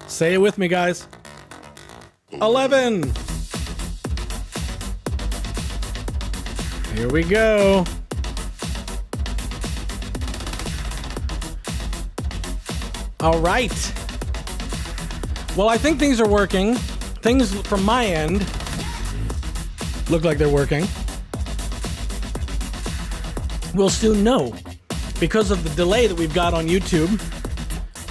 Say it with me, guys. 11. Here we go. All right. Well, I think things are working. Things from my end look like they're working. We'll soon know. Because of the delay that we've got on YouTube,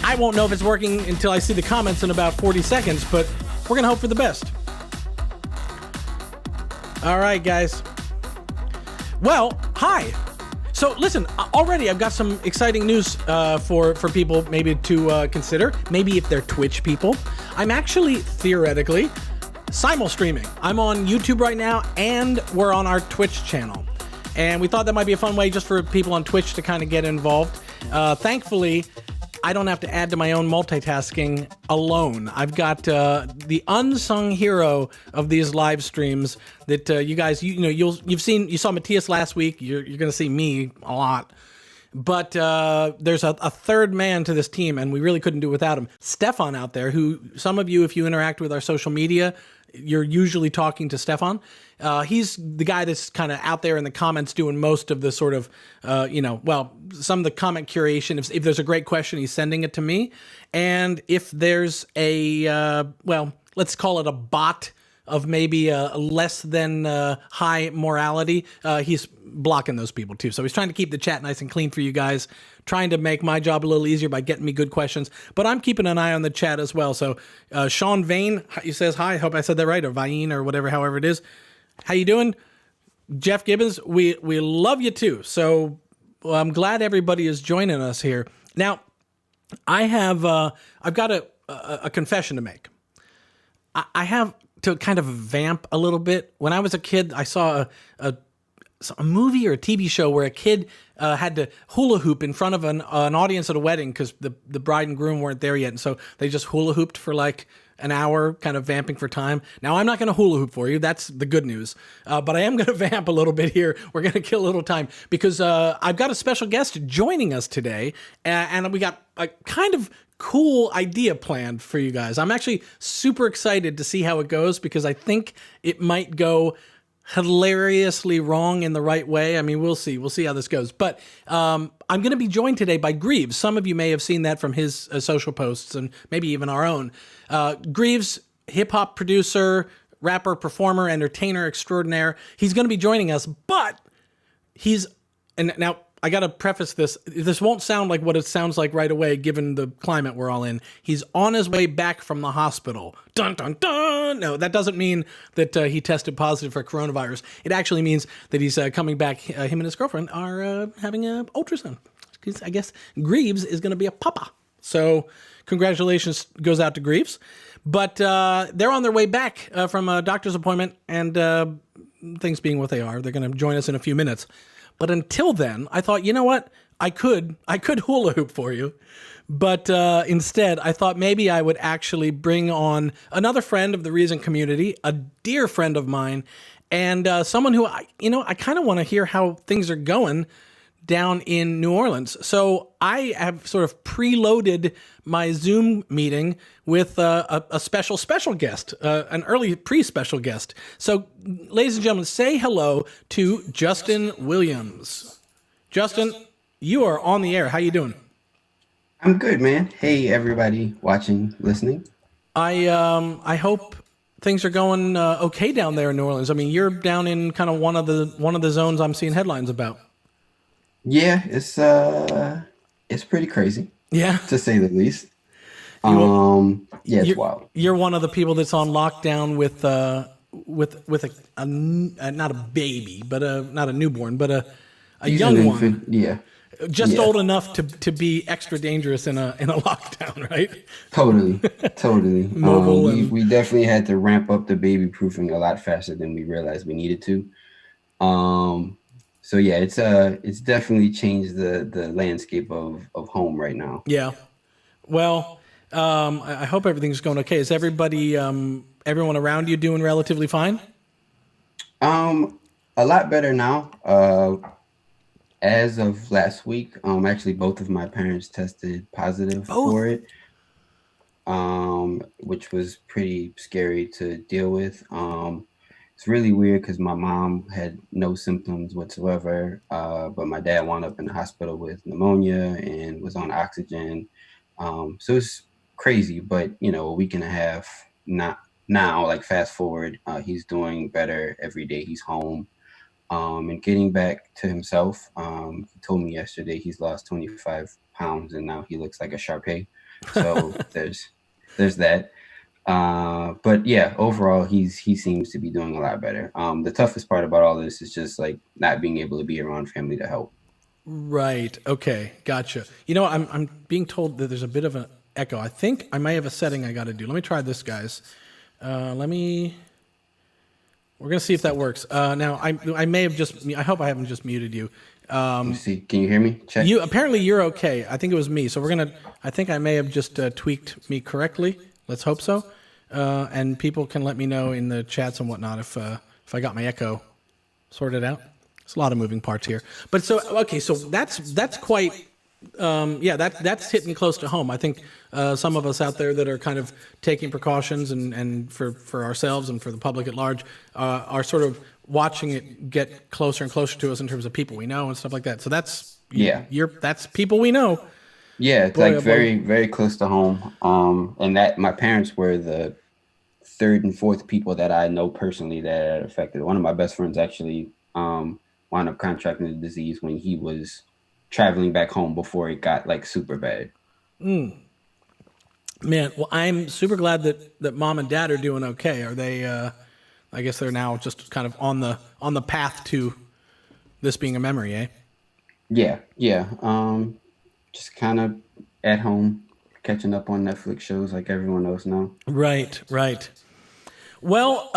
I won't know if it's working until I see the comments in about 40 seconds, but we're going to hope for the best. All right, guys. Well, hi. So listen, already I've got some exciting news for people maybe to consider. Maybe if they're Twitch people. I'm actually, theoretically, simul-streaming. I'm on YouTube right now, and we're on our Twitch channel. And we thought that might be a fun way just for people on Twitch to kind of get involved. Thankfully, I don't have to add to my own multitasking alone. I've got the unsung hero of these live streams that you guys, you saw Matthias last week. You're going to see me a lot. But there's a third man to this team, and we really couldn't do without him. Stefan out there, who some of you, if you interact with our social media, you're usually talking to Stefan. He's the guy that's kind of out there in the comments doing most of the sort of, some of the comment curation. If there's a great question, he's sending it to me. And if there's a, let's call it a bot of maybe a less than high morality, he's blocking those people too. So he's trying to keep the chat nice and clean for you guys, trying to make my job a little easier by getting me good questions. But I'm keeping an eye on the chat as well. So Sean Vane, he says hi. I hope I said that right, or Vane, or whatever, however it is. How you doing? Jeff Gibbons, we love you too. So I'm glad everybody is joining us here. Now, I've got a confession to make. I have to kind of vamp a little bit. When I was a kid, I saw a movie or a TV show where a kid had to hula hoop in front of an audience at a wedding because the bride and groom weren't there yet. And so they just hula hooped for like an hour, kind of vamping for time. Now, I'm not going to hula hoop for you. That's the good news. But I am going to vamp a little bit here. We're going to kill a little time because I've got a special guest joining us today. And we got a kind of cool idea planned for you guys. I'm actually super excited to see how it goes because I think it might go hilariously wrong in the right way. I mean, we'll see. We'll see how this goes. But I'm going to be joined today by Grieves. Some of you may have seen that from his social posts and maybe even our own. Grieves, hip-hop producer, rapper, performer, entertainer extraordinaire. He's going to be joining us, but and now I got to preface this. This won't sound like what it sounds like right away, given the climate we're all in. He's on his way back from the hospital. Dun, dun, dun. No, that doesn't mean that he tested positive for coronavirus. It actually means that he's coming back. Him and his girlfriend are having an ultrasound. I guess Grieves is going to be a papa. So congratulations goes out to Grieves. But they're on their way back from a doctor's appointment, and things being what they are, they're going to join us in a few minutes. But until then, I thought, you know what? I could hula hoop for you. But instead, I thought maybe I would actually bring on another friend of the Reason community, a dear friend of mine, and someone who, I kind of want to hear how things are going down in New Orleans. So I have sort of preloaded my Zoom meeting with a special guest, an early pre-special guest. So, ladies and gentlemen, say hello to Justin Williams. Justin, you are on the air. How you doing? I'm good, man. Hey, everybody watching, listening. I hope things are going okay down there in New Orleans. I mean, you're down in kind of one of the zones I'm seeing headlines about. Yeah, it's pretty crazy. Yeah, to say the least. It's wild. You're one of the people that's on lockdown with a not a baby, but not a newborn, but a young one. Yeah. Just old enough to be extra dangerous in a lockdown, right? Totally. Mobile we definitely had to ramp up the baby proofing a lot faster than we realized we needed to. So yeah, it's definitely changed the landscape of home right now. Yeah. Well, I hope everything's going okay. Is everybody, everyone around you doing relatively fine? A lot better now. As of last week, actually both of my parents tested positive for Both. it, which was pretty scary to deal with. It's really weird because my mom had no symptoms whatsoever, but my dad wound up in the hospital with pneumonia and was on oxygen. So it's crazy, but a week and a half not now, like fast forward, he's doing better every day. He's home, and getting back to himself. He told me yesterday he's lost 25 pounds and now he looks like a Sharpei. So there's that. But yeah, overall he seems to be doing a lot better. The toughest part about all this is just like not being able to be around family to help. Right. Okay. Gotcha. I'm being told that there's a bit of an echo. I think I may have a setting I got to do. Let me try this, guys. Let me. We're gonna see if that works. Now, I may have just. I hope I haven't just muted you. Let me see. Can you hear me? Check. You apparently you're okay. I think it was me. So we're gonna. I think I may have just tweaked me correctly. Let's hope so. And people can let me know in the chats and whatnot if I got my echo sorted out. There's a lot of moving parts here. But so okay, so that's quite yeah, that's hitting close to home. I think some of us out there that are kind of taking precautions and for ourselves and for the public at large are sort of watching it get closer and closer to us in terms of people we know and stuff like that. So that's Yeah. that's people we know. Yeah, it's Boy, like oh boy. very, very close to home. And that my parents were the third and fourth people that I know personally that are affected. One of my best friends actually wound up contracting the disease when he was traveling back home before it got like super bad. Man, well, I'm super glad that mom and dad are doing okay. Are they? I guess they're now just kind of on the path to this being a memory, eh? Yeah, yeah. Just kind of at home catching up on Netflix shows like everyone else now. Right, right. Well,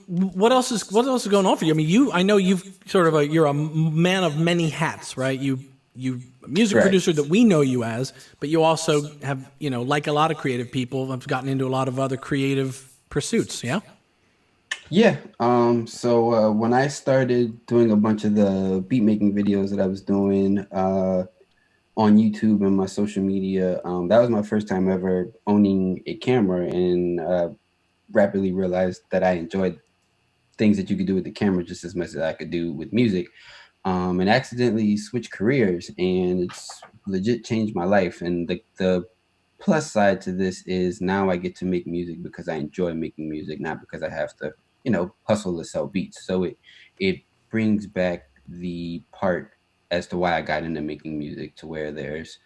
what else is going on for you? I mean, I know you've sort of you're a man of many hats, right? You a music Right. producer that we know you as, but you also have like a lot of creative people, have gotten into a lot of other creative pursuits. Yeah. Yeah. So when I started doing a bunch of the beat making videos that I was doing on YouTube and my social media, that was my first time ever owning a camera, and rapidly realized that I enjoyed things that you could do with the camera just as much as I could do with music. And accidentally switched careers, and it's legit changed my life. And the plus side to this is now I get to make music because I enjoy making music, not because I have to, hustle to sell beats. So it brings back the part as to why I got into making music to where there's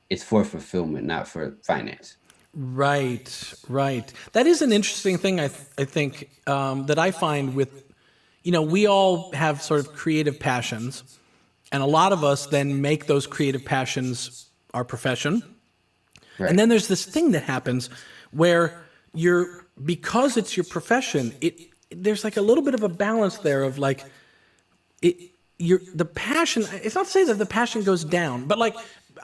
it's for fulfillment, not for finance. Right, right. That is an interesting thing. I think that I find with we all have sort of creative passions, and a lot of us then make those creative passions our profession. And Right. then there's this thing that happens where because it's your profession, there's like a little bit of a balance there of like it the passion. It's not to say that the passion goes down, but like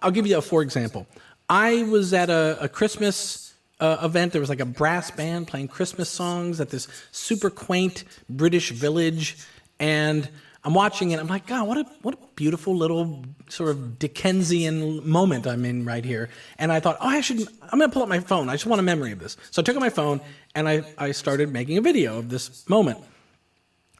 I'll give you a for example. I was at a Christmas event. There was like a brass band playing Christmas songs at this super quaint British village, and I'm watching it. I'm like, God, what a beautiful little sort of Dickensian moment I'm in right here. And I thought, oh, I'm gonna pull up my phone. I just want a memory of this. So I took out my phone and I started making a video of this moment.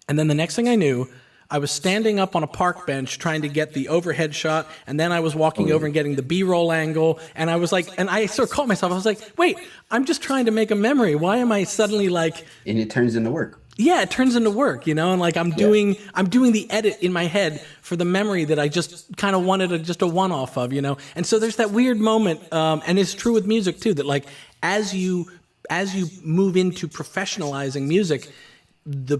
And then the next thing I knew, I was standing up on a park bench trying to get the overhead shot, and then I was Oh walking over yeah. and getting the B-roll angle, and I was like, and I sort of caught myself. I was like, wait, I'm just trying to make a memory. Why am I suddenly like, And it turns into work. yeah, it turns into work, and like Yeah. I'm doing the edit in my head for the memory that I just kind of wanted just a one-off of. And so there's that weird moment, and it's true with music too, that like as you move into professionalizing music, the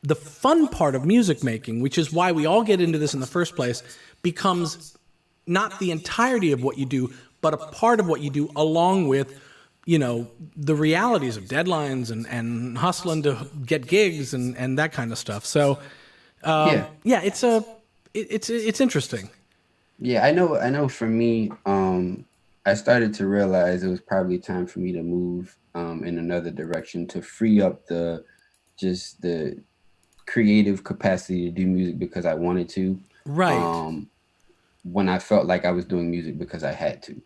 the fun part of music making, which is why we all get into this in the first place, becomes not the entirety of what you do, but a part of what you do, along with the realities of deadlines and hustling to get gigs and that kind of stuff. So Yeah. yeah, it's interesting. Yeah, I know for me, I started to realize it was probably time for me to move in another direction to free up the creative capacity to do music because I wanted to. Right. when I felt like I was doing music because I had to.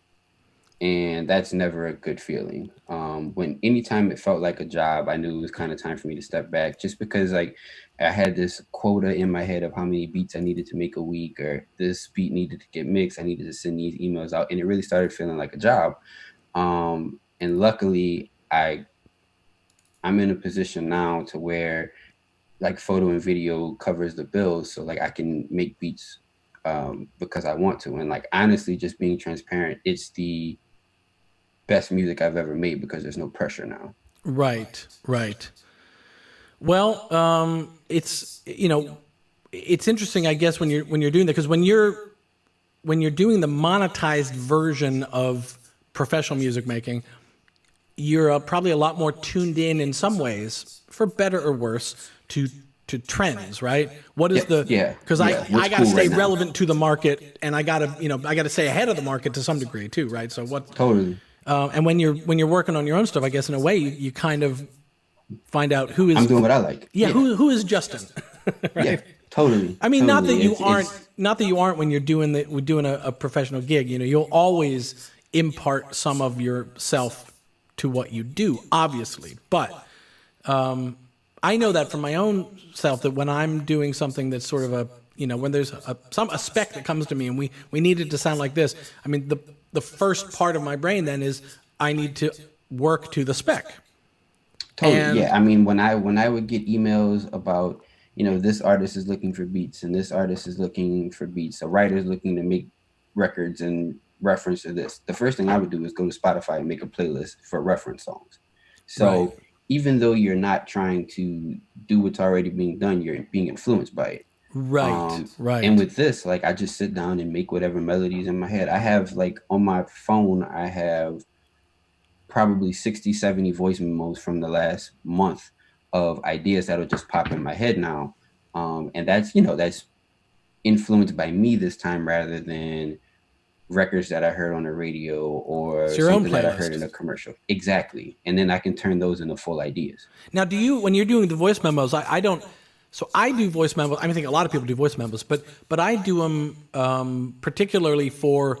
And that's never a good feeling. When anytime it felt like a job, I knew it was kind of time for me to step back, just because like I had this quota in my head of how many beats I needed to make a week, or this beat needed to get mixed. I needed to send these emails out, and it really started feeling like a job. And luckily, I'm in a position now to where like photo and video covers the bills, so like I can make beats because I want to. And like honestly, just being transparent, it's the best music I've ever made because there's no pressure now. Right. Right. Well, it's it's interesting, I guess, when you're doing that, because when you're doing the monetized version of professional music making, you're probably a lot more tuned in some ways, for better or worse, to trends, right? What is the because I got to stay relevant to the market, and I got to I got to stay ahead of the market to some degree too, right? So what Totally. and when you're working on your own stuff, I guess in a way you kind of find out who is I'm doing what I like. yeah. Who is Justin, right? Yeah, totally. I mean, totally. not that you aren't when you're doing a professional gig. You'll always impart some of yourself to what you do, obviously. But I know that from my own self, that when I'm doing something that's sort of when there's a spec that comes to me and we need it to sound like this. I mean, the first part of my brain then is I need to work to the spec. Totally. And Yeah. I mean, when I would get emails about, this artist is looking for beats and this artist is looking for beats, a writer's looking to make records and reference to this, the first thing I would do is go to Spotify and make a playlist for reference songs. So right, even though you're not trying to do what's already being done, you're being influenced by it. right, And right. with this, like I just sit down and make whatever melodies in my head. I have like on my phone, I have probably 60, 70 voice memos from the last month of ideas that'll just pop in my head now. And that's influenced by me this time rather than records that I heard on the radio It's or your own something that I heard in playlist. a commercial. Exactly. And then I can turn those into full ideas. Now, when you're doing the voice memos, I don't. So I do voice memos. I think a lot of people do voice memos, but I do them particularly for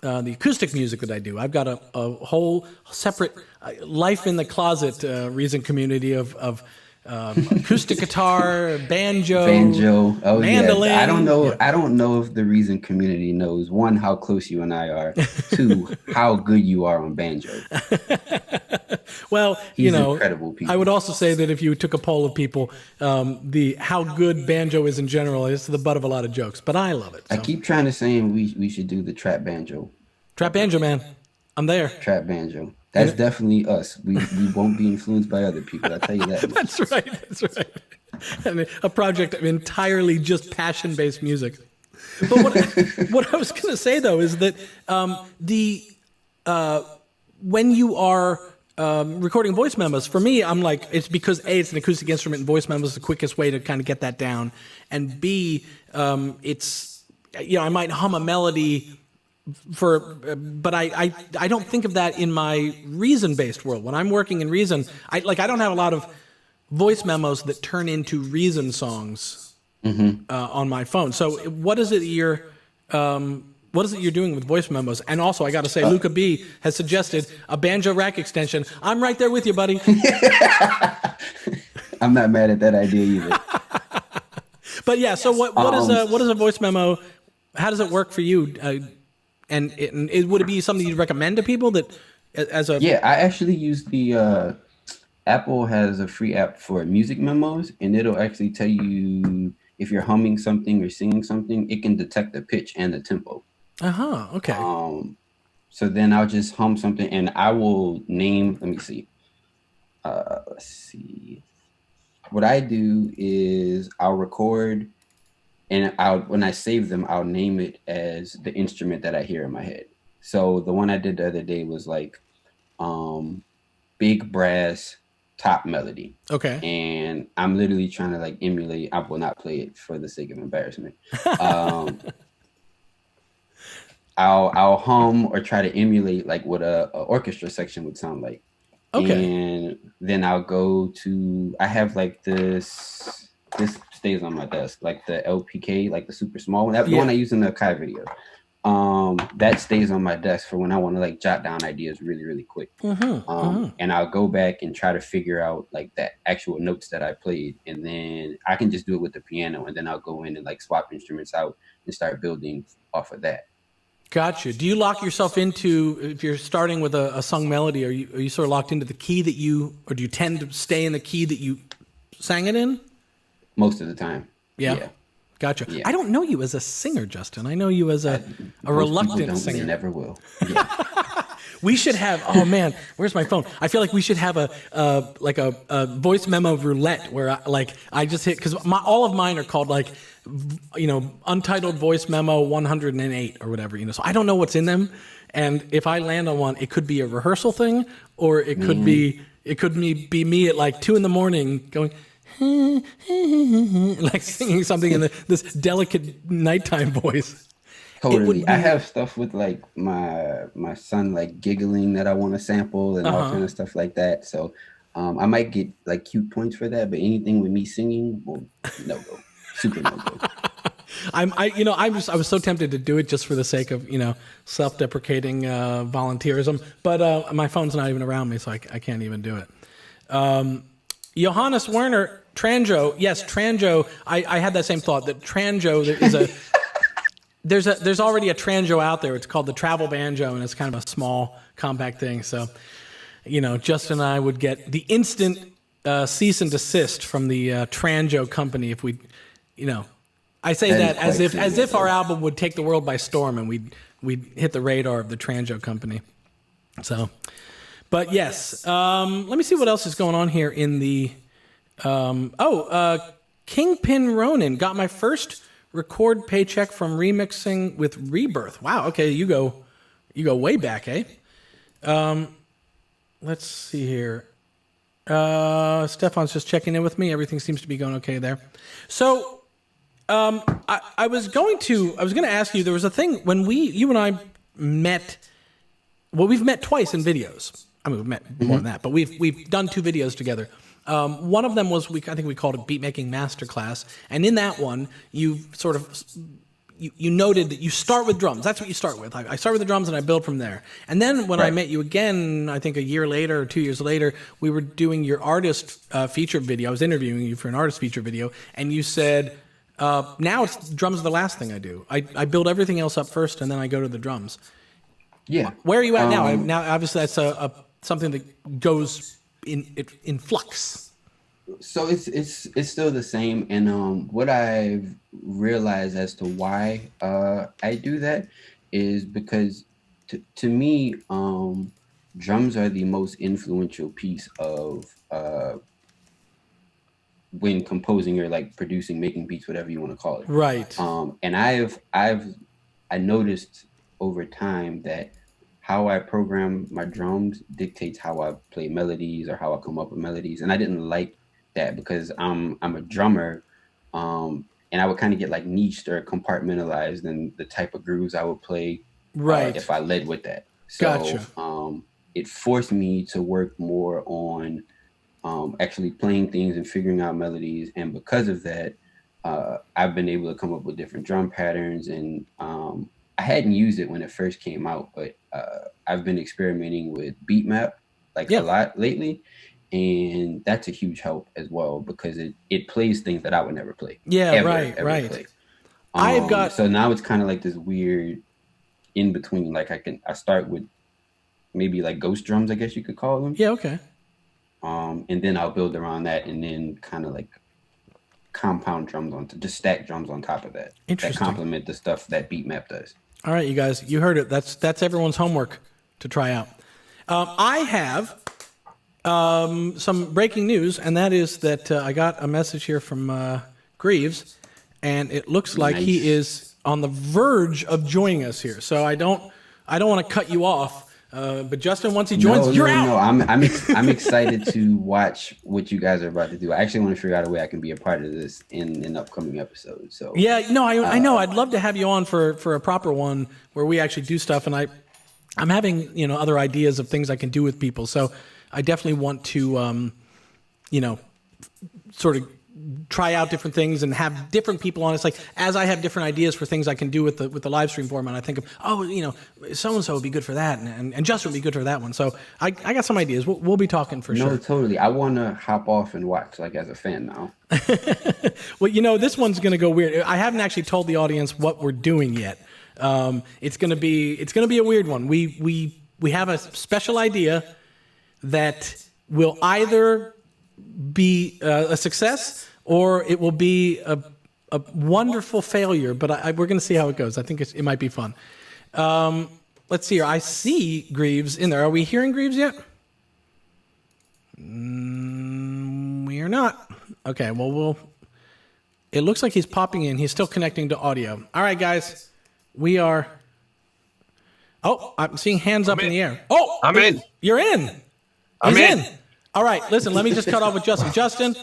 the acoustic music that I do. I've got a whole separate life in the closet reason community of acoustic guitar, Banjo. Oh mandolin. yeah. I don't know. Yeah. I don't know if the Reason community knows, one, how close you and I are. Two, how good you are on banjo. Well, He's incredible, I would people. also say that if you took a poll of people, the how good banjo is in general is the butt of a lot of jokes, but I love it. I So. keep trying to say we should do the trap banjo. Trap banjo, man. I'm there. Trap banjo. That's definitely us. We won't be influenced by other people. I'll tell you that much. That's right. That's right. I mean, a project of entirely just passion-based music. But what I was going to say though is that the when you are recording voice memos, for me, I'm like, it's because A, it's an acoustic instrument, and voice memos is the quickest way to kind of get that down, and B, it's I might hum a melody but I don't think of that in my Reason-based world. When I'm working in Reason, I don't have a lot of voice memos that turn into Reason songs on my phone. So what is it you're doing with voice memos? And also, I got to say, Luca B has suggested a banjo rack extension. I'm right there with you, buddy. I'm not mad at that idea either. But yeah, so what is a voice memo? How does it work for you? And would it be something you'd recommend to people that as a Yeah, I actually use the Apple has a free app for music memos, and it'll actually tell you if you're humming something or singing something. It can detect the pitch and the tempo. Okay. So then I'll just hum something, and I will name. Let me see. Let's see. What I do is I'll record, and when I save them, I'll name it as the instrument that I hear in my head. So the one I did the other day was like big brass top melody. Okay. And I'm literally trying to like emulate. I will not play it for the sake of embarrassment. I'll hum or try to emulate like what a orchestra section would sound like. Okay. And then I'll go to, I have like this this stays on my desk, like the LPK, like the super small one, the Yeah. one I use in the Kai video. That stays on my desk for when I want to like jot down ideas really, really quick. And I'll go back and try to figure out like the actual notes that I played, and then I can just do it with the piano, and then I'll go in and like swap instruments out and start building off of that. Gotcha. Do you lock yourself into, if you're starting with a sung melody, are you sort of locked into the key that you, or do you tend to stay in the key that you sang it in? Most of the time. Yeah. Gotcha. Yeah. I don't know you as a singer, Justin. I know you as a reluctant singer. They never will. Yeah. We should have. Oh man, where's my phone? I feel like we should have a voice memo roulette where I just hit, because all of mine are called like, untitled voice memo 108 or whatever. So I don't know what's in them, and if I land on one, it could be a rehearsal thing, or it could be me at like 2 a.m. going. Like singing something in this delicate nighttime voice. Totally. I have stuff with like my son like giggling that I want to sample and all kind of stuff like that. So I might get like cute points for that, but anything with me singing, well, no go. Super no go. I was so tempted to do it just for the sake of self-deprecating volunteerism, but my phone's not even around me, so I can't even do it. Johannes Werner, Tranjo, yes, Tranjo. I had that same thought that Tranjo is a. There's already a Tranjo out there. It's called the Travel Banjo, and it's kind of a small, compact thing. So, Justin and I would get the instant cease and desist from the Tranjo company if we, I say that as if our album would take the world by storm and we'd hit the radar of the Tranjo company. So, but yes, let me see what else is going on here in the. Kingpin Ronin got my first record paycheck from remixing with Rebirth. Wow. Okay, you go way back, eh? Let's see here. Stefan's just checking in with me. Everything seems to be going okay there. So, I was going to ask you. There was a thing when you and I met. Well, we've met twice in videos. I mean, we've met more than that, but we've done 2 videos together. One of them was I think we called it Beat Making Masterclass, and in that one you sort of you noted that you start with drums. That's what you start with. I start with the drums and I build from there. And then when I met you again, I think a year later or 2 years later, we were doing your artist feature video. I was interviewing you for an artist feature video, and you said, "Now drums are the last thing I do. I build everything else up first, and then I go to the drums." Yeah. Where are you at now? Now, obviously, that's something that goes in flux. So it's still the same, and what I've realized as to why I do that is because to me drums are the most influential piece of when composing or like producing, making beats, whatever you want to call it. Right. And I noticed over time that how I program my drums dictates how I play melodies or how I come up with melodies. And I didn't like that because I'm a drummer, and I would kind of get like niched or compartmentalized in the type of grooves I would play if I led with that. So gotcha. It forced me to work more on actually playing things and figuring out melodies. And because of that, I've been able to come up with different drum patterns. And I hadn't used it when it first came out, but I've been experimenting with beat map a lot lately, and that's a huge help as well because it plays things that I would never play. Ever play. I've got so now it's kind of like this weird in between. Like I start with maybe like ghost drums, I guess you could call them. Yeah, okay. And then I'll build around that, and then kind of like compound drums just stack drums on top of that. That complement the stuff that beat map does. All right, you guys, you heard it. That's everyone's homework to try out. I have some breaking news, and that is that I got a message here from Grieves, and it looks like he is on the verge of joining us here. So I don't want to cut you off. But Justin, once he joins, you're out. No, I'm excited to watch what you guys are about to do. I actually want to figure out a way I can be a part of this in an upcoming episode. So yeah, no, I know. I'd love to have you on for a proper one where we actually do stuff. And I'm having other ideas of things I can do with people. So I definitely want to sort of try out different things and have different people on. It's like, as I have different ideas for things I can do with the live stream format, I think of, so-and-so would be good for that, and Justin would be good for that one. So I got some ideas. We'll be talking for sure. No, totally. I want to hop off and watch, like, as a fan now. Well, this one's going to go weird. I haven't actually told the audience what we're doing yet. It's going to be a weird one. We have a special idea that will either be a success or it will be a wonderful failure, but we're going to see how it goes. I think it might be fun. Let's see here. I see Grieves in there. Are we hearing Grieves yet? We are not. Okay, well, it looks like he's popping in. He's still connecting to audio. All right, guys. We are... Oh, I'm seeing hands up in the air. Oh, I'm in. You're in. I'm in. All right, listen, let me just cut off with Justin. Justin,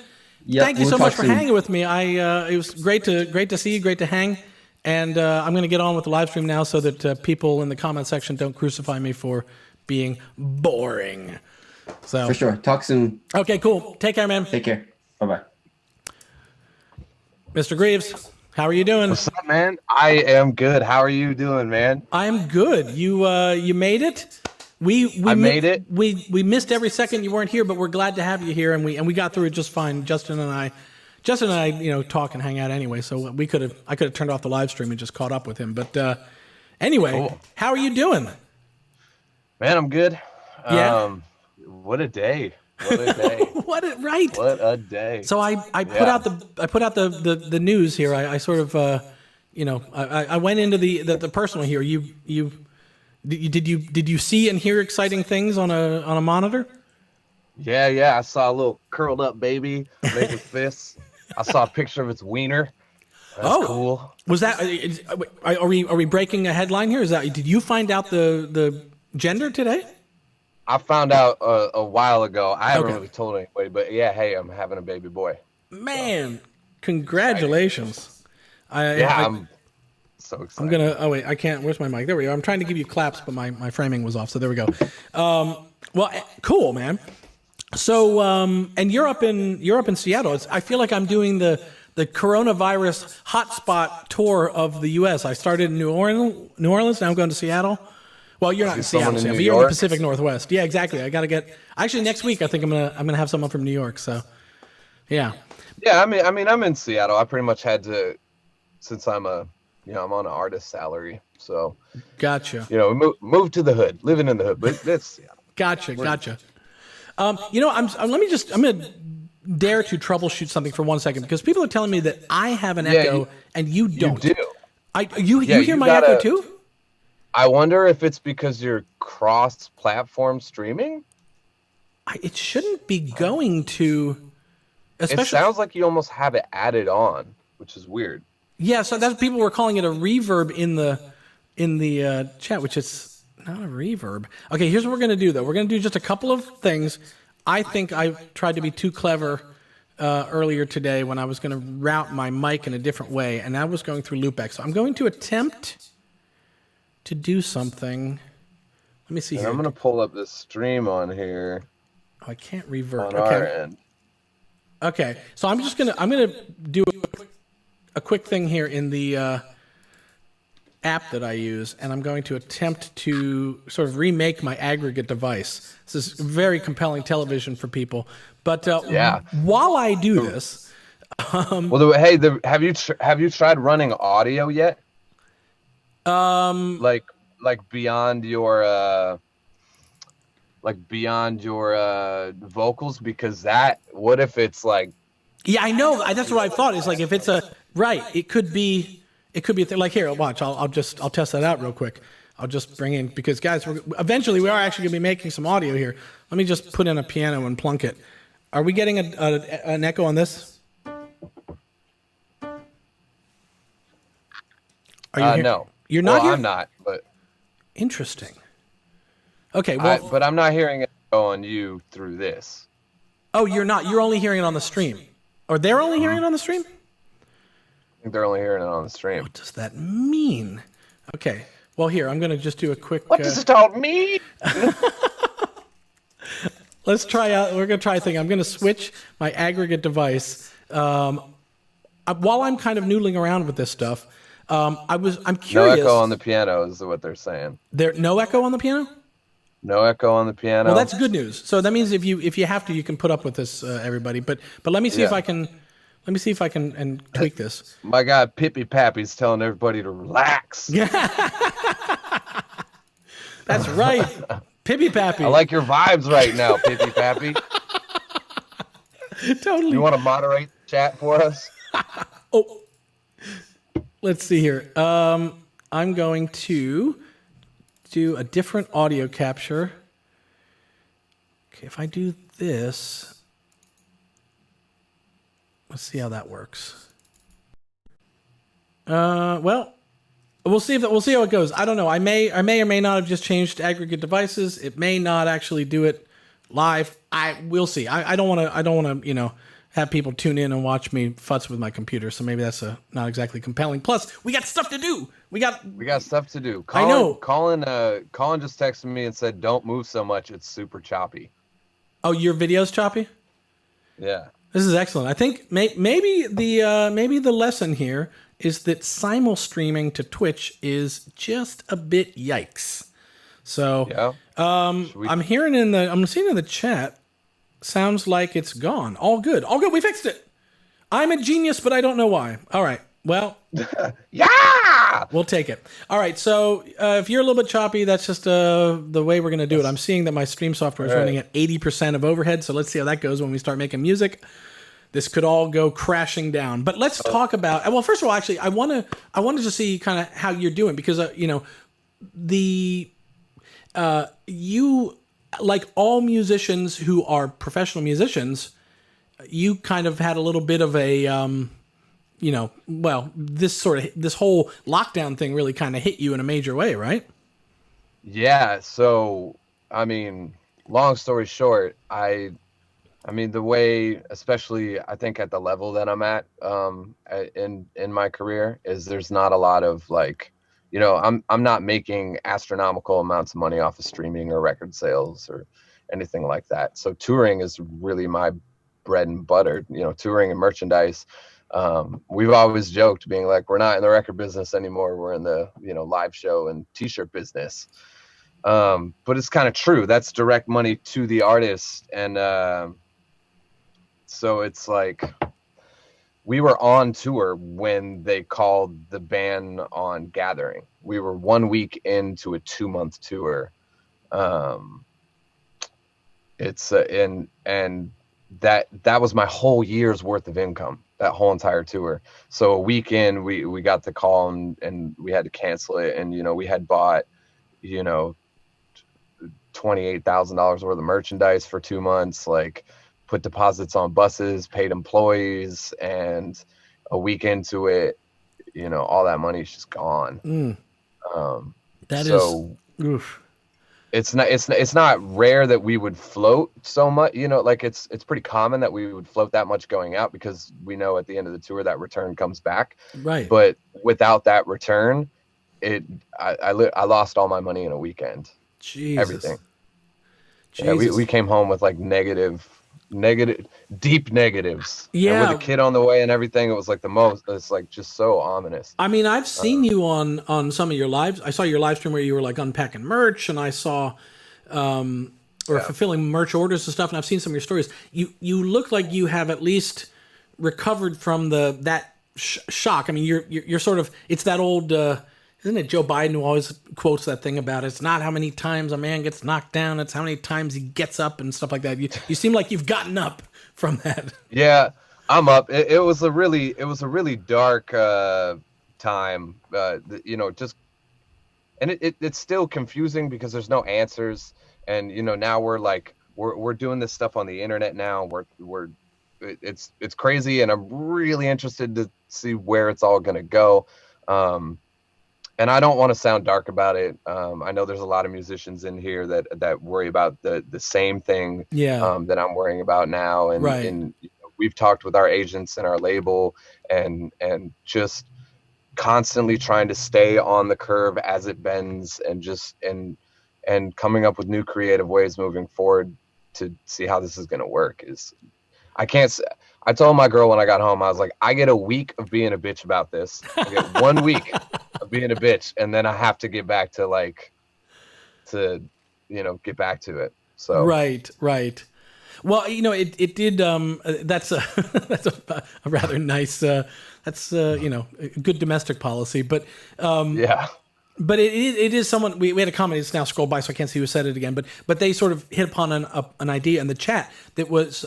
thank you so much for hanging with me. It was great to see you, great to hang. And I'm going to get on with the live stream now so that people in the comment section don't crucify me for being boring. So For sure. Talk soon. Okay, cool. Take care, man. Take care. Bye-bye. Mr. Greaves, how are you doing? What's up, man? I am good. How are you doing, man? I'm good. You made it. I made it. We missed every second you weren't here, but we're glad to have you here, and we got through it just fine. Justin and I, talk and hang out anyway. So I could have turned off the live stream and just caught up with him. But anyway, cool. How are you doing? Man, I'm good. Yeah. What a day. What a day. What a day. So I put out the news here. I sort of I went into the personal here. Did you see and hear exciting things on a monitor? Yeah. I saw a little curled up baby making fists. I saw a picture of its wiener. That's cool. Was that? Are we breaking a headline here? Did you find out the gender today? I found out a while ago. I haven't really told anybody, but yeah, hey, I'm having a baby boy. Man, congratulations! I'm so excited. I'm gonna. Oh wait, I can't. Where's my mic? There we go. I'm trying to give you claps, but my framing was off. So there we go. Well, cool, man. So, and you're up in Seattle. I feel like I'm doing the coronavirus hotspot tour of the U.S. I started in New Orleans. Now I'm going to Seattle. Well, you're not in Seattle, but you're in the Pacific Northwest. Yeah, exactly. I got to get. Actually, next week I think I'm gonna have someone from New York. So, yeah. Yeah, I mean, I'm in Seattle. I pretty much had to, since I'm I'm on an artist salary. So. Gotcha. Move to the hood, living in the hood, but that's Seattle. Gotcha. I'm gonna dare to troubleshoot something for 1 second because people are telling me that I have an echo and you don't. You do. You hear my echo too? I wonder if it's because you're cross-platform streaming. It shouldn't be going to. It sounds like you almost have it added on, which is weird. Yeah, so that's people were calling it a reverb in the chat, which is not a reverb. Okay, here's what we're gonna do though. We're gonna do just a couple of things. I think I tried to be too clever earlier today when I was gonna route my mic in a different way, and I was going through loopback. So I'm going to attempt to do something. Let me see here. I'm gonna pull up this stream on here. Oh, I can't revert. On our end. Okay, so I'm gonna do a quick thing here in the app that I use, and I'm going to attempt to sort of remake my aggregate device. This is very compelling television for people. But while I do this, have you tried running audio yet? Like beyond your vocals, because what if it's like, yeah, I know, that's what I thought. Is like if it's it could be a thing. Like here, watch, I'll test that out real quick. I'll just bring in, because guys, eventually we are actually gonna be making some audio here. Let me just put in a piano and plunk it. Are we getting an echo on this? Are you no. You're not here? I'm not, but interesting. Okay, well, but I'm not hearing it on you through this. Oh, you're not. You're only hearing it on the stream. Or they're only hearing it on the stream? I think they're only hearing it on the stream. What does that mean? Okay. Well, here, I'm going to just do a quick... What does it all mean? Let's try out... We're going to try a thing. I'm going to switch my aggregate device While I'm kind of noodling around with this stuff, I'm No curious. echo on the piano is what they're saying. There no echo on the piano. No echo on the piano. Well, that's good news. So that means if you have to, you can put up with this, everybody. But let me see if Yeah. I can. Let me see if I can and tweak this. My guy Pippy Pappy's telling everybody to relax. That's right, Pippy Pappy. I like your vibes right now, Pippy Pappy. Totally. You want to moderate the chat for us? Oh, let's see here. I'm going to do a different audio capture. Okay, if I do this, let's see how that works. Well, we'll see how it goes. I don't know. I may or may not have just changed aggregate devices. It may not actually do it live. We'll see. I don't want to have people tune in and watch me futz with my computer. So maybe that's not exactly compelling. Plus, we got stuff to do. We got stuff to do. I know. Colin just texted me and said, "Don't move so much. It's super choppy." Oh, your video's choppy? Yeah. This is excellent. I think maybe the lesson here is that simul streaming to Twitch is just a bit yikes. So Yeah. I'm seeing in the chat. Sounds like it's gone. All good. We fixed it. I'm a genius, but I don't know why. All right. Well, yeah, we'll take it. All right. So if you're a little bit choppy, that's just the way we're going to do it. I'm seeing that my stream software is running at 80% of overhead. So let's see how that goes when we start making music. This could all go crashing down. But let's talk about. Well, first of all, actually, I wanted to see kind of how you're doing because you, like all musicians who are professional musicians, you kind of had a little bit of a this whole lockdown thing really kind of hit you in a major way, right? Yeah. So, I mean, long story short, I mean, the way, especially I think at the level that I'm at in my career, is there's not a lot of like, I'm not making astronomical amounts of money off of streaming or record sales or anything like that. So touring is really my bread and butter, touring and merchandise. We've always joked being like, we're not in the record business anymore. We're in the, live show and t-shirt business. But it's kind of true. That's direct money to the artist. And so it's like we were on tour when they called the ban on gathering. We were 1 week into a 2-month tour. It's and that was my whole year's worth of income, that whole entire tour. So a weekend we got the call and we had to cancel it. And, we had bought, $28,000 worth of merchandise for 2 months, like put deposits on buses, paid employees, and a week into it, all that money is just gone. Oof. It's not rare that we would float so much, like it's pretty common that we would float that much going out because we know at the end of the tour that return comes back. Right. But without that return, I lost all my money in a weekend. Jesus. Everything. Jesus. Yeah, we came home with like deep negatives. Yeah. And with a kid on the way and everything, it was like it's like just so ominous. I mean, I've seen you on some of your lives. I saw your live stream where you were like unpacking merch, and I saw fulfilling merch orders and stuff. And I've seen some of your stories. You look like you have at least recovered from that shock. I mean, you're sort of, it's that old. Isn't it Joe Biden who always quotes that thing about it's not how many times a man gets knocked down, it's how many times he gets up and stuff like that. You seem like you've gotten up from that. Yeah, I'm up. It was a really dark time, just, and it's still confusing because there's no answers. And, now we're doing this stuff on the internet now. It's crazy. And I'm really interested to see where it's all going to go. And I don't want to sound dark about it. I know there's a lot of musicians in here that worry about the same thing that I'm worrying about now. And, right. and we've talked with our agents and our label and just constantly trying to stay on the curve as it bends and coming up with new creative ways moving forward to see how this is going to work. I told my girl when I got home, I was like, I get a week of being a bitch about this. I get 1 week of being a bitch, and then I have to get back to get back to it. So Right. Well, it did. That's a that's a rather nice. That's a good domestic policy, but yeah. but it is someone we had a comment. It's now scrolled by, so I can't see who said it again. But they sort of hit upon an idea in the chat that was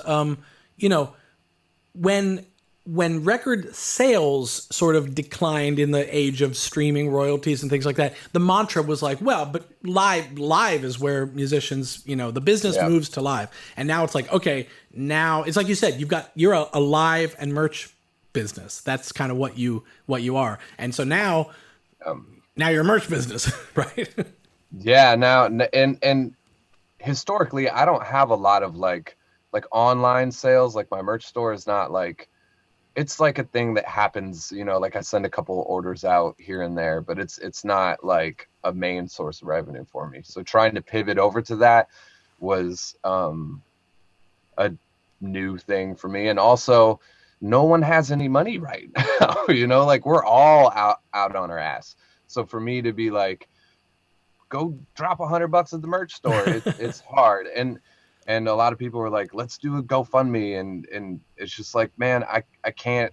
when record sales sort of declined in the age of streaming royalties and things like that, the mantra was like, well, but live is where musicians, the business moves to live. And now it's like, okay, now it's like you said, you're a live and merch business. That's kind of what you are. And so now you're a merch business, right? Yeah. Now, and historically, I don't have a lot of like online sales. Like my merch store is not like, it's like a thing that happens, like I send a couple orders out here and there, but it's not like a main source of revenue for me. So trying to pivot over to that was a new thing for me. And also no one has any money right now, like we're all out on our ass. So for me to be like, go drop $100 at the merch store, it's hard. And a lot of people were like, let's do a GoFundMe. And it's just like, man, I can't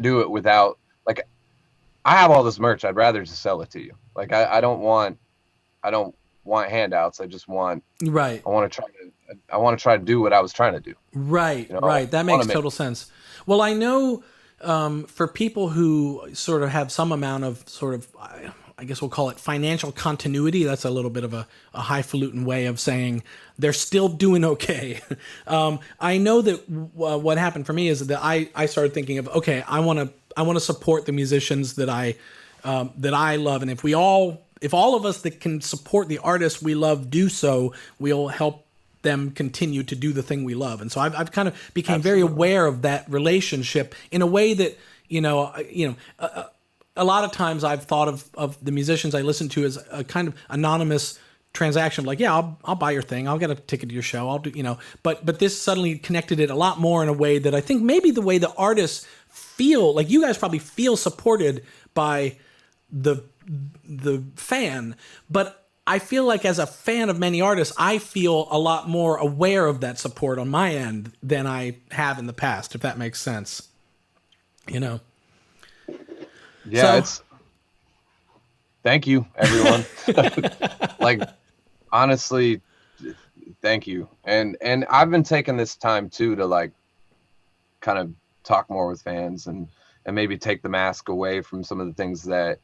do it without, like, I have all this merch. I'd rather just sell it to you. Like, I don't want handouts. I just want, right. I want to try to do what I was trying to do. Right. Right. That makes total sense. Well, I know, for people who sort of have some amount of sort of, I guess we'll call it financial continuity. That's a little bit of a highfalutin way of saying they're still doing okay. I know that what happened for me is that I started thinking of, okay, I want to support the musicians that I love, and if all of us that can support the artists we love do so, we'll help them continue to do the thing we love. And so I've kind of became very aware of that relationship in a way that a lot of times I've thought of the musicians I listen to as a kind of anonymous transaction. Like, yeah, I'll buy your thing. I'll get a ticket to your show. I'll do, but this suddenly connected it a lot more in a way that I think maybe the way the artists feel, like you guys probably feel supported by the fan, but I feel like as a fan of many artists, I feel a lot more aware of that support on my end than I have in the past, if that makes sense. Yeah, thank you, everyone. Like, honestly, thank you. And I've been taking this time too to like kind of talk more with fans and maybe take the mask away from some of the things that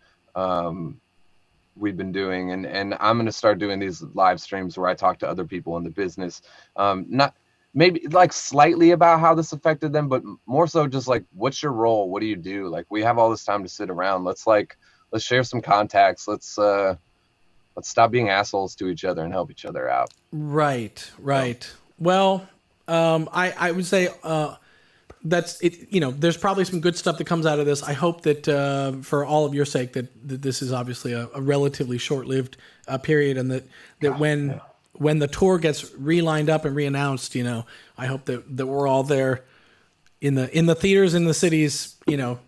we've been doing. And I'm going to start doing these live streams where I talk to other people in the business. Not maybe like slightly about how this affected them, but more so just like, what's your role? What do you do? Like, we have all this time to sit around. Let's share some contacts. Let's stop being assholes to each other and help each other out. Right. Well, I would say, that's it. There's probably some good stuff that comes out of this. I hope that for all of your sake that this is obviously a relatively short-lived period, and that when the tour gets re-lined up and re-announced, I hope that we're all there in the theaters in the cities,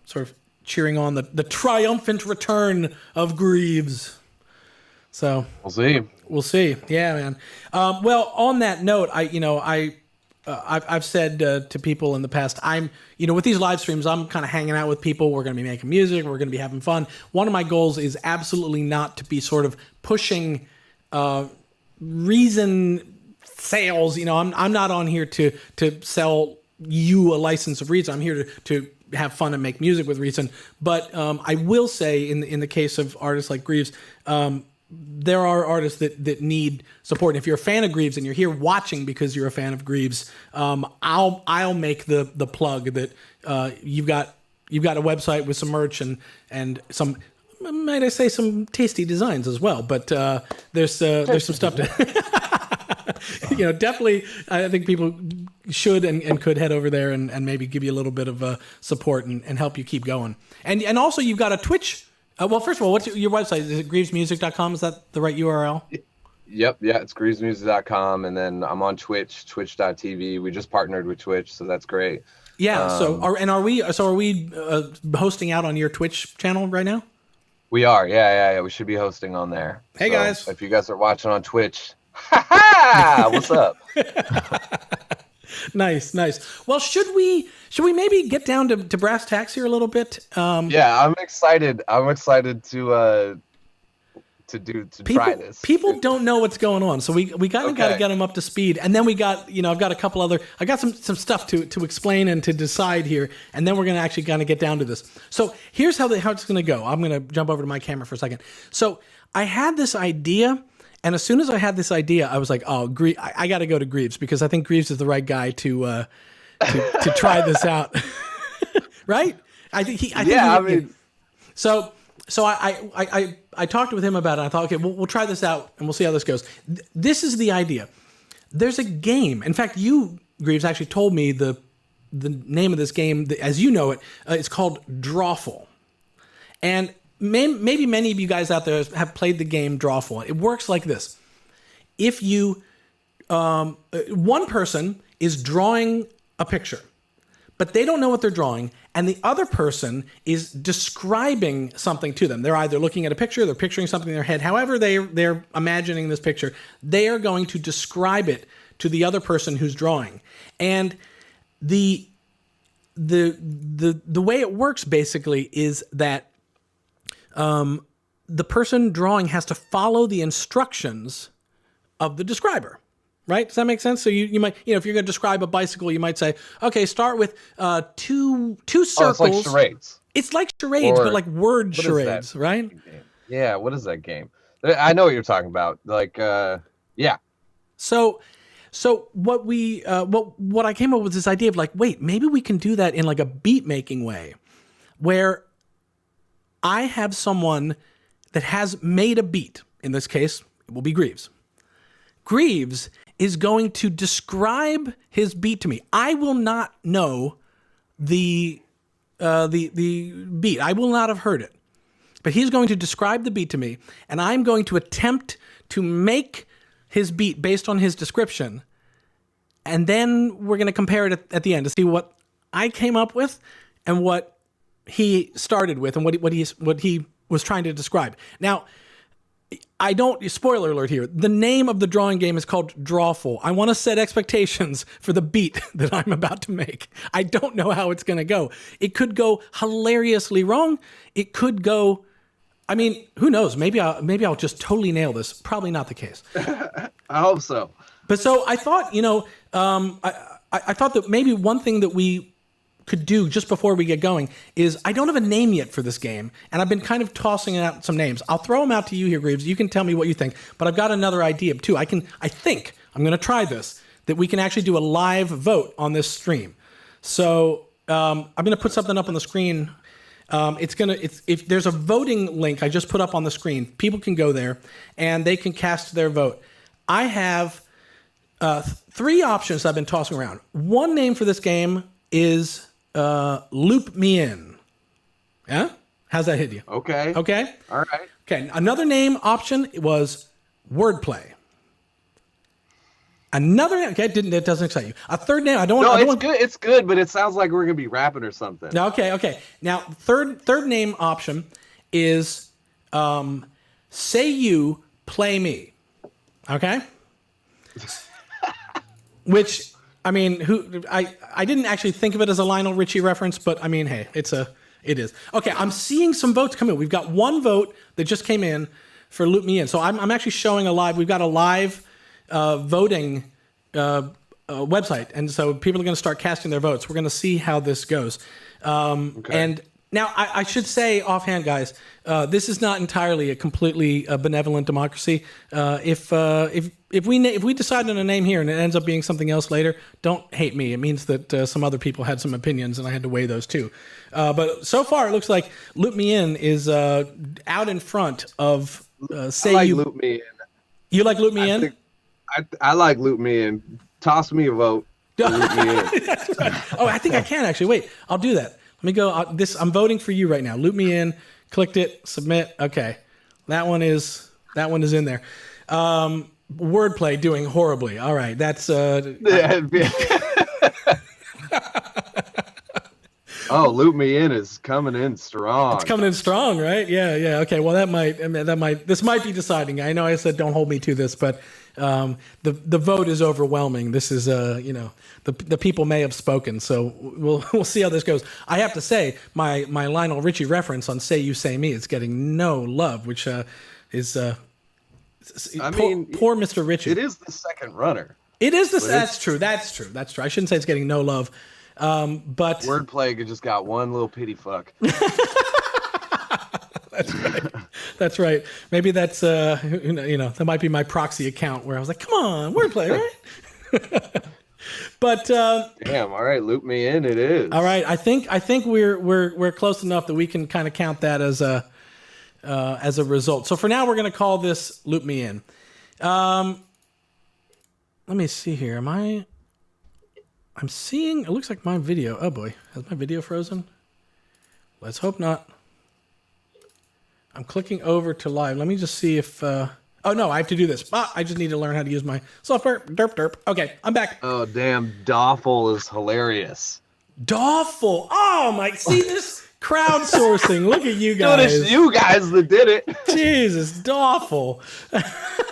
sort of cheering on the triumphant return of Grieves. So we'll see. Yeah, man. Well, on that note, I've said to people in the past, I'm, with these live streams, I'm kind of hanging out with people. We're going to be making music. We're going to be having fun. One of my goals is absolutely not to be sort of pushing Reason sales. I'm not on here to sell you a license of Reason. I'm here to have fun and make music with Reason. But I will say, in the case of artists like Grieves, there are artists that need support. And if you're a fan of Grieves and you're here watching because you're a fan of Grieves, I'll make the plug that you've got a website with some merch and some, might I say, some tasty designs as well. But there's some stuff to definitely. I think people should and could head over there and maybe give you a little bit of support and help you keep going. And also you've got a Twitch. Well, first of all, what's your website? Is it grievesmusic.com? Is that the right URL? Yep, yeah, it's grievesmusic.com, and then I'm on Twitch, twitch.tv. We just partnered with Twitch, so that's great. Yeah. Are we hosting out on your Twitch channel right now? We are, yeah. We should be hosting on there. Hey, so guys. if you guys are watching on Twitch, what's up? Nice. Well, should we maybe get down to brass tacks here a little bit? Yeah, I'm excited. I'm excited to try this. People don't know what's going on, so we got to get them up to speed, and then we got I've got a couple other some stuff to explain and to decide here, and then we're gonna actually kind of get down to this. So here's how it's gonna go. I'm gonna jump over to my camera for a second. So I had this idea, and as soon as I had this idea, I was like, oh, I got to go to Grieves because I think Grieves is the right guy to try this out, right? So I talked with him about it. I thought, okay, we'll try this out and we'll see how this goes. This is the idea. There's a game. In fact, you, Grieves, actually told me the name of this game, as you know it. It's called Drawful. And maybe many of you guys out there have played the game Drawful. It works like this. If you, one person is drawing a picture, but they don't know what they're drawing, and the other person is describing something to them. They're either looking at a picture, they're picturing something in their head. However they're imagining this picture, they are going to describe it to the other person who's drawing. And the way it works basically is that the person drawing has to follow the instructions of the describer. Right? Does that make sense? So you might, if you're going to describe a bicycle, you might say, okay, start with two circles. Oh, it's like charades. It's like charades, but like word charades, right? Yeah. What is that game? I know what you're talking about. Like, yeah. So what I came up with this idea of like, wait, maybe we can do that in like a beat making way, where I have someone that has made a beat. In this case, it will be Grieves. Grieves is going to describe his beat to me. I will not know the beat. I will not have heard it. But he's going to describe the beat to me, and I'm going to attempt to make his beat based on his description. And then we're going to compare it at the end to see what I came up with and what he started with and what he was trying to describe. Now, spoiler alert here, the name of the drawing game is called Drawful. I want to set expectations for the beat that I'm about to make. I don't know how it's going to go. It could go hilariously wrong. It could go, who knows? Maybe I'll just totally nail this. Probably not the case. I hope so. But so I thought, I thought that maybe one thing that we could do just before we get going is I don't have a name yet for this game, and I've been kind of tossing out some names. I'll throw them out to you here, Grieves. You can tell me what you think, but I've got another idea too. I think I'm going to try this, that we can actually do a live vote on this stream. So I'm going to put something up on the screen. If there's a voting link I just put up on the screen, people can go there and they can cast their vote. I have three options I've been tossing around. One name for this game is Loop Me In. Yeah? How's that hit you? Okay. All right. Okay. Another name option was Wordplay. Another name, okay, it doesn't excite you. A third name, good. It's good, but it sounds like we're gonna be rapping or something. Okay. Now, third name option is Say You, Play Me. Okay? Which, I didn't actually think of it as a Lionel Richie reference, but hey, it is. Okay, I'm seeing some votes come in. We've got one vote that just came in for Loop Me In. So I'm actually showing we've got a live voting website. And so people are going to start casting their votes. We're going to see how this goes. Okay. And now I should say offhand, guys, this is not entirely a completely benevolent democracy. If we decide on a name here and it ends up being something else later, don't hate me. It means that some other people had some opinions and I had to weigh those too. But so far, it looks like Loop Me In is out in front of Say I like You. Loop Me In. You like Loop Me In? I like Loop Me In. Toss me a vote. Loop Me In. Oh, I think I can actually. Wait, I'll do that. Let me go. I'm voting for you right now. Loop Me In. Clicked it. Submit. Okay, that one is in there. Wordplay doing horribly. All right, that's Oh, Loop Me In is coming in strong. It's coming in strong, right? Yeah, yeah. Okay, well, this might be deciding. I know I said don't hold me to this, but the vote is overwhelming. This is, the people may have spoken, so we'll see how this goes. I have to say, my Lionel Richie reference on "Say You Say Me" is getting no love, which is poor Mr. Richie. It is the second runner. It is that's true. That's true. I shouldn't say it's getting no love. But Wordplay just got one little pity fuck. That's right. That's right. Maybe that's that might be my proxy account where I was like, come on, Wordplay, right? But damn, all right, Loop Me In it is. All right, I think we're close enough that we can kind of count that as a result. So for now, we're going to call this Loop Me In. Let me see here. I'm seeing, it looks like my video, oh boy, has my video frozen? Let's hope not. I'm clicking over to live. Let me just see if, oh no, I have to do this. I just need to learn how to use my software. Derp. Okay, I'm back. Oh, damn, Doffel is hilarious. Doffel, oh my, see this? Crowdsourcing, look at you guys. Dude, it's you guys that did it. Jesus, Doffel.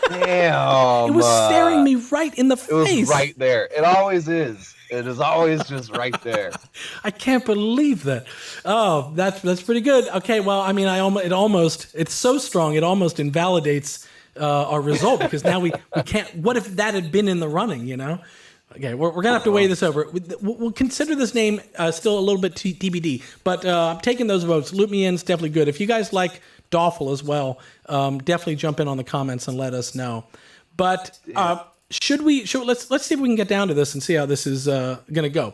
Damn. It was staring me right in the face. It was right there. It always is. It is always just right there. I can't believe that. Oh, that's pretty good. Okay, well, I mean, it's so strong, it almost invalidates our result because now we can't. What if that had been in the running? Okay, we're gonna have to weigh this over. We'll consider this name still a little bit TBD, but I'm taking those votes. Loop Me In is definitely good. If you guys like Doffel as well, definitely jump in on the comments and let us know. But let's see if we can get down to this and see how this is gonna go.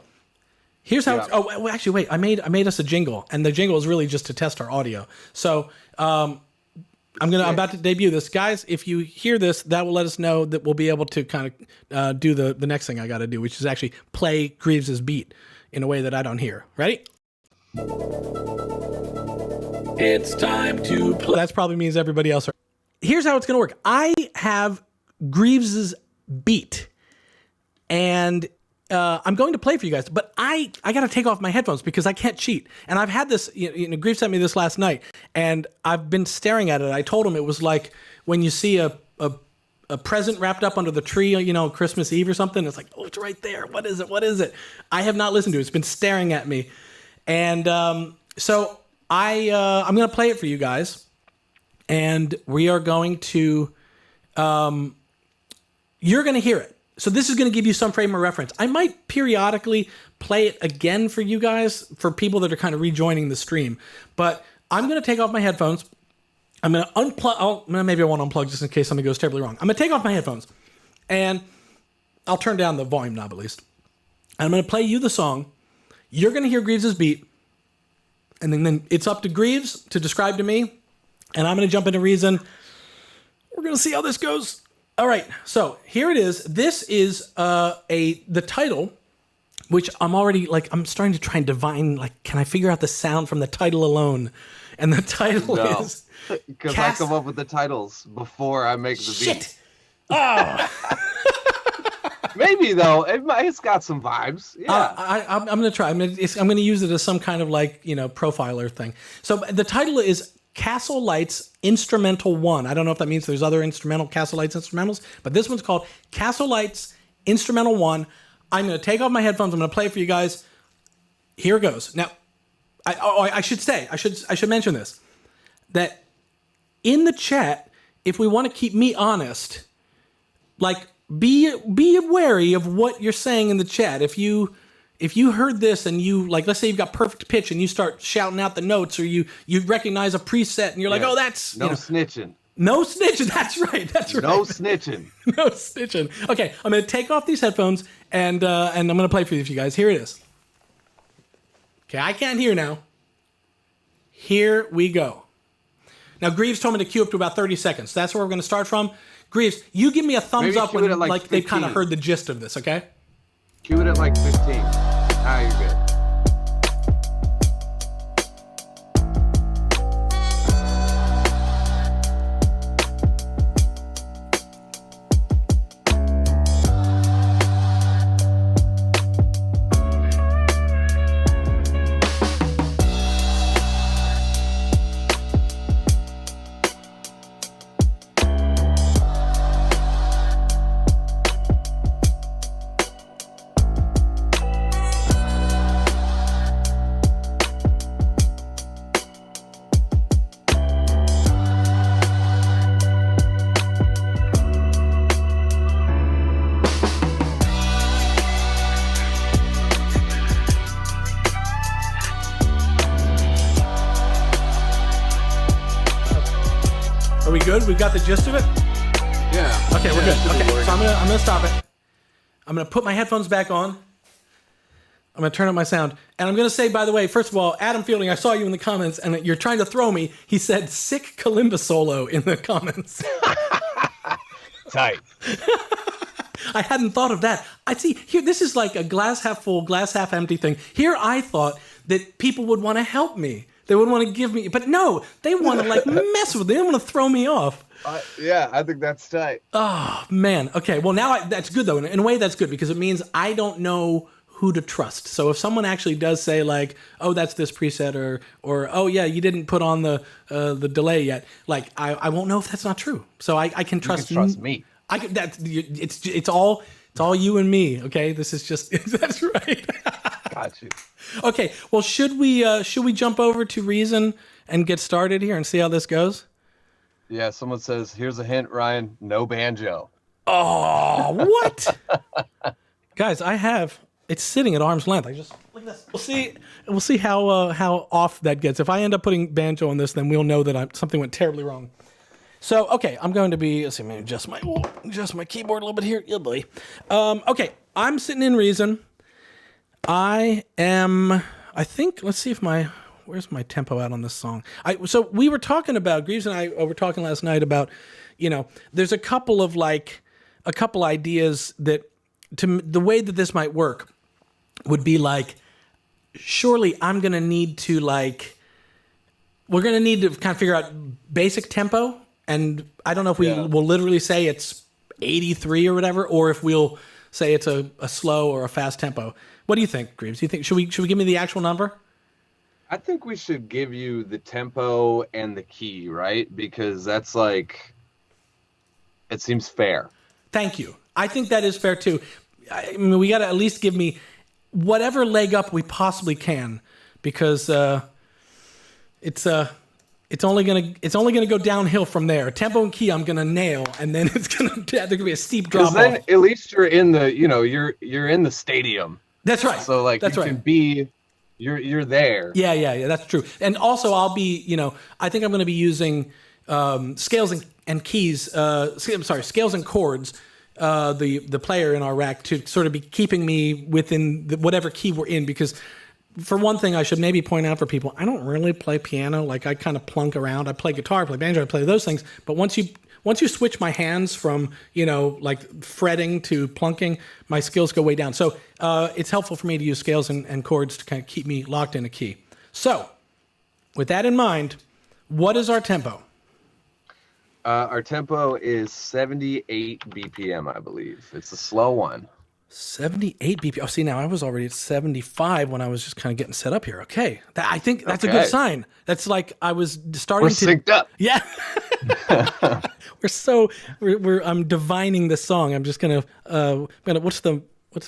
Here's how. Yeah. Actually, wait. I made us a jingle, and the jingle is really just to test our audio. So I'm about to debut this, guys. If you hear this, that will let us know that we'll be able to kind of do the next thing I got to do, which is actually play Greaves' beat in a way that I don't hear. Ready? It's time to play. That probably means everybody else. Here's how it's going to work. I have Greaves' beat, and I'm going to play for you guys, but I got to take off my headphones because I can't cheat. And I've had this, Greaves sent me this last night, and I've been staring at it. I told him it was like when you see a present wrapped up under the tree, Christmas Eve or something. It's like, oh, it's right there. What is it? What is it? I have not listened to it. It's been staring at me. And so I'm going to play it for you guys, and we are going to, you're going to hear it. So this is going to give you some frame of reference. I might periodically play it again for you guys, for people that are kind of rejoining the stream. But I'm going to take off my headphones. I'm going to unplug. Maybe I won't unplug just in case something goes terribly wrong. I'm going to take off my headphones, and I'll turn down the volume knob at least. And I'm going to play you the song. You're going to hear Greaves' beat, and then it's up to Greaves to describe to me, and I'm going to jump into reason. We're going to see how this goes. All right, so here it is. This is the title, which I'm already I'm starting to try and divine. Can I figure out the sound from the title alone? And the title is because I come up with the titles before I make the beat. Oh. Maybe though, it's got some vibes. Yeah, I'm gonna try. I'm gonna use it as some kind of profiler thing. So the title is Castle Lights Instrumental 1. I don't know if that means there's other Castle Lights instrumentals, but this one's called Castle Lights Instrumental 1. I'm going to take off my headphones. I'm going to play it for you guys. Here it goes. Now, I should mention this, that in the chat, if we want to keep me honest, be wary of what you're saying in the chat. If you heard this and you let's say you've got perfect pitch and you start shouting out the notes, or you recognize a preset and you're like, oh, that's no snitching. No snitching. That's right. No snitching. No snitching. Okay, I'm gonna take off these headphones and I'm gonna play for you guys. Here it is. Okay, I can't hear now. Here we go. Now Greaves told me to queue up to about 30 seconds. That's where we're gonna start from. Greaves, you give me a thumbs up when they've kind of heard the gist of this. Okay. Cue it at 15. You're good. good? We got the gist of it? Yeah. Okay, we're Yeah, good. it should be Okay, working. so I'm gonna stop it. I'm gonna put my headphones back on. I'm gonna turn up my sound. And I'm gonna say, by the way, first of all, Adam Fielding, I saw you in the comments and you're trying to throw me. He said sick kalimba solo in the comments. Tight. I hadn't thought of that. I see here, this is like a glass half full, glass half empty thing. Here I thought that people would want to help me. They would want to give me, but no, they want to like mess with me. They want to throw me off. Yeah, I think that's tight. Oh man. Okay. Well, now that's good though. In a way, that's good because it means I don't know who to trust. So if someone actually does say like, "Oh, that's this preset," or "Oh yeah, you didn't put on the delay yet," like I won't know if that's not true. So I can trust. You can trust me. I can. It's all you and me. Okay. This is just that's right. Got you. Okay. Well, should we jump over to Reason and get started here and see how this goes? Yeah, someone says, here's a hint, Ryan, no banjo. Oh, what? Guys, it's sitting at arm's length. Look at this. We'll see how off that gets. If I end up putting banjo on this, then we'll know that something went terribly wrong. So, okay, I'm going to be, let's see, let me adjust my keyboard a little bit here. Yeah, boy. Okay, I'm sitting in Reason. I think, let's see if where's my tempo out on this song? So we were talking about, Grieves and I were talking last night about, there's a couple ideas that, the way that this might work would be like, surely I'm going to need to we're going to need to kind of figure out basic tempo. And I don't know if we will literally say it's 83 or whatever, or if we'll say it's a slow or a fast tempo. What do you think, Grieves? Do you think, should we give me the actual number? I think we should give you the tempo and the key, right? Because that's it seems fair. Thank you. I think that is fair too. I mean, we got to at least give me whatever leg up we possibly can, because it's only gonna go downhill from there. Tempo and key I'm gonna nail, and then there's gonna be a steep drop off. Then at least you're in the you're in the stadium. That's right. So that's you right. can be you're there. Yeah, that's true. And also I'll be, I think I'm going to be using scales and keys, scales and chords, the player in our rack to sort of be keeping me within whatever key we're in, because for one thing, I should maybe point out for people, I don't really play piano. Like I kind of plunk around. I play guitar, I play banjo, I play those things. But once you switch my hands from, like fretting to plunking, my skills go way down. So it's helpful for me to use scales and chords to kind of keep me locked in a key. So with that in mind, what is our tempo? Our tempo is 78 BPM, I believe. It's a slow one. 78 BPM. Oh, see, now I was already at 75 when I was just kind of getting set up here. Okay. I think that's a good sign. That's like I was starting We're synced up. Yeah. I'm divining this song. I'm just gonna what's the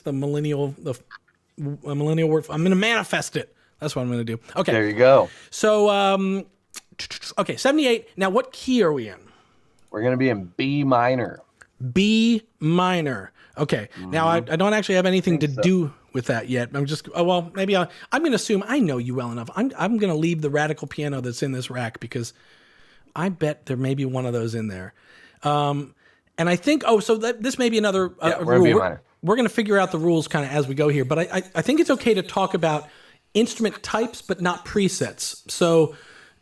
millennial word? I'm gonna manifest it. That's what I'm gonna do. Okay. There you go. So okay, 78. Now what key are we in? We're gonna be in B minor. B minor. Okay. Now I don't actually have anything to do with that yet. I'm just maybe I'm going to assume I know you well enough. I'm going to leave the radical piano that's in this rack because I bet there may be one of those in there. And I think this may be another rule. We're going to figure out the rules kind of as we go here, but I think it's okay to talk about instrument types but not presets. So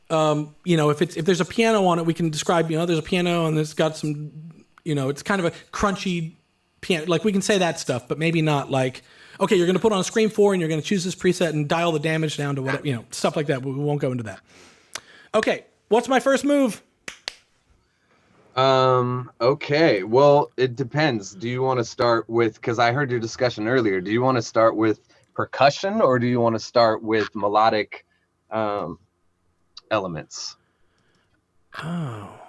if there's a piano on it, we can describe, there's a piano and it's got some, it's kind of a crunchy piano. Like we can say that stuff, but maybe not like, okay, you're going to put on a Scream 4 and you're going to choose this preset and dial the damage down to whatever, stuff like that. We won't go into that. Okay. What's my first move? Okay. Well, it depends. Do you want to start with, because I heard your discussion earlier, do you want to start with percussion or do you want to start with melodic elements? Oh.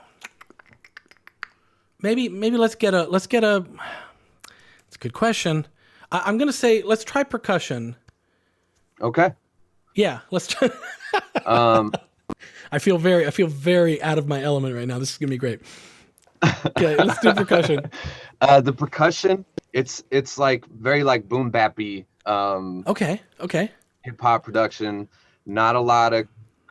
Maybe let's get a it's a good question. I'm going to say let's try percussion. Okay. Yeah, let's try. I feel very out of my element right now. This is going to be great. Okay, let's do percussion. The percussion, it's like very like boom bappy. Okay. Hip hop production, not a lot of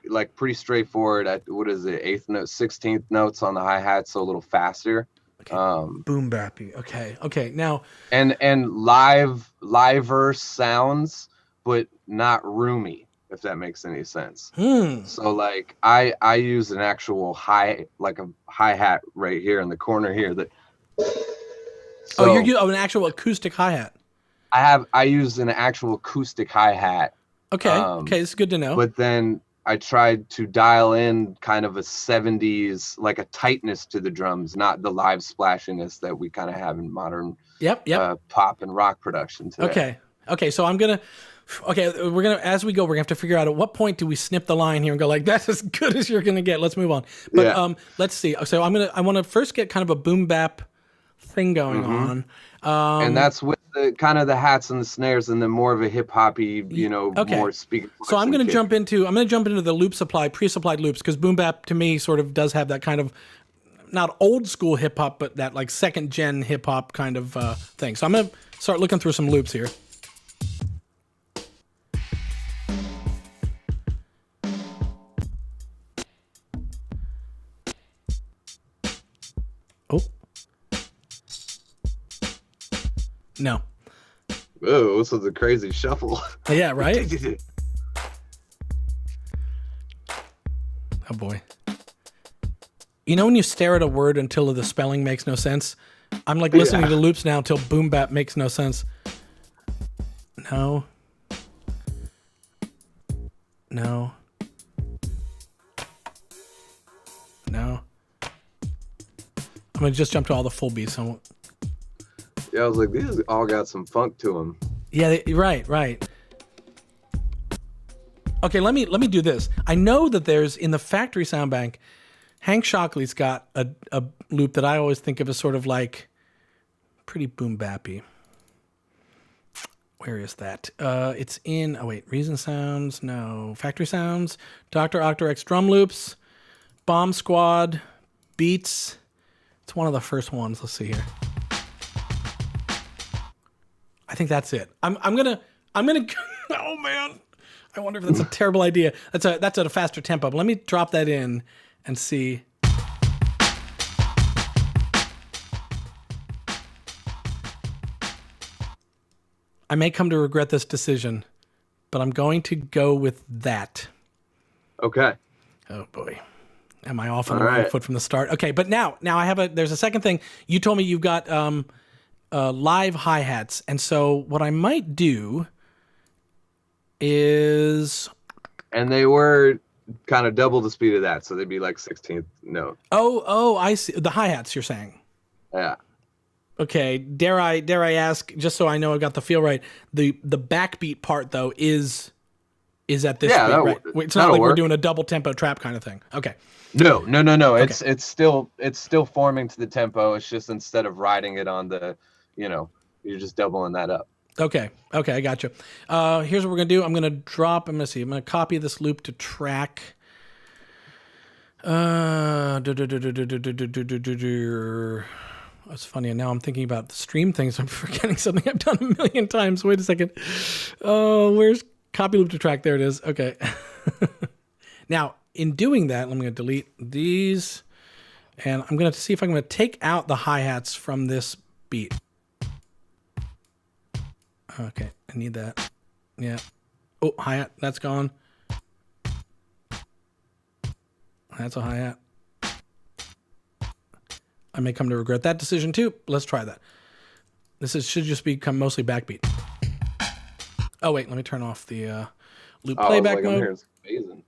like pretty straightforward. What is it? 8th note, 16th notes on the hi-hat, so a little faster. Okay. Boom bappy. Okay. Now, and liver sounds, but not roomy, if that makes any sense. So like I use an actual like a hi-hat right here in the corner here that. So you're an actual acoustic hi-hat. I use an actual acoustic hi-hat. Okay, it's good to know. But then I tried to dial in kind of a 70s, like a tightness to the drums, not the live splashiness that we kind of have in modern pop and rock production today. Okay, so we're gonna, as we go, we're gonna have to figure out at what point do we snip the line here and go like, that's as good as you're gonna get. Let's move on. But let's see. So I want to first get kind of a boom bap thing going on. And that's with the kind of the hats and the snares, and then more of a hip hoppy, more speaker. So I'm going to jump into the loop pre-supplied loops, because boom bap to me sort of does have that kind of not old school hip hop, but that like second gen hip hop kind of thing. So I'm going to start looking through some loops here. Oh. No. Oh, this was a crazy shuffle. Yeah, right? Oh, boy. You know when you stare at a word until the spelling makes no sense? I'm like listening to loops now until boom bap makes no sense. No. I'm going to just jump to all the full beats. Yeah, I was like, these all got some funk to them. Yeah, right. Okay, let me do this. I know that there's, in the factory sound bank, Hank Shockley's got a loop that I always think of as sort of like pretty boom bappy. Where is that? It's in, Reason Sounds, no. Factory Sounds, Dr. Octor X drum loops, Bomb Squad, Beats. It's one of the first ones. Let's see here. I think that's it. I'm gonna. Oh man, I wonder if that's a terrible idea. That's at a faster tempo. But let me drop that in and see. I may come to regret this decision, but I'm going to go with that. Okay. Oh boy. Am I off on the wrong foot from the start? Okay, but now there's a second thing. You told me you've got live hi-hats, and so what I might do is... And they were kind of double the speed of that, so they'd be like 16th note. Oh, I see. The hi-hats, you're saying? Yeah. Okay, dare I ask, just so I know I got the feel right, the backbeat part, though, is at this speed, right? It's not like we're doing a double tempo trap kind of thing. Okay. No. Okay. It's still forming to the tempo. It's just instead of riding it on the, you're just doubling that up. Okay, I got you. Here's what we're gonna do. I'm gonna copy this loop to track. That's funny. And now I'm thinking about the stream things. I'm forgetting something I've done a million times. Wait a second. Oh, where's copy loop to track? There it is. Okay. Now, in doing that, I'm going to delete these, and I'm going to see if I'm going to take out the hi-hats from this beat. Okay, I need that. Yeah. Oh, hi-hat, that's gone. That's a hi-hat. I may come to regret that decision too. Let's try that. Should just become mostly backbeat. Oh wait, let me turn off the loop playback mode. It's amazing.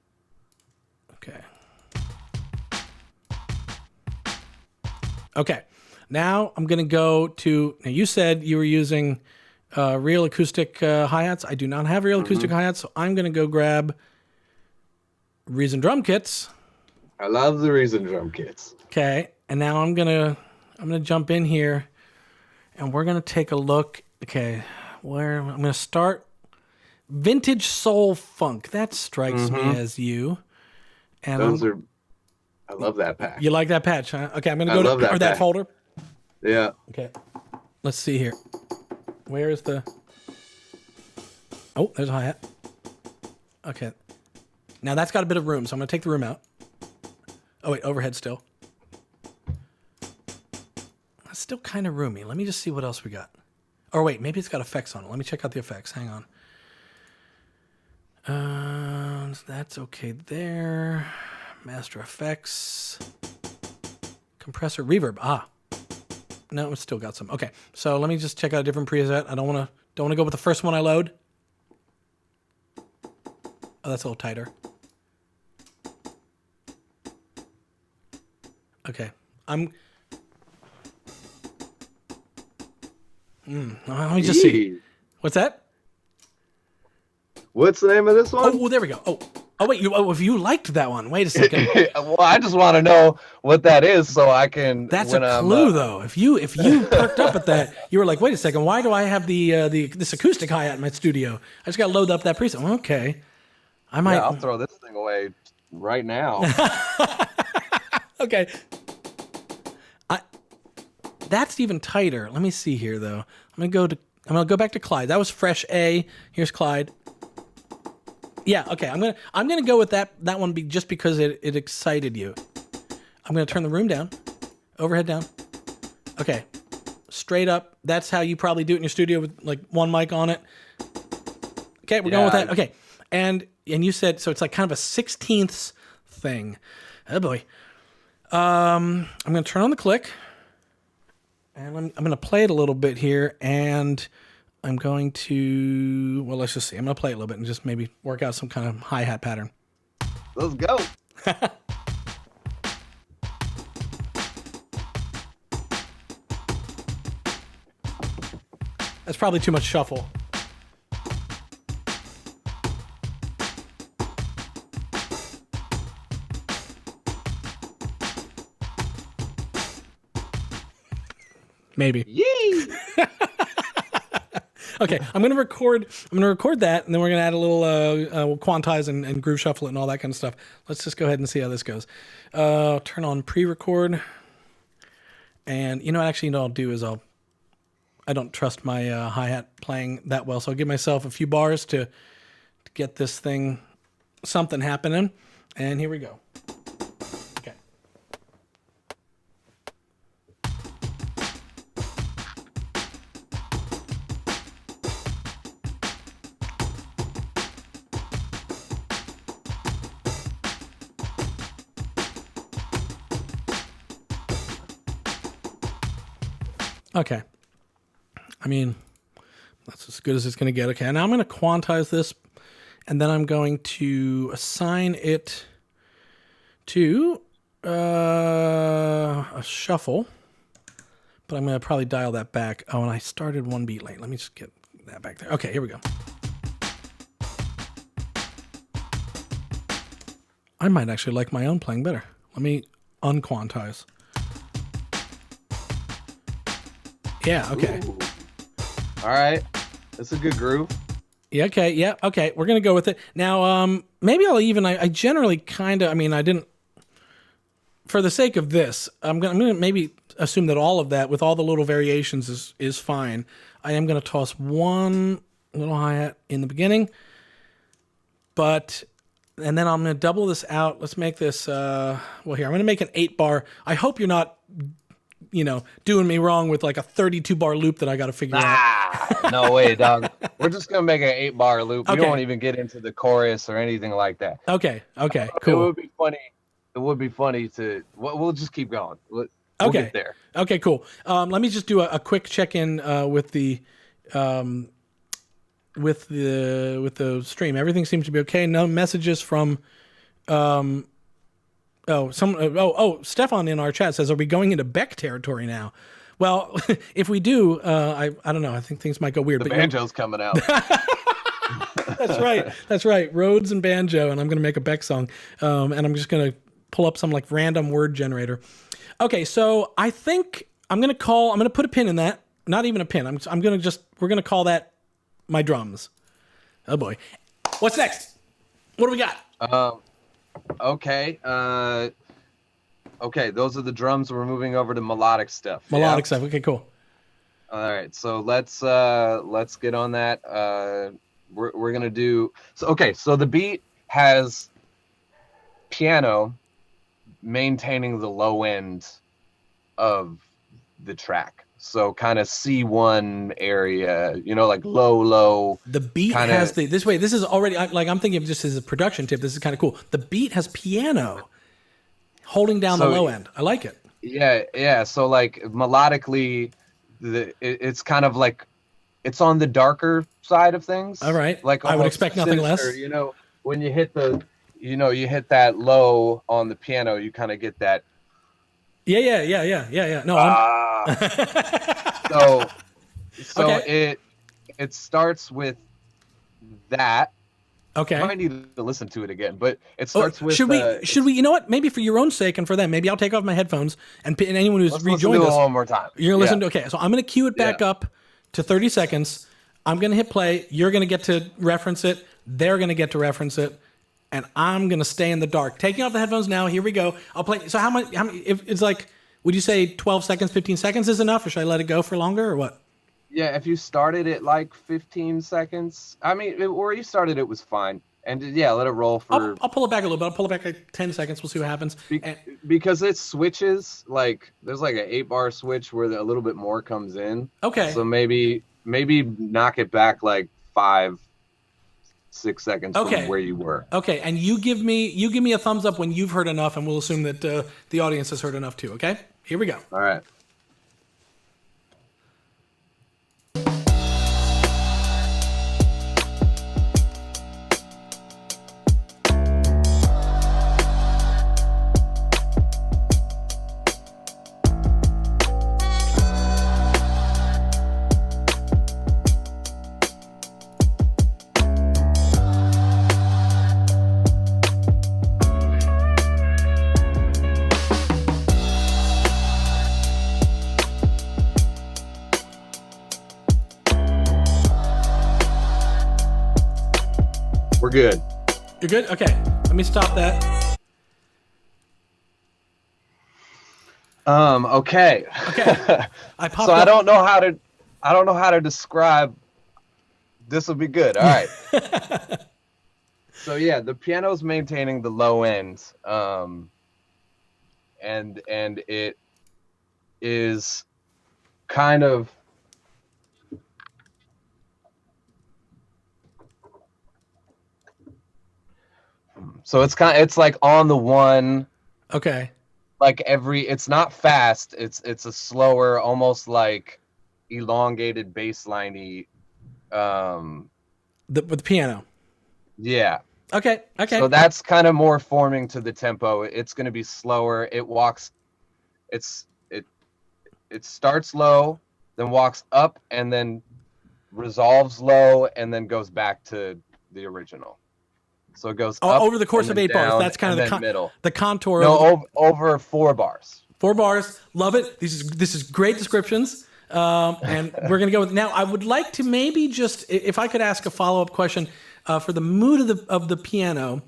Okay. Now I'm gonna go to. Now you said you were using real acoustic hi-hats. I do not have real acoustic hi-hats, so I'm gonna go grab Reason drum kits. I love the Reason drum kits. Okay. And now I'm gonna jump in here, and we're gonna take a look. Okay, I'm gonna start vintage soul funk. That strikes me as you. And I love that patch. You like that patch, huh? Okay, I'm gonna go to that folder. Yeah. Okay, let's see here. Where is the? Oh, there's a hi-hat. Okay, Now that's got a bit of room, so I'm gonna take the room out. Oh wait, overhead still. That's still kind of roomy. Let me just see what else we got. Or wait, maybe it's got effects on it. Let me check out the effects. Hang on. That's okay there. Master effects. Compressor reverb. No, it's still got some. Okay, so let me just check out a different preset. I don't want to go with the first one I load. Oh, that's a little tighter. Okay, let me just see. What's that? What's the name of this one? Oh, there we go. Oh wait, if you liked that one, wait a second. Well, I just want to know what that is so I can. That's a clue, though. If you perked up at that, you were like, wait a second, why do I have this acoustic hi-hat in my studio? I just got to load up that preset. Okay, I might. Yeah, I'll throw this thing away right now. Okay. That's even tighter. Let me see here, though. I'm gonna go back to Clyde. That was fresh A. Here's Clyde. Yeah, okay. I'm gonna go with that one just because it excited you. I'm gonna turn the room down, overhead down. Okay, straight up. That's how you probably do it in your studio with like one mic on it. Okay, we're going with that. Okay, and you said so. It's like kind of a 16ths thing. Oh boy. I'm gonna turn on the click, and I'm gonna play it a little bit here, and I'm going to, well, let's just see. I'm going to play it a little bit and just maybe work out some kind of hi-hat pattern. Let's go. That's probably too much shuffle. Maybe. Yee! Okay, I'm gonna record that, and then we're gonna add a little we'll quantize and groove shuffle it and all that kind of stuff. Let's just go ahead and see how this goes. Turn on pre-record, and what I'll do is I don't trust my hi-hat playing that well, so I'll give myself a few bars to get this thing something happening, and here we go. Okay. Okay. I mean, that's as good as it's going to get. Okay, now I'm going to quantize this, and then I'm going to assign it to a shuffle, but I'm going to probably dial that back. Oh, and I started one beat late. Let me just get that back there. Okay, here we go. I might actually like my own playing better. Let me unquantize. Yeah, okay. Ooh. All right. That's a good groove. Yeah, okay, yeah, okay. We're going to go with it. Now, maybe I generally kind of, I didn't, for the sake of this, I'm going to maybe assume that all of that, with all the little variations, is fine. I am going to toss one little hi-hat in the beginning, and then I'm going to double this out. Let's make this, here, I'm going to make an 8-bar. I hope you're not doing me wrong with like a 32-bar loop that I got to figure out. No way, dog. We're just going to make an 8-bar loop. Okay. We won't even get into the chorus or anything like that. Okay, cool. It would be funny. It would be funny to, we'll just keep going. We'll get there. Okay, cool. Let me just do a quick check-in with the stream. Everything seems to be okay. No messages from Stefan in our chat says, are we going into Beck territory now? Well, if we do, I don't know. I think things might go weird. The banjo's coming out. That's right. Rhodes and banjo, and I'm going to make a Beck song. And I'm just going to pull up some like random word generator. Okay, so I think I'm going to put a pin in that. Not even a pin. we're going to call that my drums. Oh boy. What's next? What do we got? Okay. Okay, those are the drums. We're moving over to melodic stuff. Melodic stuff. Okay, cool. All right, so let's get on that. We're gonna do so. Okay, so the beat has piano maintaining the low end of the track. So kind of C1 area, you know, like low. The beat kinda, has this is already like I'm thinking of just as a production tip. This is kind of cool. The beat has piano holding down the low end. I like it. Yeah. So like melodically, it's kind of like it's on the darker side of things. All right. Like I would expect nothing sinister, less. You know, when you hit you hit that low on the piano, you kind of get that. Yeah. No, So okay. it starts with that. Okay. I might need to listen to it again, but it starts with. Should we? You know what? Maybe for your own sake and for them, maybe I'll take off my headphones and anyone who's rejoined us. One more time. You're gonna listen to. Okay, so I'm gonna cue it back up to 30 seconds. I'm gonna hit play. You're gonna get to reference it. They're gonna get to reference it, and I'm gonna stay in the dark. Taking off the headphones now. Here we go. I'll play. So how many? If it's like, would you say 12 seconds, 15 seconds is enough, or should I let it go for longer, or what? Yeah, if you started at like 15 seconds, I mean, where you started it was fine. And yeah, let it roll for. I'll pull it back a little bit. I'll pull it back like 10 seconds. We'll see what happens. Because it switches, like there's like an 8-bar switch where a little bit more comes in. Okay. So maybe knock it back like 5-6 seconds from where you were. Okay, and you give me a thumbs up when you've heard enough, and we'll assume that the audience has heard enough too. Okay, here we go. All right. We're good. You're good? Okay. Let me stop that. Okay. Okay. I don't know how to describe. This will be good. All right. So yeah, the piano's maintaining the low end. And it is kind of so it's like on the one. Okay. Like it's not fast. It's a slower, almost like elongated bassline-y. With the piano. Yeah. Okay. So that's kind of more forming to the tempo. It's going to be slower. It starts low, then walks up, and then resolves low, and then goes back to the original. So it goes up over the course of 8 bars. That's kind of the contour. No, over 4 bars. 4 bars. Love it. This is great descriptions. And we're gonna go with now. I would like to maybe just, if I could ask a follow-up question for the mood of the piano.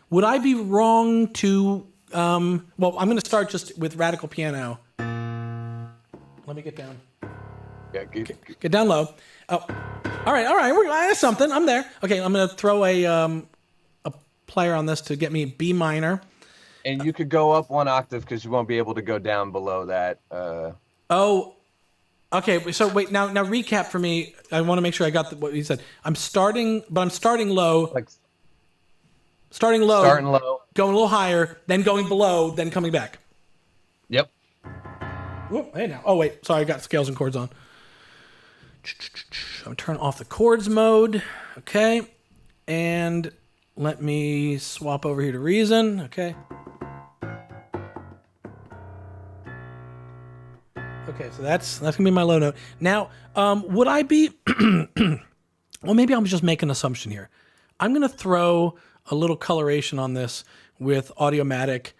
Would I be wrong to? Well, I'm going to start just with radical piano. Let me get down. Yeah, get down low. Oh, all right. That's something. I'm there. Okay, I'm going to throw a player on this to get me B minor. And you could go up 1 octave because you won't be able to go down below that. Okay. So wait, now recap for me. I want to make sure I got what you said. I'm starting low. Starting low. Going a little higher, then going below, then coming back. Yep. Whoop, hey now. Oh wait, sorry, I got scales and chords on. I'm gonna turn off the chords mode. Okay. And let me swap over here to Reason. Okay. Okay, so that's gonna be my low note. Now, would I be? Well, maybe I'm just making an assumption here. I'm gonna throw a little coloration on this with Audiomatic.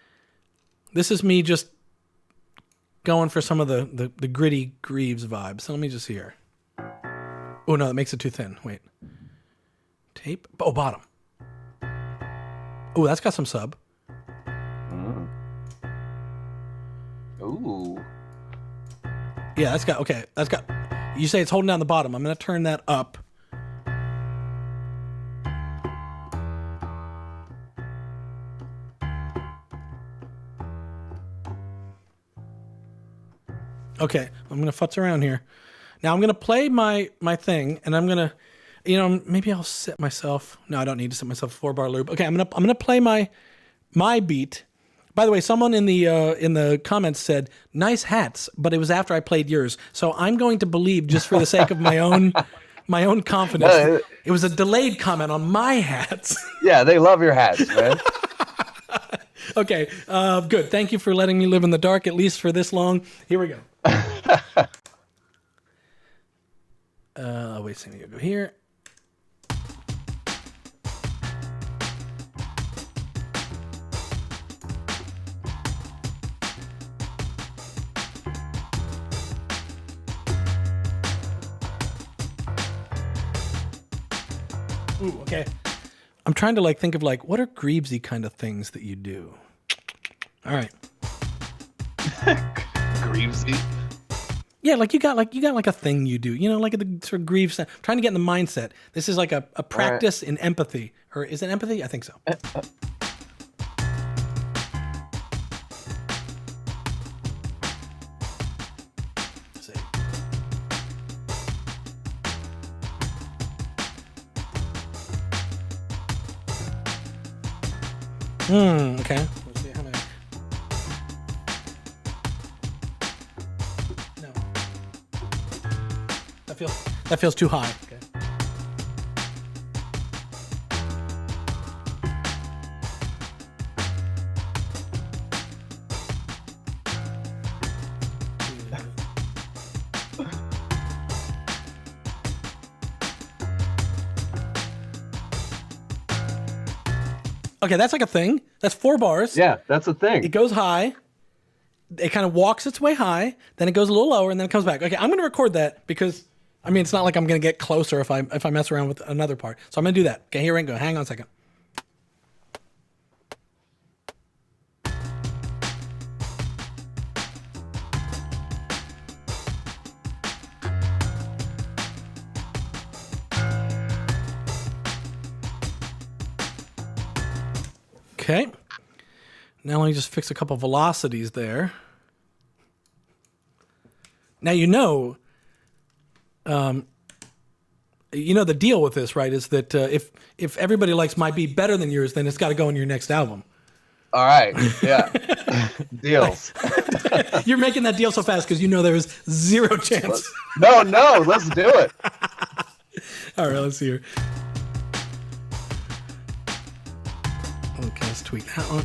This is me just going for some of the gritty Grieves vibes. So let me just see here. Oh no, that makes it too thin. Wait. Tape. Oh, bottom. Oh, that's got some sub. Ooh. Yeah, that's got. You say it's holding down the bottom. I'm gonna turn that up. Okay, I'm gonna futz around here. Now I'm gonna play my thing, and I'm gonna, maybe I'll set myself. No, I don't need to set myself a 4-bar loop. Okay, I'm gonna play my beat. By the way, someone in the comments said nice hats, but it was after I played yours. So I'm going to believe, just for the sake of my own confidence, No, it was a delayed comment on my hats. Yeah, they love your hats, man. Okay, good. Thank you for letting me live in the dark, at least for this long. Here we go. Wait a second. I'll go here. Ooh, okay. I'm trying to think of what are Grievesy kind of things that you do. All right. Grievesy. Yeah, you got a thing you do. Like the sort of Grieves. I'm trying to get in the mindset. This is like a practice in empathy. Or is it empathy? I think so. Let's see. Okay. Let's see how many. No. That feels too high. Okay. Okay, that's like a thing. That's 4 bars. Yeah, that's a thing. It goes high. It kind of walks its way high. Then it goes a little lower, and then it comes back. Okay, I'm going to record that because, it's not like I'm going to get closer if I mess around with another part. So I'm going to do that. Okay, here we go. Hang on a second. Okay. Now let me just fix a couple velocities there. Now the deal with this, right, is that if everybody likes my beat better than yours, then it's got to go in your next album. All right. Yeah. Deals. You're making that deal so fast because there's zero chance. No, let's do it. All right, let's see here. Okay, let's tweak that one.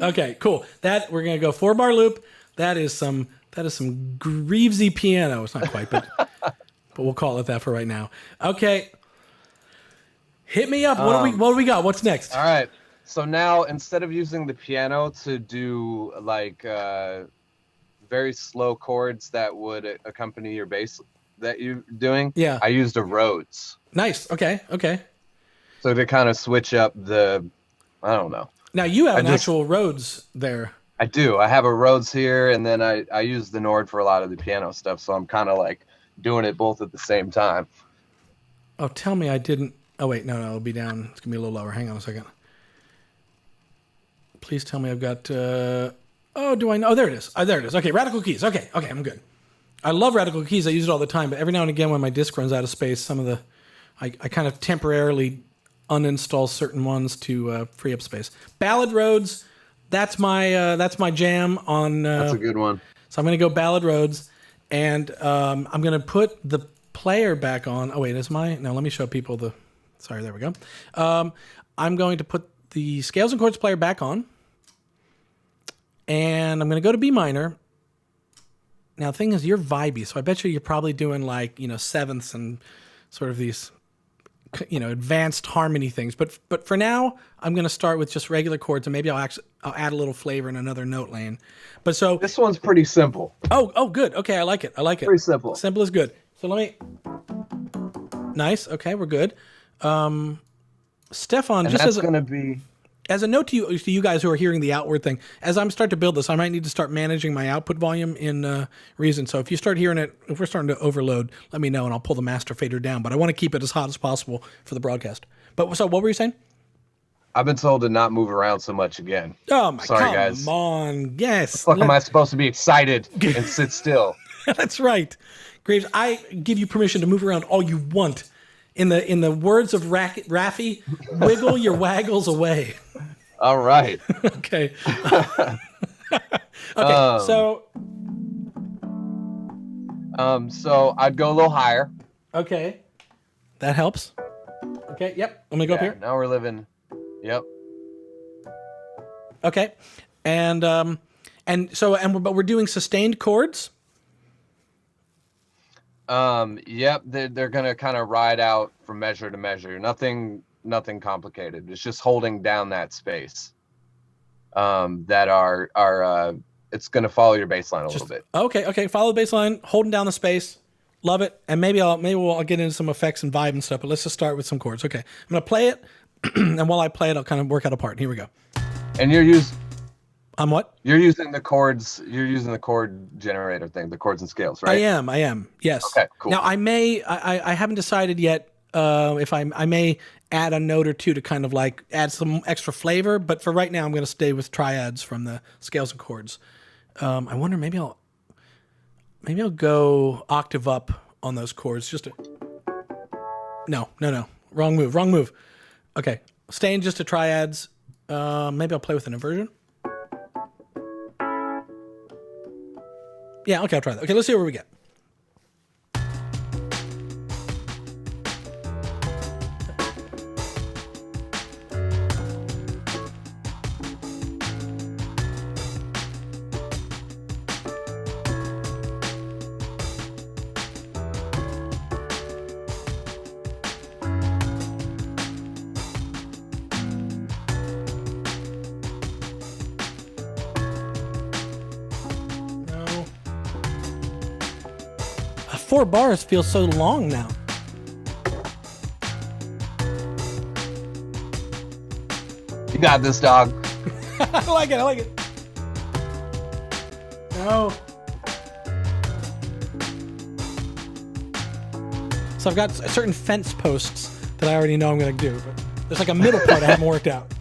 Okay, cool. That we're gonna go 4-bar loop. That is some Grievesy piano. It's not quite, but we'll call it that for right now. Okay, hit me up. What do we got? What's next? All right. So now instead of using the piano to do very slow chords that would accompany your bass that you're doing, yeah, I used a Rhodes. Nice. Okay. So to kind of switch up I don't know. Now you have actual Rhodes there. I do. I have a Rhodes here, and then I use the Nord for a lot of the piano stuff. So I'm kind of doing it both at the same time. Oh, tell me I didn't. Oh wait, no, it'll be down. It's gonna be a little lower. Hang on a second. Please tell me I've got. Do I know? Oh, there it is. There it is. Okay, radical keys. Okay, I'm good. I love radical keys. I use it all the time, but every now and again, when my disk runs out of space, I kind of temporarily uninstall certain ones to free up space. Ballad Rhodes, that's my jam on. That's a good one. So I'm gonna go Ballad Rhodes, and I'm gonna put the player back on. Oh wait, no? Let me show people the. Sorry, there we go. I'm going to put the Scales and Chords player back on, and I'm gonna go to B minor. Now the thing is, you're vibey, so I bet you're probably doing sevenths and sort of these. Advanced harmony things, but for now I'm going to start with just regular chords, and maybe I'll add a little flavor in another note lane. But so this one's pretty simple. Oh, good. Okay, I like it. Pretty simple. Simple is good. So let me. Nice. Okay, we're good. Stefan, and just that's going to be. As a note to you guys who are hearing the outward thing, as I'm starting to build this, I might need to start managing my output volume in Reason. So if you start hearing it, if we're starting to overload, let me know and I'll pull the master fader down. But I want to keep it as hot as possible for the broadcast. But so what were you saying? I've been told to not move around so much again. Oh my, Sorry, come guys. on. Yes. Fuck, am I supposed to be excited and sit still? That's right. Graves, I give you permission to move around all you want. In the words of Raffi, wiggle your waggles away. All right. Okay. Okay, so I'd go a little higher. Okay. That helps. Okay, yep. I'm gonna go up here. Now we're living. Yep. Okay. But we're doing sustained chords. Yep. They're gonna kind of ride out from measure to measure. Nothing complicated. It's just holding down that space. It's gonna follow your bass line a little bit. Okay. Follow the bass line, holding down the space. Love it. And maybe we'll get into some effects and vibe and stuff, but let's just start with some chords. Okay. I'm gonna play it, and while I play it, I'll kind of work out a part. Here we go. And I'm what? You're using the chords. You're using the chord generator thing, the chords and scales, right? I am. Yes. Okay, cool. Now I haven't decided yet if I may add a note or two to kind of like add some extra flavor, but for right now I'm going to stay with triads from the scales and chords. I wonder maybe I'll go octave up on those chords just to. No. Wrong move. Okay. Staying just to triads. Maybe I'll play with an inversion. Yeah, okay, I'll try that. Okay, let's see where we get. No. 4 bars feels so long now. You got this, dog. I like it. No. So I've got certain fence posts that I already know I'm going to do, but there's like a middle part I haven't worked out.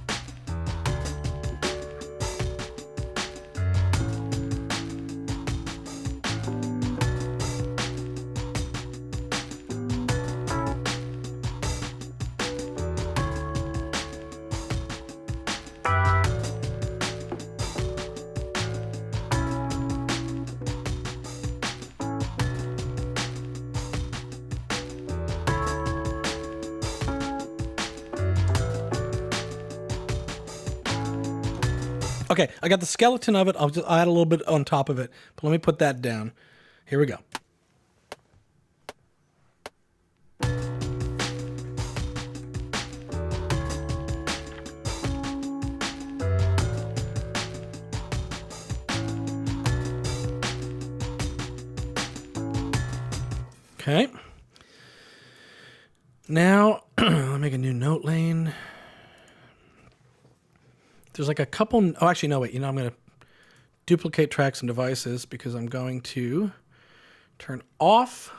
Okay, I got the skeleton of it. I'll just add a little bit on top of it. But let me put that down. Here we go. Okay. Now, I'll make a new note lane. There's like a couple. Oh, actually, no, wait. I'm going to duplicate tracks and devices because I'm going to turn off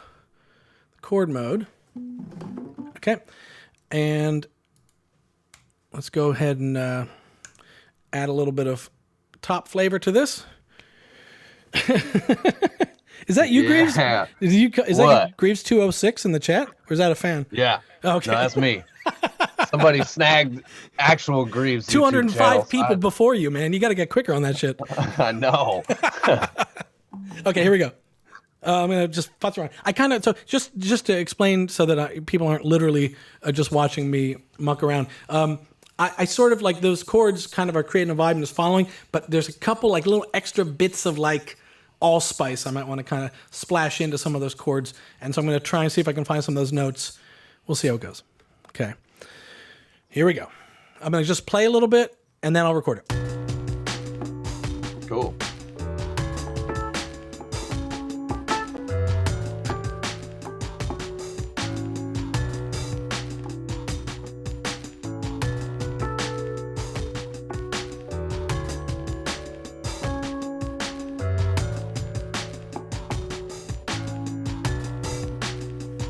the chord mode. Okay. And let's go ahead and add a little bit of top flavor to this. Is that you, Grieves? Is that Grieves 206 in the chat? Or is that a fan? Yeah. Okay. No, that's me. Somebody snagged actual Grieves. 205 people before you, man. You got to get quicker on that shit. I know. Okay, here we go. I'm gonna just futz around. I kind of just to explain so that people aren't literally just watching me muck around. I sort of like those chords kind of are creating a vibe and just following, but there's a couple like little extra bits of like allspice I might want to kind of splash into some of those chords, and so I'm going to try and see if I can find some of those notes. We'll see how it goes. Okay. Here we go. I'm going to just play a little bit, and then I'll record it. Cool.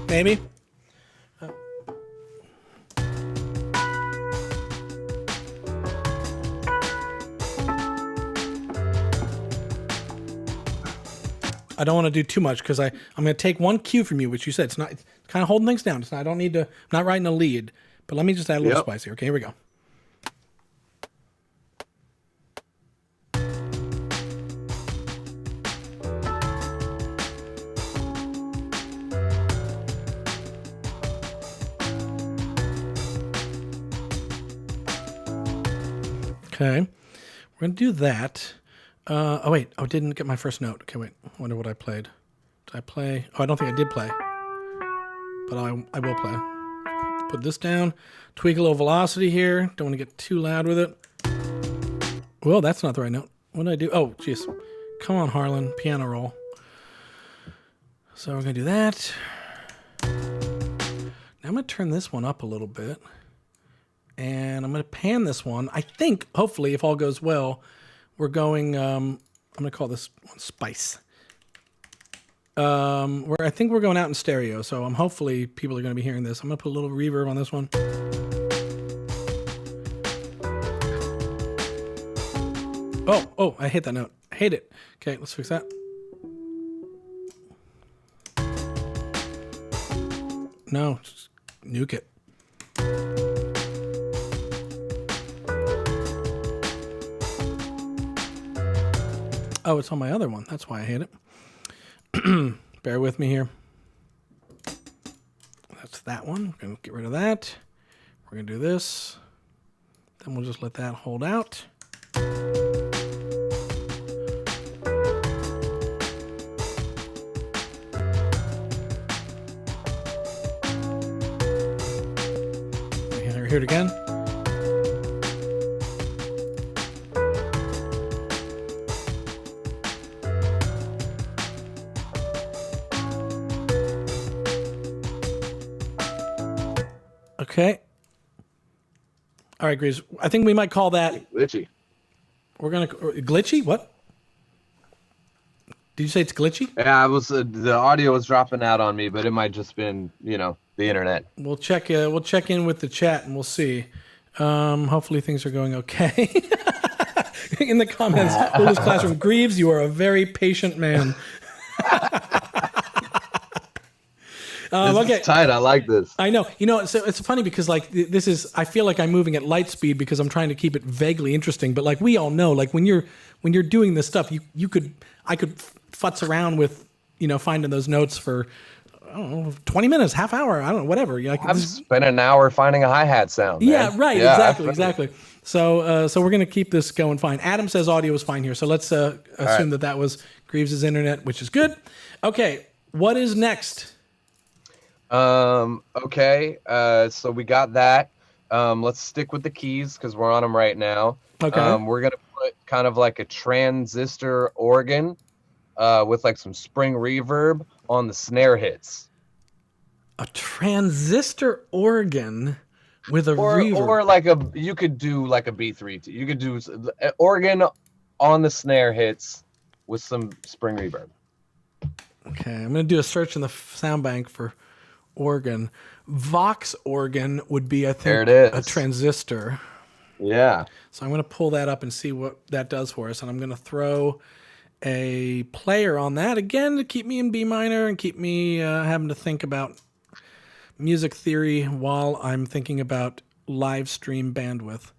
Maybe. I don't want to do too much because I'm going to take one cue from you, which you said it's kind of holding things down. It's not, I don't need to. I'm not writing a lead, but let me just add a little spice here. Okay, here we go. Okay, we're going to do that. Oh, wait. Oh, didn't get my first note. Okay, wait. I wonder what I played. Did I play? Oh, I don't think I did play. But I will play. Put this down. Tweak a little velocity here. Don't want to get too loud with it. Well, that's not the right note. What did I do? Oh, jeez. Come on, Harlan. Piano roll. So we're going to do that. Now I'm going to turn this one up a little bit. And I'm going to pan this one. I think, hopefully, if all goes well, we're going, I'm going to call this one Spice. I think we're going out in stereo, so hopefully people are going to be hearing this. I'm going to put a little reverb on this one. Oh, I hate that note. I hate it. Okay, let's fix that. No, just nuke it. Oh, it's on my other one. That's why I hate it. Bear with me here. That's that one. We're going to get rid of that. We're going to do this. Then we'll just let that hold out. Hear it again. Okay. All right, Grieves. I think we might call that glitchy. We're gonna glitchy. What? Did you say it's glitchy? Yeah, I was. The audio was dropping out on me, but it might just been, the internet. We'll check. We'll check in with the chat and we'll see. Hopefully things are going okay. In the comments, Lulu's Classroom, Grieves, you are a very patient man. This is tight. I like this. I know. It's funny because this is. I feel like I'm moving at light speed because I'm trying to keep it vaguely interesting. But we all know, when you're doing this stuff, I could futz around with finding those notes for 20 minutes, half hour. I don't know, whatever. I've spent an hour finding a hi-hat sound. Man. Yeah, right. Yeah, exactly. So we're gonna keep this going fine. Adam says audio is fine here. So let's assume that was Greaves' internet, which is good. Okay, what is next? Okay. So we got that. Let's stick with the keys because we're on them right now. Okay. We're gonna put kind of like a transistor organ, with some spring reverb on the snare hits. A transistor organ with a reverb, or you could do a B3. You could do an organ on the snare hits with some spring reverb. Okay, I'm gonna do a search in the sound bank for organ. Vox organ would be, I think, there it is. A transistor. Yeah. So I'm going to pull that up and see what that does for us. And I'm going to throw a player on that again to keep me in B minor and keep me having to think about music theory while I'm thinking about live stream bandwidth.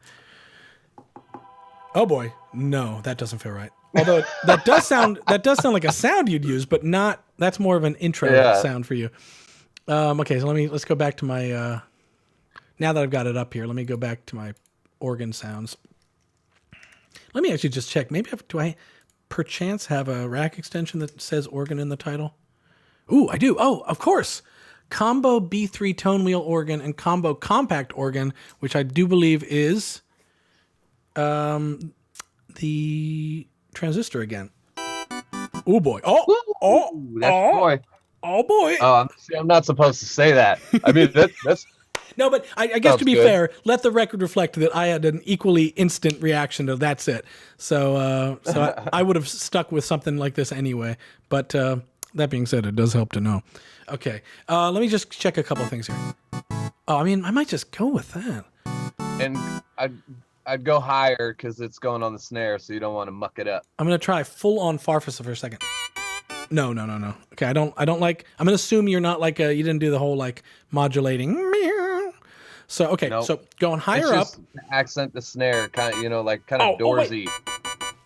Oh boy. No, that doesn't feel right. Although that does sound like a sound you'd use, but not, that's more of an intro sound for you. Okay, so let's go back to my, now that I've got it up here, let me go back to my organ sounds. Let me actually just check. Maybe do I perchance have a rack extension that says organ in the title? Ooh, I do. Oh, of course. Combo B3 tone wheel organ and combo compact organ, which I do believe is the transistor again. Oh boy. That's boy. Oh boy! I'm not supposed to say that. I mean, that's no, but I guess to be fair, let the record reflect that I had an equally instant reaction to that's it. So I would have stuck with something like this anyway. But that being said, it does help to know. Okay, let me just check a couple of things here. Oh, I mean, I might just go with that. And I'd go higher because it's going on the snare, so you don't want to muck it up. I'm gonna try full on Farfisa for a second. No. Okay, I don't like. I'm gonna assume you're not like you didn't do the whole like modulating. Meow. So okay, Nope. so going higher It's up. just to accent the snare, kind of, like kind Oh, of oh, wait. doorsy.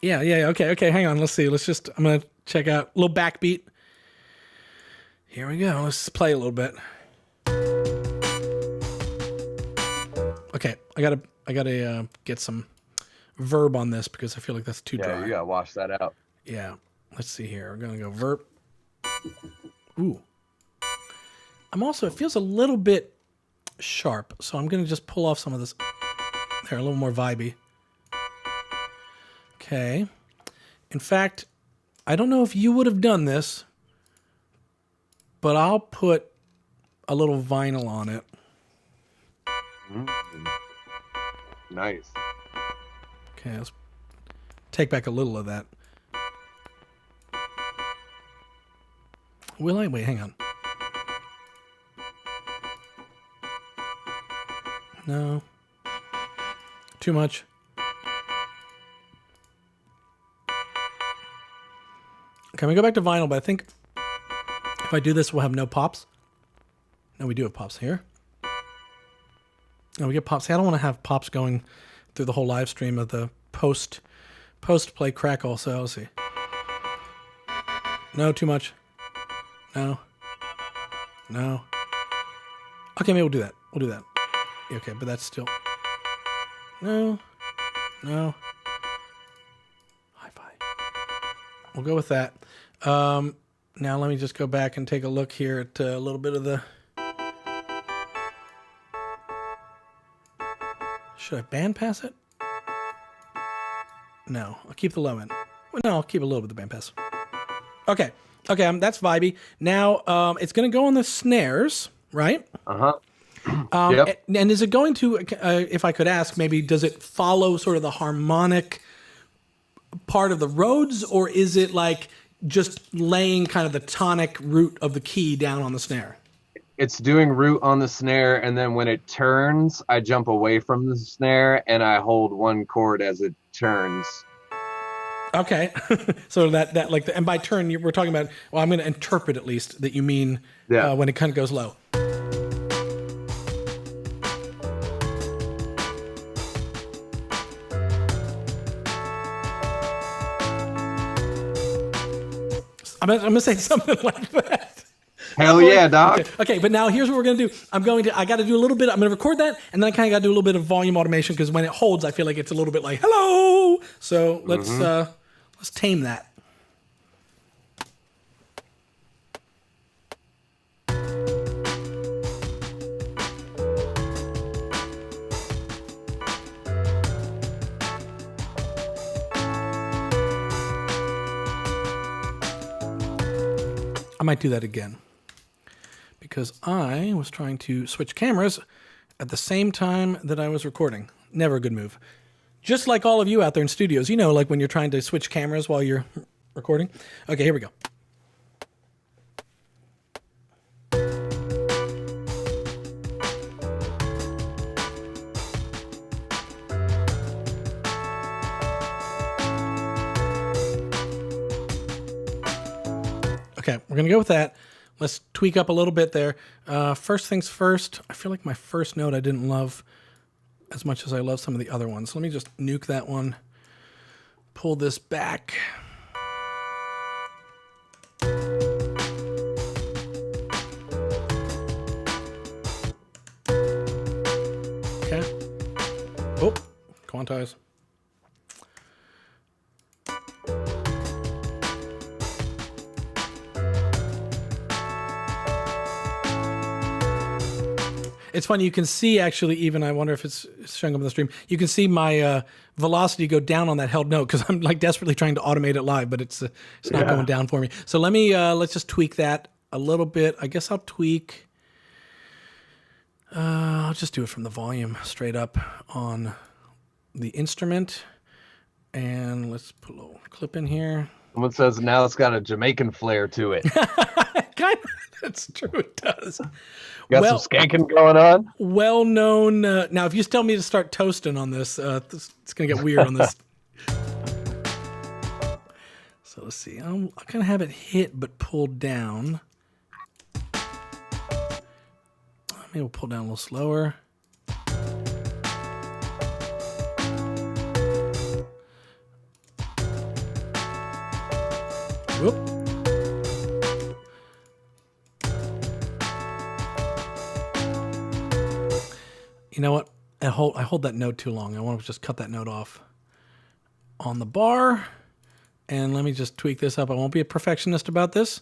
Yeah. Okay. Hang on. Let's see. I'm gonna check out a little backbeat. Here we go. Let's play a little bit. Okay, I gotta get some verb on this because I feel like that's too dry. Yeah, you gotta wash that out. Yeah. Let's see here. We're gonna go verb. Ooh. It feels a little bit sharp, so I'm gonna just pull off some of this. There, a little more vibey. Okay. In fact, I don't know if you would have done this, but I'll put a little vinyl on it. Nice. Okay, let's take back a little of that. Will I? Wait, hang on. No. Too much. Okay, we go back to vinyl, but I think if I do this, we'll have no pops. No, we do have pops here. No, we get pops. See, I don't want to have pops going through the whole live stream of the post play crackle. So let's see. No, too much. No. Okay, maybe we'll do that. Okay, but that's still. No. Hi-fi. We'll go with that. Now let me just go back and take a look here at a little bit of the. Should I bandpass it? No, I'll keep the low end. Well, no, I'll keep a little bit of the bandpass. Okay, that's vibey. Now it's going to go on the snares, right? Yep. And is it going to, if I could ask, maybe does it follow sort of the harmonic part of the Rhodes, or is it like just laying kind of the tonic root of the key down on the snare? It's doing root on the snare, and then when it turns, I jump away from the snare and I hold one chord as it turns. Okay, so that like, and by turn we're talking about. Well, I'm going to interpret at least that you mean when it kind of goes low. I'm going to say something like that. Hell yeah, dog. Okay, but now here's what we're going to do. I got to do a little bit. I'm going to record that, and then I kind of got to do a little bit of volume automation because when it holds, I feel like it's a little bit like, hello. So let's tame that. I might do that again because I was trying to switch cameras at the same time that I was recording. Never a good move. Just like all of you out there in studios, like when you're trying to switch cameras while you're recording. Okay, here we go. Okay, we're going to go with that. Let's tweak up a little bit there. First things first, I feel like my first note I didn't love as much as I love some of the other ones. Let me just nuke that one. Pull this back. Okay. Oh, quantize. It's funny, you can see actually even, I wonder if it's showing up on the stream, you can see my velocity go down on that held note because I'm like desperately trying to automate it live, but it's not going down for me. So let's just tweak that a little bit. I guess I'll tweak, I'll just do it from the volume straight up on the instrument. And let's put a little clip in here. Someone says now it's got a Jamaican flair to it. Kind of, that's true, it does. Got some skanking going on. Well known. Now, if you tell me to start toasting on this, it's going to get weird on this. So let's see. I'm gonna have it hit but pulled down. Maybe we'll pull down a little slower. Whoop. You know what? I hold that note too long. I want to just cut that note off on the bar. And let me just tweak this up. I won't be a perfectionist about this,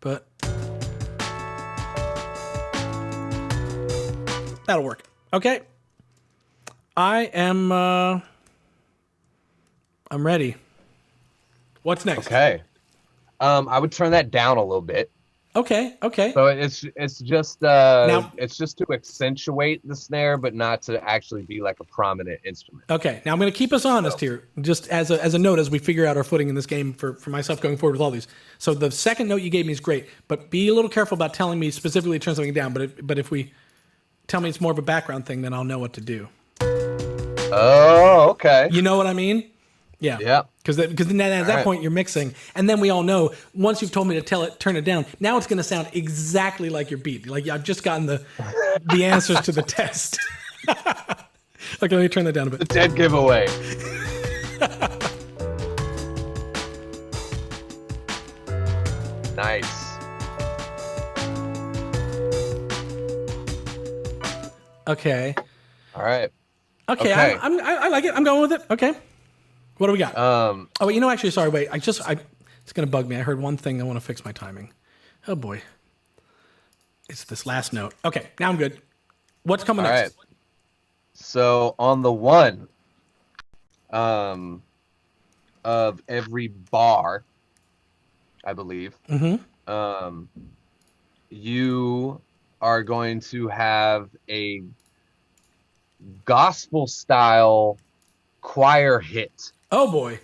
but that'll work. Okay. I'm ready. What's next? Okay. I would turn that down a little bit. Okay. So it's just Now- it's just to accentuate the snare, but not to actually be like a prominent instrument. Okay. Now I'm going to keep us honest here, just as a note as we figure out our footing in this game for myself going forward with all these. So the second note you gave me is great, but be a little careful about telling me specifically to turn something down. But if we tell me it's more of a background thing, then I'll know what to do. Oh, okay. You know what I mean? Yeah. Yeah. Because then at that point you're mixing, and then we all know once you've told me to turn it down. Now it's going to sound exactly like your beat. Like I've just gotten the answers to the test. Okay, let me turn that down a bit. The dead giveaway. Nice. Okay. All right. Okay. Okay. I like it. I'm going with it. Okay. What do we got? Oh, wait, actually, sorry. Wait, it's going to bug me. I heard one thing. I want to fix my timing. Oh boy. It's this last note. Okay. Now I'm good. What's coming All next? right. So on the one, of every bar, I believe, you are going to have a gospel style choir hit. Oh boy.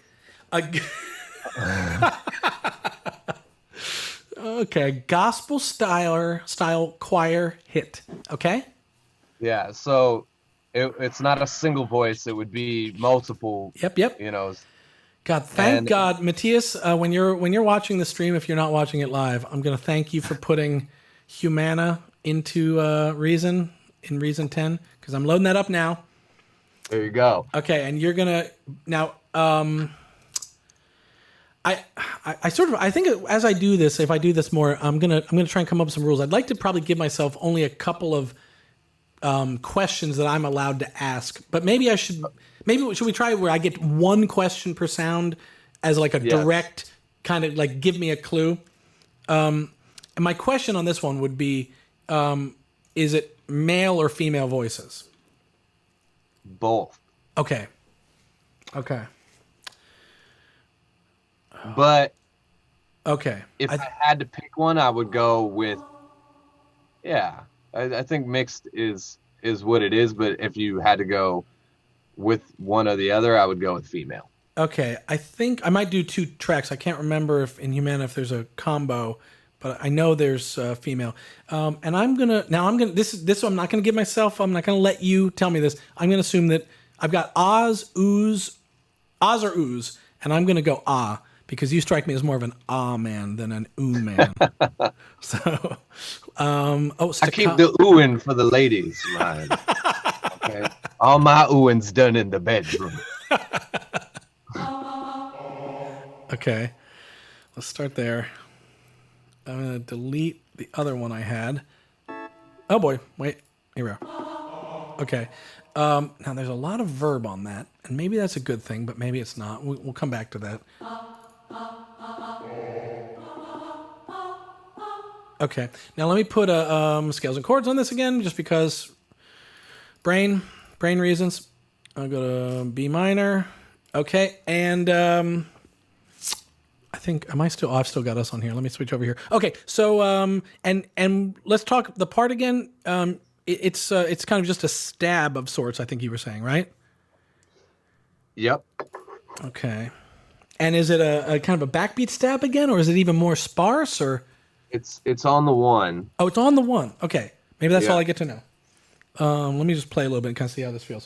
Okay, gospel style choir hit. Okay. Yeah. So it's not a single voice. It would be multiple. Yep. You know. God, thank God, Matthias. When you're watching the stream, if you're not watching it live, I'm gonna thank you for putting Humana into Reason 10 because I'm loading that up now. There you go. Okay, and you're gonna now. I think as I do this, if I do this more, I'm gonna try and come up with some rules. I'd like to probably give myself only a couple of questions that I'm allowed to ask, but maybe should we try where I get one question per sound as like a direct kind of like give me a clue. And my question on this one would be, is it male or female voices? Both. Okay. But Okay. if I had to pick one, I would go with, I think mixed is what it is. But if you had to go with one or the other, I would go with female. Okay. I think I might do two tracks. I can't remember if in Humana if there's a combo, but I know there's female. And I'm not gonna give myself. I'm not gonna let you tell me this. I'm gonna assume that I've got Oz or ooze, and I'm gonna go because you strike me as more of an man than an man. So, I keep the oohing for the ladies, man. Okay, all my oohing's done in the bedroom. Okay, let's start there. I'm gonna delete the other one I had. Oh boy, wait, here we are. Okay, now there's a lot of verb on that, and maybe that's a good thing, but maybe it's not. We'll come back to that. Okay, now let me put scales and chords on this again, just because brain reasons. I'll go to B minor. Okay, and I think I've still got us on here. Let me switch over here. Okay, so and let's talk the part again. It's kind of just a stab of sorts. I think you were saying, right? Yep. Okay, and is it a kind of a backbeat stab again, or is it even more sparse? Or it's on the one. Oh, it's on the one. Okay, maybe that's all I get to know. Let me just play a little bit and kind of see how this feels.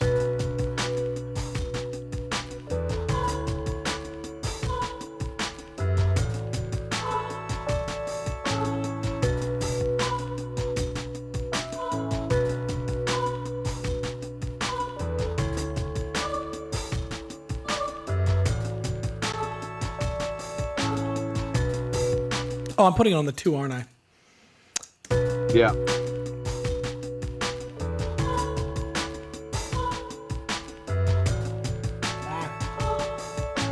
Oh, I'm putting it on the 2, aren't I? Yeah.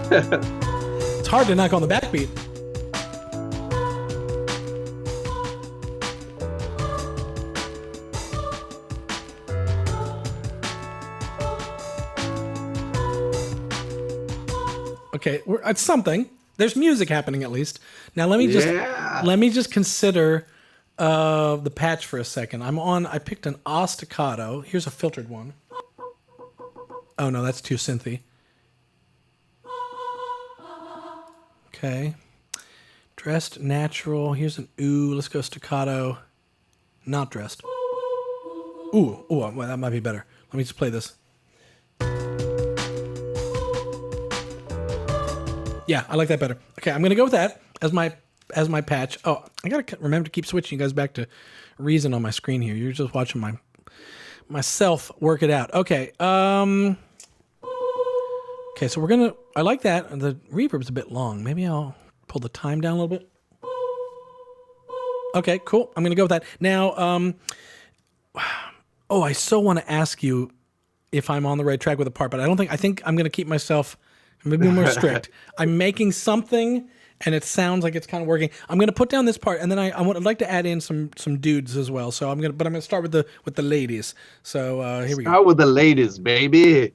It's hard to knock on the backbeat. Okay, it's something. There's music happening at least. Now let me just consider the patch for a second. I picked an A staccato. Here's a filtered one. Oh no, that's too synthy. Okay. Dressed natural. Here's an ooh. Let's go staccato. Not dressed. Ooh, well, that might be better. Let me just play this. Yeah, I like that better. Okay, I'm gonna go with that as my patch. Oh, I gotta remember to keep switching you guys back to Reason on my screen here. You're just watching myself work it out. Okay. Okay, so I like that. The reverb's a bit long. Maybe I'll pull the time down a little bit. Okay, cool. I'm gonna go with that. Now, I so want to ask you if I'm on the right track with the part, but I think I'm gonna keep myself maybe more strict. I'm making something, and it sounds like it's kind of working. I'm gonna put down this part, and then I'd like to add in some dudes as well. So I'm gonna start with the ladies. So here we go. Start with the ladies, baby.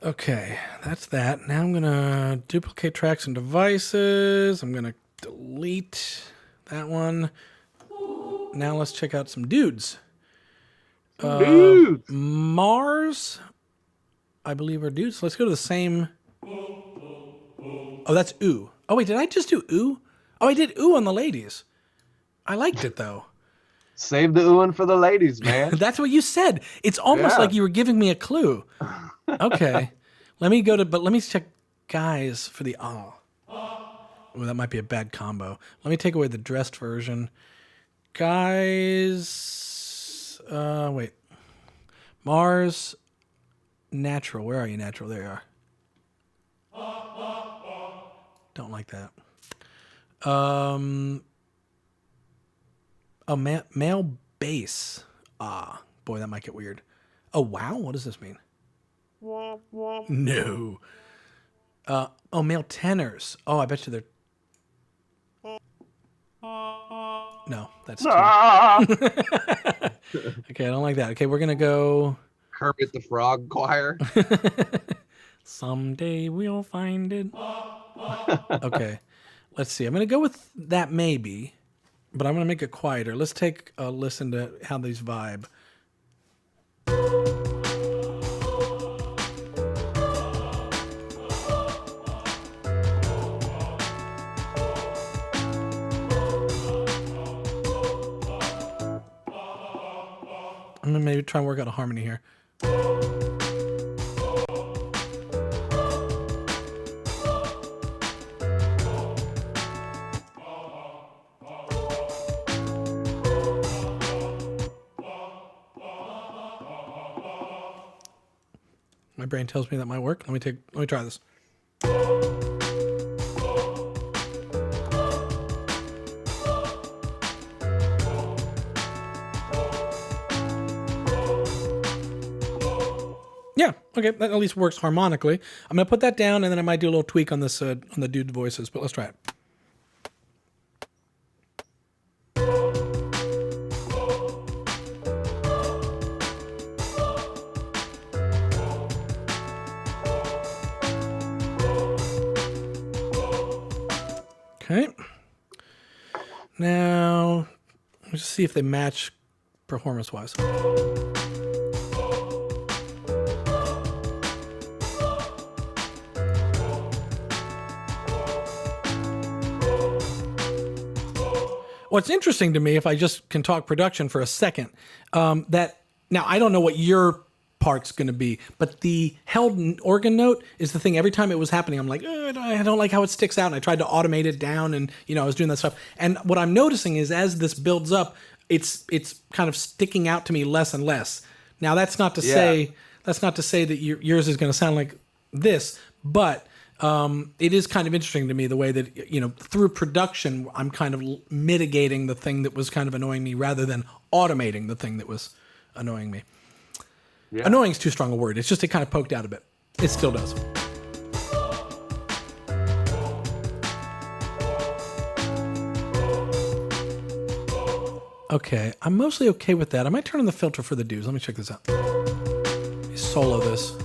Okay, that's that. Now I'm going to duplicate tracks and devices. I'm going to delete that one. Now let's check out some dudes. Dudes. Mars, I believe, are dudes. Let's go to the same. Oh, that's ooh. Oh, wait, did I just do ooh? Oh, I did ooh on the ladies. I liked it, though. Save the oohing for the ladies, man. That's what you said. It's almost like you were giving me a clue. Okay. Let me check guys for the ah. Oh, that might be a bad combo. Let me take away the dressed version. Guys, wait. Mars, natural. Where are you, natural? There you are. Don't like that. Male bass. Ah, boy, that might get weird. Oh, wow. What does this mean? No. Male tenors. Oh, I bet you they're. No, that's too. Okay, I don't like that. Okay, we're gonna go. Kermit the Frog Choir. Someday we'll find it. Okay, let's see. I'm gonna go with that maybe, but I'm gonna make it quieter. Let's take a listen to how these vibe. I'm gonna maybe try and work out a harmony here. My brain tells me that might work. Let me try this. Yeah, okay, that at least works harmonically. I'm gonna put that down, and then I might do a little tweak on this on the dude voices. But let's try it. Okay. Now, let's see if they match performance-wise. What's interesting to me, if I just can talk production for a second, that now I don't know what your part's going to be. But the held organ note is the thing. Every time it was happening, I'm like, I don't like how it sticks out. And I tried to automate it down, and I was doing that stuff. And what I'm noticing is as this builds up, it's kind of sticking out to me less and less. Now that's not to say that yours is going to sound like this, but it is kind of interesting to me the way that through production I'm kind of mitigating the thing that was kind of annoying me rather than automating the thing that was annoying me. Yeah. Annoying is too strong a word. It's just it kind of poked out a bit. It still does. Okay, I'm mostly okay with that. I might turn on the filter for the dudes. Let me check this out. Solo this.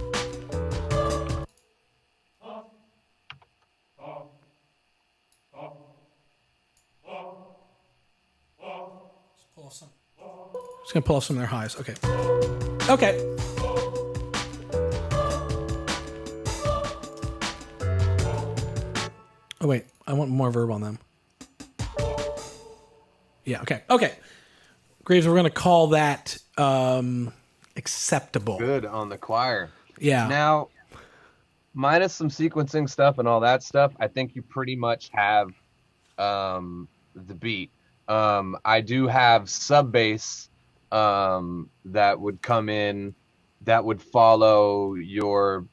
Just gonna pull off some of their highs. Okay. Okay. Oh wait, I want more verb on them. Yeah. Okay. Okay. Grieves, we're gonna call that acceptable. Good on the choir. Yeah. Now, minus some sequencing stuff and all that stuff, I think you pretty much have the beat. I do have sub bass that would come in that would follow your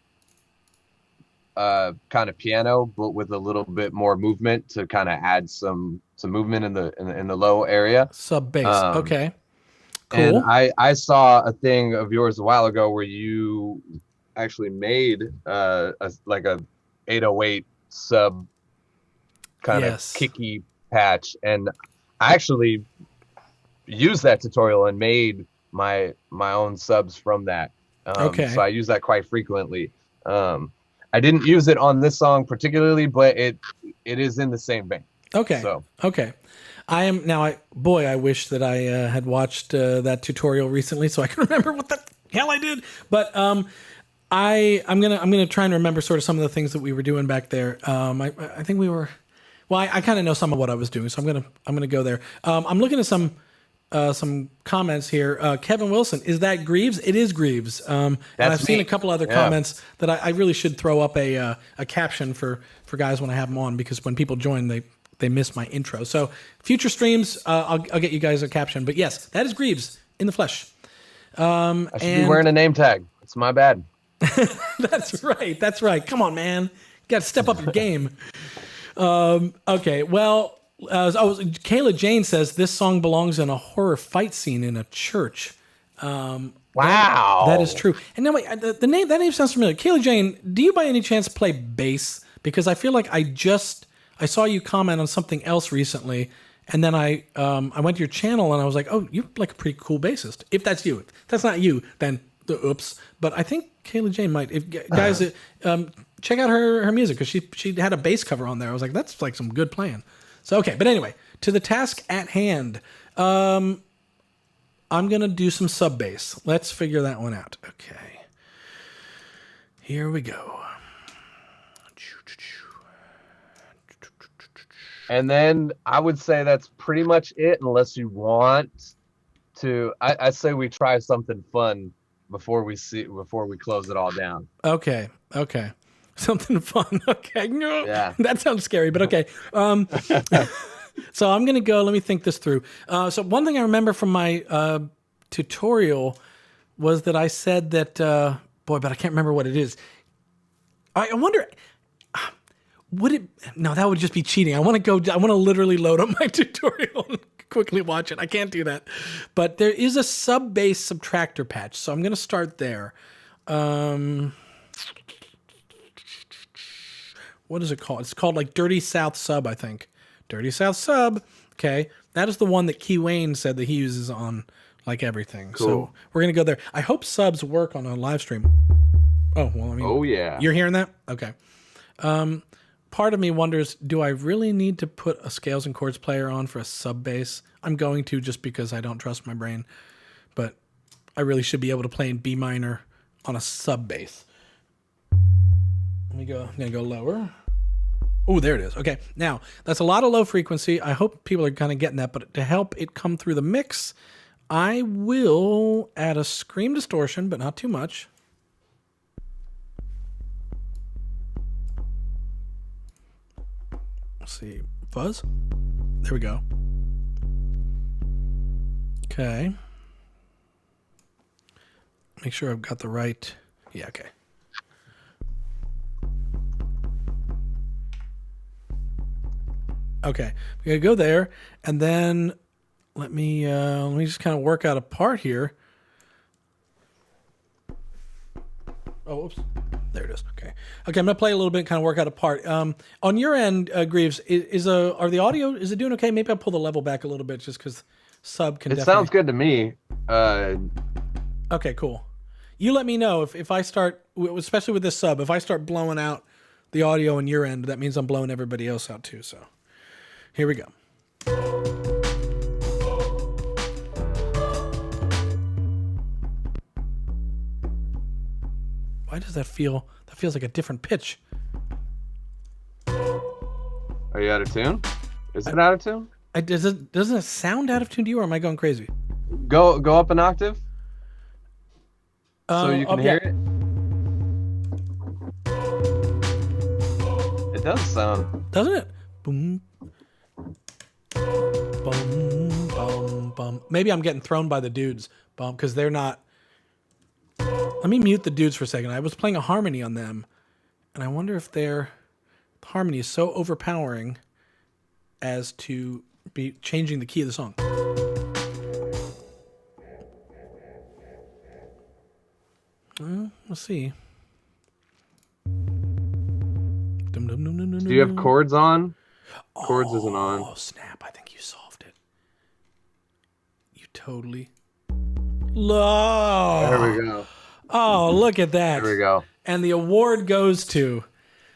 kind of piano, but with a little bit more movement to kind of add some movement in the low area. Sub bass. Okay. Cool. And I saw a thing of yours a while ago where you actually made like a 808 sub kind of kicky patch, and I actually used that tutorial and made my own subs from that. Okay. So I use that quite frequently. I didn't use it on this song particularly, but it is in the same vein. Okay. So okay. I am now. I wish that I had watched that tutorial recently so I can remember what the hell I did. But I'm gonna try and remember sort of some of the things that we were doing back there. I think we were. Well, I kind of know some of what I was doing, so I'm gonna go there. I'm looking at some comments here. Kevin Wilson, is that Grieves? It is Grieves. And I've seen a couple other comments that I really should throw up a caption for guys when I have them on, because when people join, they miss my intro. So future streams, I'll get you guys a caption. But yes, that is Grieves in the flesh. I should be wearing a name tag. It's my bad. That's right. That's right. Come on, man. You got to step up your game. Okay. Well, Kayla Jane says this song belongs in a horror fight scene in a church. Wow. That is true. And now wait, that name sounds familiar. Kayla Jane, do you by any chance play bass? Because I feel like I saw you comment on something else recently, and then I went to your channel and I was like, oh, you're like a pretty cool bassist. If that's you. If that's not you, then oops. But I think Kayla Jane might. If guys, check out her music, because she had a bass cover on there. I was like, that's like some good playing. So okay, but anyway, to the task at hand. I'm gonna do some sub bass. Let's figure that one out. Okay. Here we go. And then I would say that's pretty much it, unless you want to. I say we try something fun before we close it all down. Okay. Something fun. Okay. Yeah. That sounds scary, but okay. So I'm going to go. Let me think this through. So one thing I remember from my tutorial was that I said that, but I can't remember what it is. I wonder, would it, no, that would just be cheating. I want to literally load up my tutorial and quickly watch it. I can't do that. But there is a sub bass subtractor patch. So I'm going to start there. What is it called? It's called like Dirty South Sub, I think. Dirty South Sub. Okay. That is the one that Key Wayne said that he uses on like everything. Cool. So we're going to go there. I hope subs work on a live stream. Oh, well, I mean. Oh, yeah. You're hearing that? Okay. Part of me wonders, do I really need to put a scales and chords player on for a sub bass? I'm going to, just because I don't trust my brain. But I really should be able to play in B minor on a sub bass. I'm going to go lower. Oh, there it is. Okay. Now, that's a lot of low frequency. I hope people are kind of getting that. But to help it come through the mix, I will add a scream distortion, but not too much. Let's see. Fuzz? There we go. Okay. Make sure I've got the right... Yeah, okay. Okay. We gotta go there, and then let me just kind of work out a part here. Oh, oops. There it is. Okay. Okay, I'm gonna play a little bit, kind of work out a part. On your end, Greaves, are the audio, is it doing okay? Maybe I'll pull the level back a little bit just because sub can. It sounds good to me. Okay, cool. You let me know if I start, especially with this sub, if I start blowing out the audio on your end, that means I'm blowing everybody else out too. So here we go. Why does that feel? That feels like a different pitch. Are you out of tune? Is it out of tune? Doesn't it sound out of tune to you, or am I going crazy? Go up an octave. So you can hear it. It does sound. Doesn't it? Boom. Bum, bum, bum. Maybe I'm getting thrown by the dudes, because they're not. Let me mute the dudes for a second. I was playing a harmony on them, and I wonder if their harmony is so overpowering as to be changing the key of the song. Let's see. Do you have chords on? Chords isn't on. Oh, snap. I think you solved it. You totally... There we go. Oh, look at that. There we go. And the award goes to,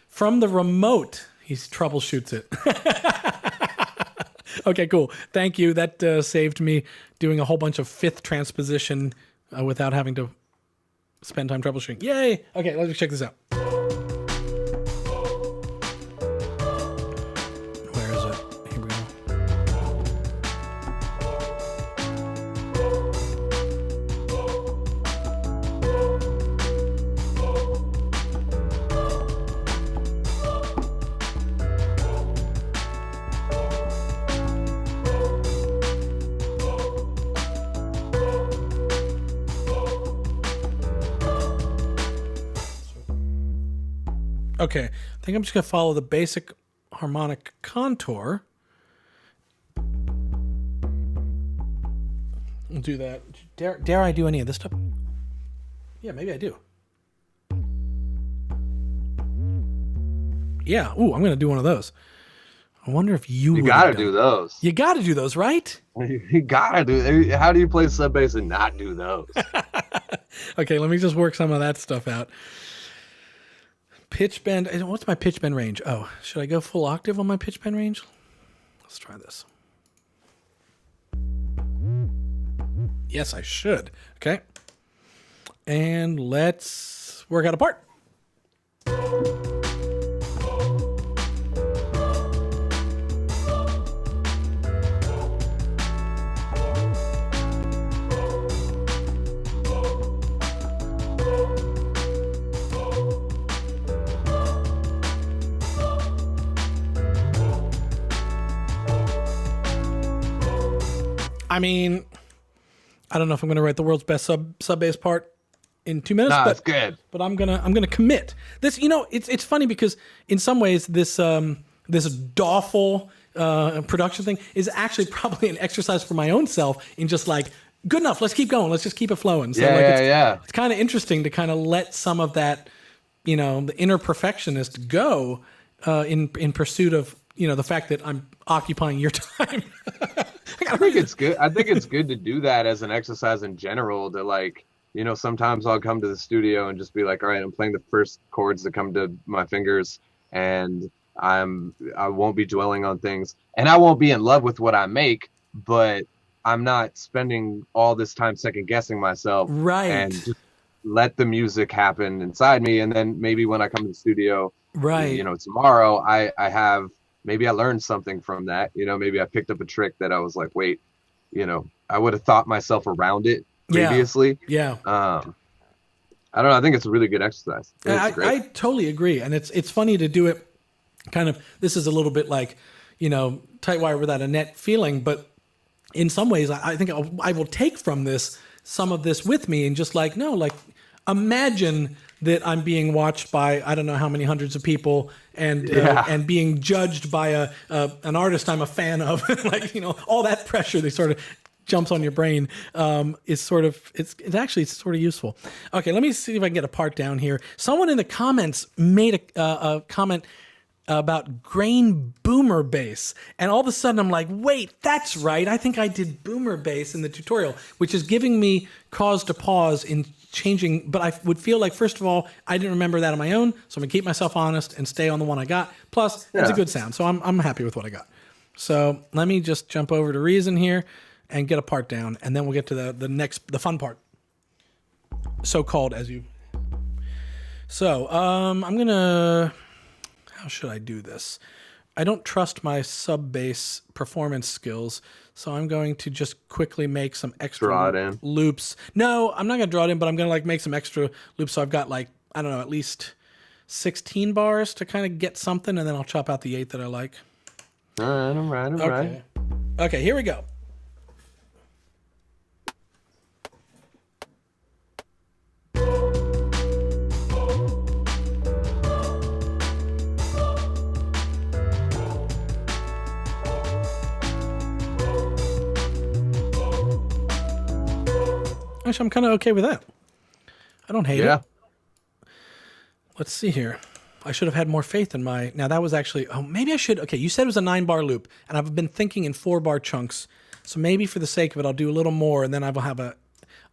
from the remote, he troubleshoots it. Okay, cool. Thank you. That saved me doing a whole bunch of fifth transposition without having to spend time troubleshooting. Yay! Okay, let's check this out. Where is it? Here we go. Okay, I think I'm just going to follow the basic harmonic contour. I'll do that. Dare I do any of this stuff? Yeah, maybe I do. Yeah, ooh, I'm going to do one of those. I wonder if you gotta do those. You got to do those, right? You gotta do. How do you play sub bass and not do those? Okay, let me just work some of that stuff out. Pitch bend. What's my pitch bend range? Oh, should I go full octave on my pitch bend range? Let's try this. Yes, I should. Okay. And let's work out a part. I mean, I don't know if I'm going to write the world's best sub bass part in 2 minutes. Nah, but it's good. But I'm gonna commit this. You know, it's funny because in some ways this this awful production thing is actually probably an exercise for my own self in just like, good enough. Let's keep going. Let's just keep it flowing. So it's kind of interesting to kind of let some of that, you know, the inner perfectionist go in pursuit of, you know, the fact that I'm occupying your time. I think it's good. I think it's good to do that as an exercise in general. To like, you know, sometimes I'll come to the studio and just be like, all right, I'm playing the first chords that come to my fingers, and I won't be dwelling on things, and I won't be in love with what I make, but I'm not spending all this time second guessing myself. Right. And just let the music happen inside me, and then maybe when I come to the studio, right, you know, tomorrow I have. Maybe I learned something from that. You know, maybe I picked up a trick that I was like, wait, you know, have thought myself around it previously. Yeah. I don't know. I think it's a really good exercise. I totally agree. And it's funny to do it kind of, this is a little bit like, tight wire without a net feeling, but in some ways I think I will take from this, some of this with me and just imagine that I'm being watched by, I don't know how many hundreds of people and being judged by an artist I'm a fan of, all that pressure that sort of jumps on your brain is sort of, it's actually sort of useful. Okay, let me see if I can get a part down here. Someone in the comments made a comment about grain boomer bass. And all of a sudden I'm like, wait, that's right. I think I did boomer bass in the tutorial, which is giving me cause to pause in changing. But I would feel like, first of all, I didn't remember that on my own. So I'm gonna keep myself honest and stay on the one I got. Plus, it's a good sound. So I'm happy with what I got. So let me just jump over to Reason here and get a part down. And then we'll get to the fun part. So-called as you. So I'm gonna, how should I do this? I don't trust my sub bass performance skills, so I'm going to just quickly make some extra loops. No, I'm not going to draw it in, but I'm going to make some extra loops. So I've got I don't know, at least 16 bars to kind of get something, and then I'll chop out the 8 that I like. All right. Okay, here we go. Actually, I'm kind of okay with that. I don't hate it. Let's see here. I should have had more faith in my... Now, that was actually... Oh, maybe I should... Okay, you said it was a 9-bar loop, and I've been thinking in 4-bar chunks. So maybe for the sake of it, I'll do a little more, and then I will have a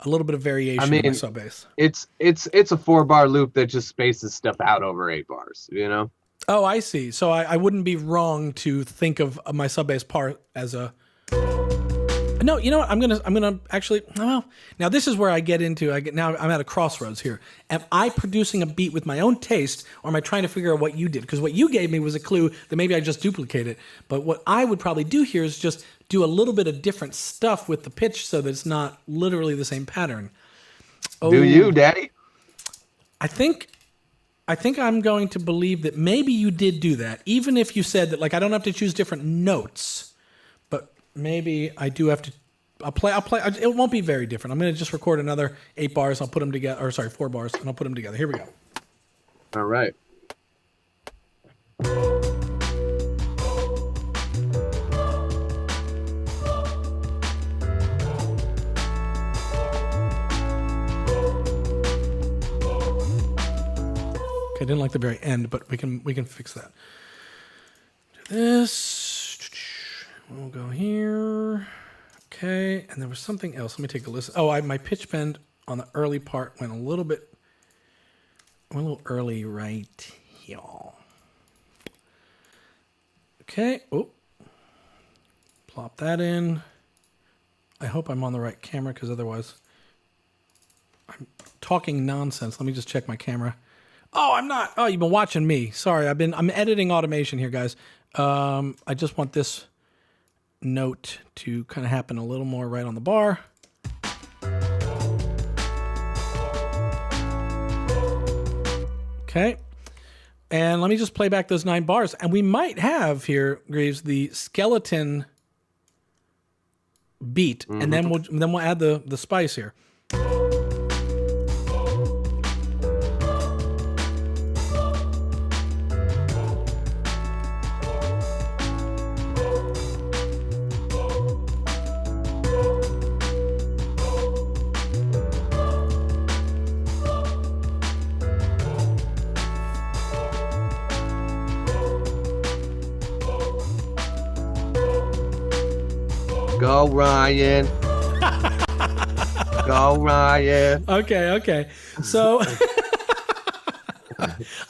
little bit of variation in my sub bass. It's a 4-bar loop that just spaces stuff out over 8 bars, Oh, I see. So I wouldn't be wrong to think of my sub bass part as a... No, you know what? I'm gonna actually. Well, now this is where I get into. Now I'm at a crossroads here. Am I producing a beat with my own taste, or am I trying to figure out what you did? Because what you gave me was a clue that maybe I just duplicate it. But what I would probably do here is just do a little bit of different stuff with the pitch, so that it's not literally the same pattern. Oh, do you, Daddy? I think I'm going to believe that maybe you did do that, even if you said that I don't have to choose different notes. Maybe I do have to. I'll play. It won't be very different. I'm going to just record another 8 bars. I'll put them together. Or sorry, 4 bars, and I'll put them together. Here we go. All right. Okay, I didn't like the very end, but we can fix that. Do this. We'll go here. Okay, and there was something else. Let me take a listen. Oh, my pitch bend on the early part went a little early right here. Okay. Oh, plop that in. I hope I'm on the right camera, because otherwise I'm talking nonsense. Let me just check my camera. Oh, I'm not. Oh, you've been watching me. Sorry, I'm editing automation here, guys. I just want this note to kind of happen a little more right on the bar. Okay. And let me just play back those 9 bars. And we might have here, Grieves, the skeleton beat. Mm-hmm. And then we'll add the spice here. Go, Ryan. Go, Ryan. Okay. So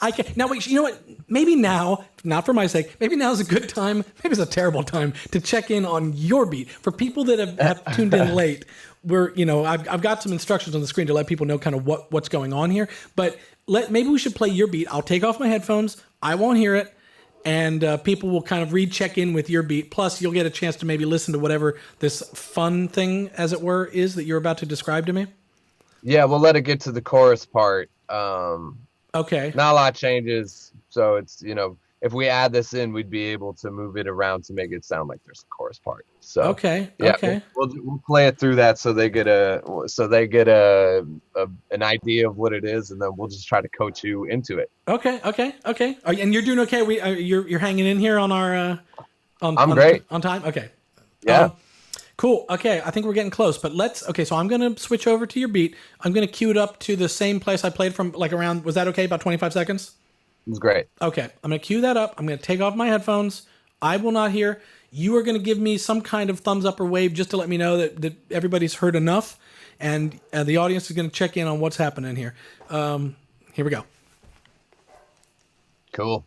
I can now wait. You know what? Maybe now, not for my sake. Maybe now is a good time. Maybe it's a terrible time to check in on your beat. For people that have tuned in late, I've got some instructions on the screen to let people know kind of what's going on here. But maybe we should play your beat. I'll take off my headphones. I won't hear it. and people will kind of recheck in with your beat. Plus, you'll get a chance to maybe listen to whatever this fun thing, as it were, is that you're about to describe to me. Yeah, we'll let it get to the chorus part. Okay. Not a lot changes, so it's, if we add this in, we'd be able to move it around to make it sound like there's a chorus part. So okay. yeah, Okay. we'll play it through that so they get an idea of what it is, and then we'll just try to coach you into it. Okay. And you're doing okay? You're hanging in here on our I'm great on time. Okay. Yeah. Cool. Okay, I think we're getting close, but so I'm going to switch over to your beat. I'm going to cue it up to the same place I played from, like around, was that okay? About 25 seconds? It was great. Okay, I'm going to cue that up. I'm going to take off my headphones. I will not hear. You are going to give me some kind of thumbs up or wave just to let me know that everybody's heard enough, and the audience is going to check in on what's happening here. Here we go. Cool.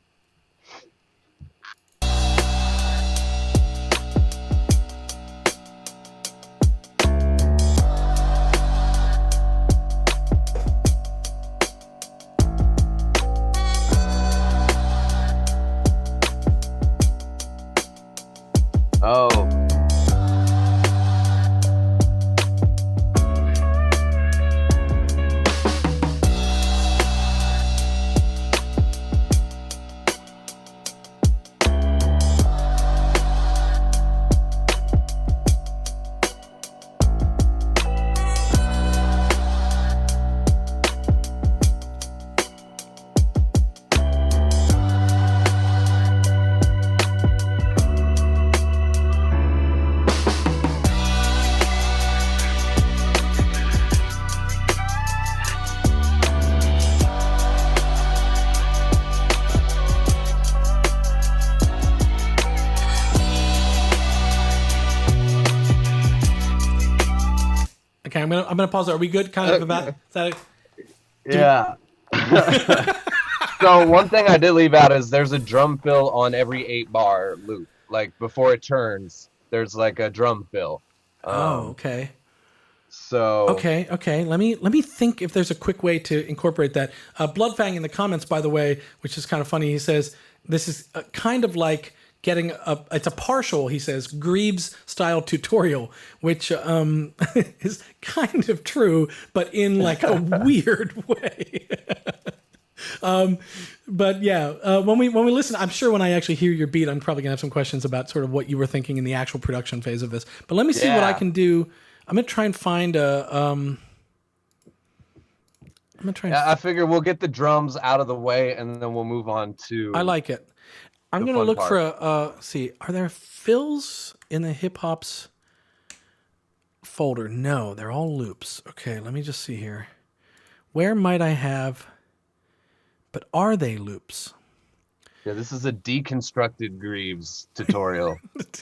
Oh. Okay, I'm gonna pause. Are we good? Kind of about that? Yeah. So one thing I did leave out is there's a drum fill on every 8-bar loop. Like before it turns, there's like a drum fill. Okay. So Okay. Let me think if there's a quick way to incorporate that. Bloodfang in the comments, by the way, which is kind of funny. He says this is kind of like getting it's a partial, he says, Grieves style tutorial, which is kind of true, but in like a weird way. But yeah, when we listen, I'm sure when I actually hear your beat, I'm probably gonna have some questions about sort of what you were thinking in the actual production phase of this. But let me see what I can do. I'm gonna try and find a. I figure we'll get the drums out of the way and then we'll move on to. I like it. I'm going to look for see, are there fills in the hip hops folder? No, they're all loops. Okay, let me just see here. Where might I have, but are they loops? Yeah, this is a deconstructed Grieves tutorial.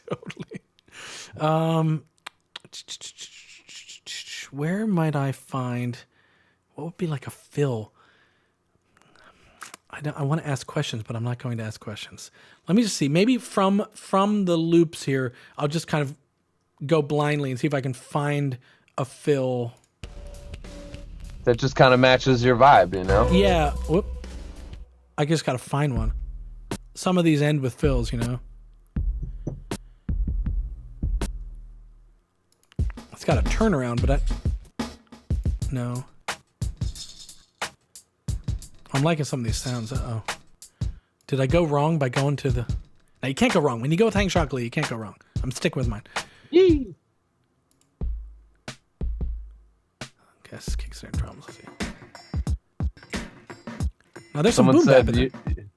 Totally. Where might I find, what would be like a fill? I want to ask questions, but I'm not going to ask questions. Let me just see. Maybe from the loops here, I'll just kind of go blindly and see if I can find a fill. That just kind of matches your vibe, you know? Yeah. Whoop. I just got to find one. Some of these end with fills, you know? It's got a turnaround, but no. I'm liking some of these sounds. Uh-oh. Did I go wrong by going to the... Now, you can't go wrong. When you go with Hang Shockley, you can't go wrong. I'm sticking with mine. Yee. Guess kickstart drums. Let's see. Now, there's Someone some boom bap said in there.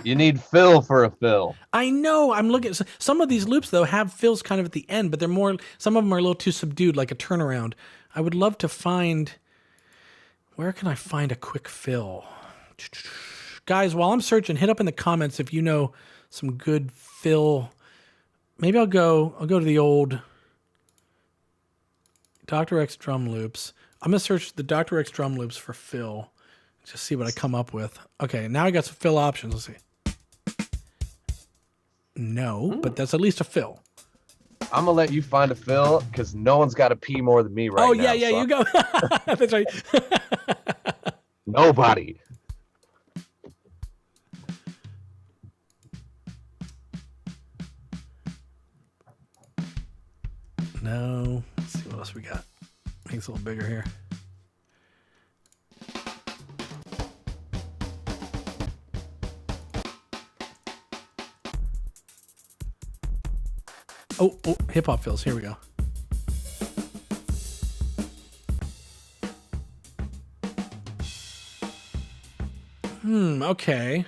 you need fill for a fill. I know. I'm looking... Some of these loops, though, have fills kind of at the end, but they're more... Some of them are a little too subdued, like a turnaround. I would love to find... Where can I find a quick fill? Guys, while I'm searching, hit up in the comments if you know some good fill. Maybe I'll go to the old Dr. X drum loops. I'm gonna search the Dr. X drum loops for fill. Just see what I come up with. Okay, now I got some fill options. Let's see. No, but that's at least a fill. I'm gonna let you find a fill because no one's got to pee more than me right now. Oh yeah, so you go. That's right. Nobody. No. Let's see what else we got. Make this a little bigger here. Oh, hip hop fills. Here we go. Okay.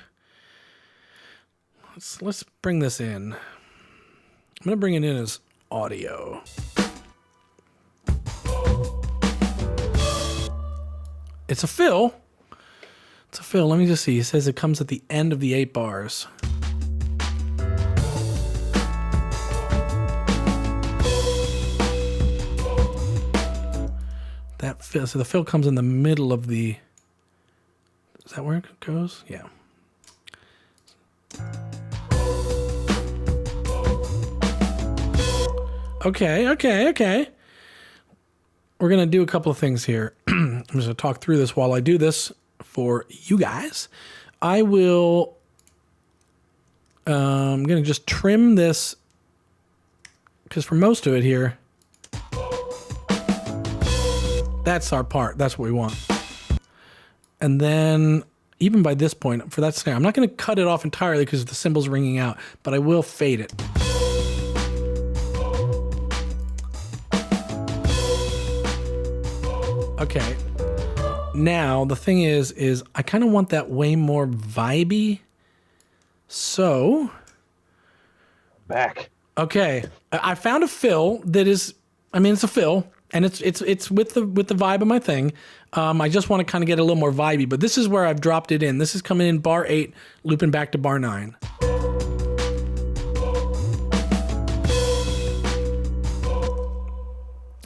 Let's bring this in. I'm gonna bring it in as audio. It's a fill. It's a fill. Let me just see. It says it comes at the end of the 8 bars. That fill. So the fill comes in the middle of the. Is that where it goes? Yeah. Okay. We're going to do a couple of things here. I'm just going to talk through this while I do this for you guys. I will, I'm going to just trim this because for most of it here, that's our part. That's what we want. And then even by this point, for that snare, I'm not going to cut it off entirely because the cymbal's ringing out, but I will fade it. Okay. Now, the thing is I kind of want that way more vibey. So. Back. Okay. I found a fill that is, I mean, it's a fill. And it's with the vibe of my thing. I just want to kind of get a little more vibey, but this is where I've dropped it in. This is coming in bar 8, looping back to bar 9.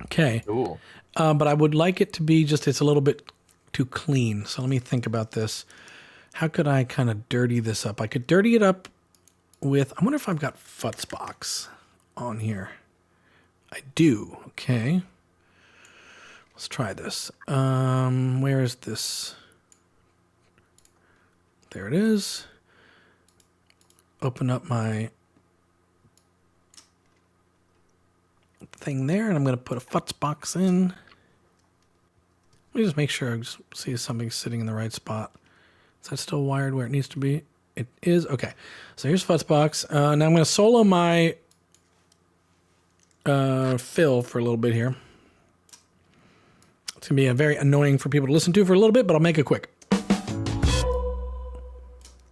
Okay. Cool. But I would like it to be just, it's a little bit too clean. So let me think about this. How could I kind of dirty this up? I could dirty it up with, I wonder if I've got Futzbox on here. I do. Okay. Let's try this. Where is this? There it is. Open up my thing there, and I'm going to put a Futzbox in. Let me just make sure I just see if something's sitting in the right spot. Is that still wired where it needs to be? It is. Okay. So here's Futzbox. Now I'm going to solo my fill for a little bit here. It's going to be very annoying for people to listen to for a little bit, but I'll make it quick.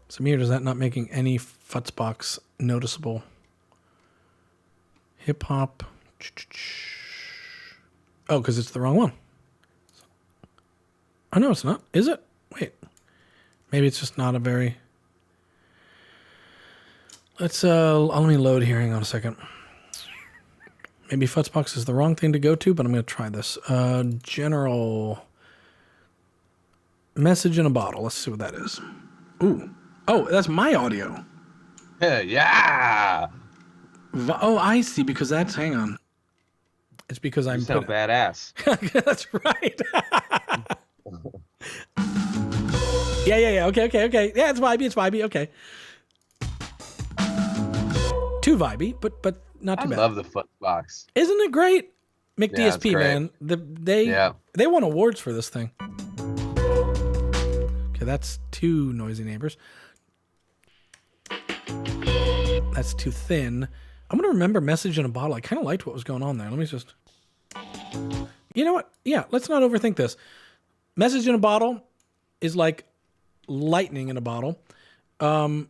So here, is that not making any Futzbox noticeable? Hip hop. Oh, because it's the wrong one. Oh, no, it's not. Is it? Wait. Maybe it's just not a very... Let's, let me load here. Hang on a second. Maybe Futzbox is the wrong thing to go to, but I'm going to try this. General message in a bottle. Let's see what that is. Ooh. Oh, that's my audio. Yeah. Oh, I see. Because that's, hang on. It's because I'm so badass. That's right. Yeah. Okay. Yeah, it's vibey. Okay. Too vibey, but not too bad. I love the Futzbox. Isn't it great? McDSP, yeah, man. They won awards for this thing. Okay, that's 2 noisy neighbors. That's too thin. I'm going to remember message in a bottle. I kind of liked what was going on there. Let me just... You know what? Yeah, let's not overthink this. Message in a bottle is like lightning in a bottle. Oh,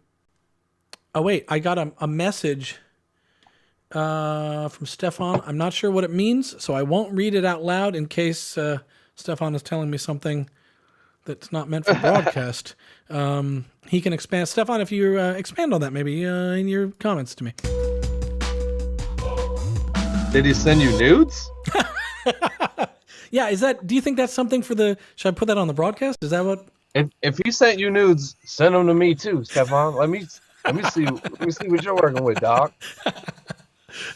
wait. I got a message from Stefan. I'm not sure what it means, so I won't read it out loud in case Stefan is telling me something that's not meant for broadcast. He can expand. Stefan, if you expand on that maybe in your comments to me. Did he send you nudes? Yeah, do you think that's something for the, should I put that on the broadcast? Is that what? If he sent you nudes, send them to me too, Stefan. Let me see what you're working with, dog.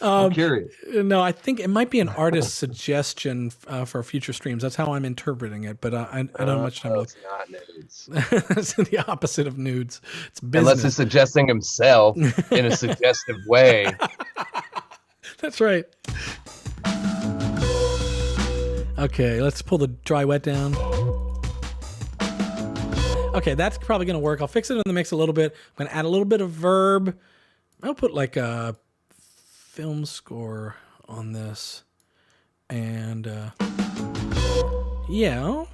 I'm curious. No, I think it might be an artist suggestion for future streams. That's how I'm interpreting it, but I don't have much time to look. It's not nudes. It's the opposite of nudes. It's business. Unless he's suggesting himself in a suggestive way. That's right. Okay, let's pull the dry wet down. Okay, that's probably gonna work. I'll fix it in the mix a little bit. I'm gonna add a little bit of verb. I'll put like a film score on this. And yeah.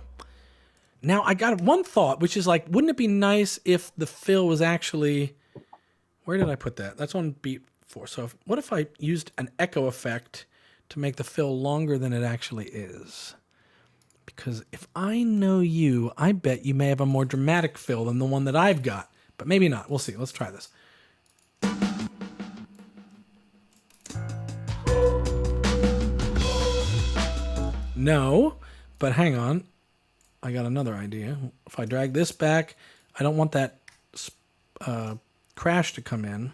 Now I got one thought, which is like, wouldn't it be nice if the fill was actually, where did I put that? That's on beat 4. So what if I used an echo effect to make the fill longer than it actually is? Because if I know you, I bet you may have a more dramatic fill than the one that I've got. But maybe not. We'll see. Let's try this. No, but hang on. I got another idea. If I drag this back, I don't want that crash to come in.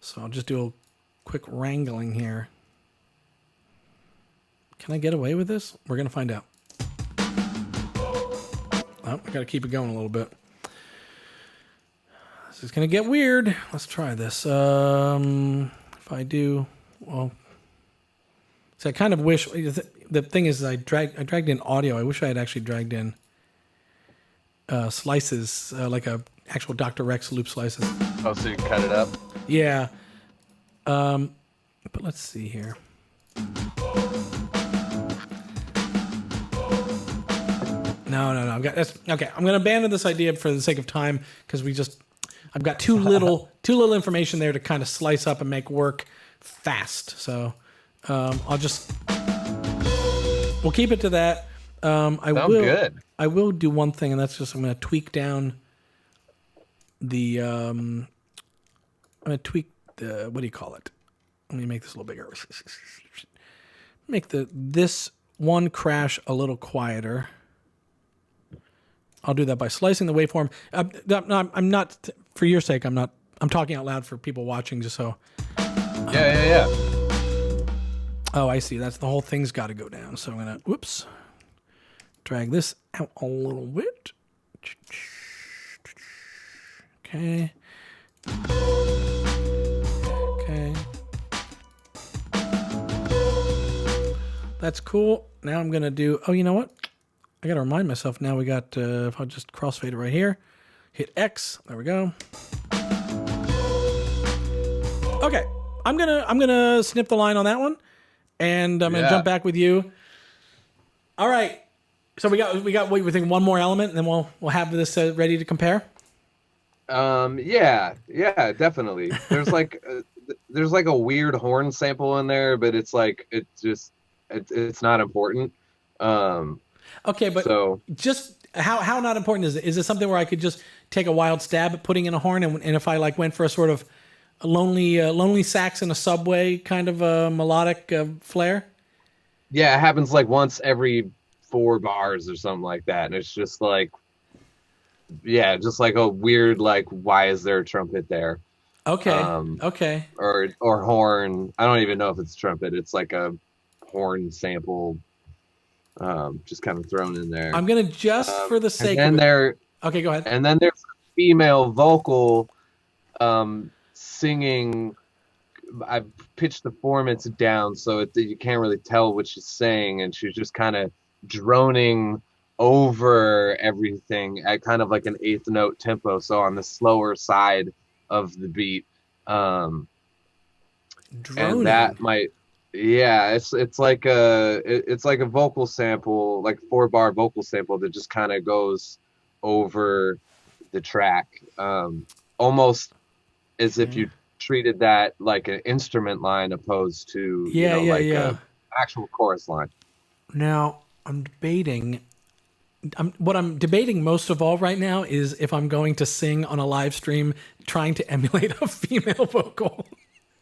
So I'll just do a quick wrangling here. Can I get away with this? We're going to find out. Oh, I got to keep it going a little bit. This is going to get weird. Let's try this. If I do, well, so I kind of wish, the thing is I dragged in audio. I wish I had actually dragged in slices, like a actual Dr. Rex loop slices. Oh, so you can cut it up? Yeah. But let's see here. No. I've got that's okay. I'm gonna abandon this idea for the sake of time because I've got too little information there to kind of slice up and make work fast. So we'll keep it to that. I will do one thing, and that's just I'm gonna tweak down the I'm gonna tweak the, what do you call it? Let me make this a little bigger. Make this one crash a little quieter. I'll do that by slicing the waveform. I'm not, for your sake, I'm talking out loud for people watching just so. Yeah. Oh, I see. That's the whole thing's got to go down. So I'm going to, drag this out a little bit. Okay. That's cool. Now I'm going to do, oh, you know what? I got to remind myself now we got, if I'll just crossfade it right here, hit X, there we go. Okay, I'm gonna snip the line on that one, and I'm gonna jump back with you. All right, so we got what you were thinking, one more element, and then we'll have this ready to compare. Yeah, definitely. There's like a weird horn sample in there, but it's like it's not important. Okay, but so just how not important is it? Is it something where I could just take a wild stab at putting in a horn, and if I like went for a sort of a lonely sax in a subway kind of a melodic flair? Yeah, it happens like once every 4 bars or something like that, and it's just like, yeah, just like a weird like, why is there a trumpet there? Okay. Okay. Or horn. I don't even know if it's trumpet. It's like a horn sample. Just kind of thrown in there. I'm gonna for the sake of it. Okay, go ahead. And then there's a female vocal singing. I pitched the formants down so you can't really tell what she's saying, and she's just kind of droning over everything at kind of like an 8th note tempo, so on the slower side of the beat. And that might. Yeah, it's like a vocal sample, like 4-bar vocal sample that just kind of goes over the track, almost as if you treated that like an instrument line opposed to a actual chorus line. Now what I'm debating most of all right now is if I'm going to sing on a live stream trying to emulate a female vocal.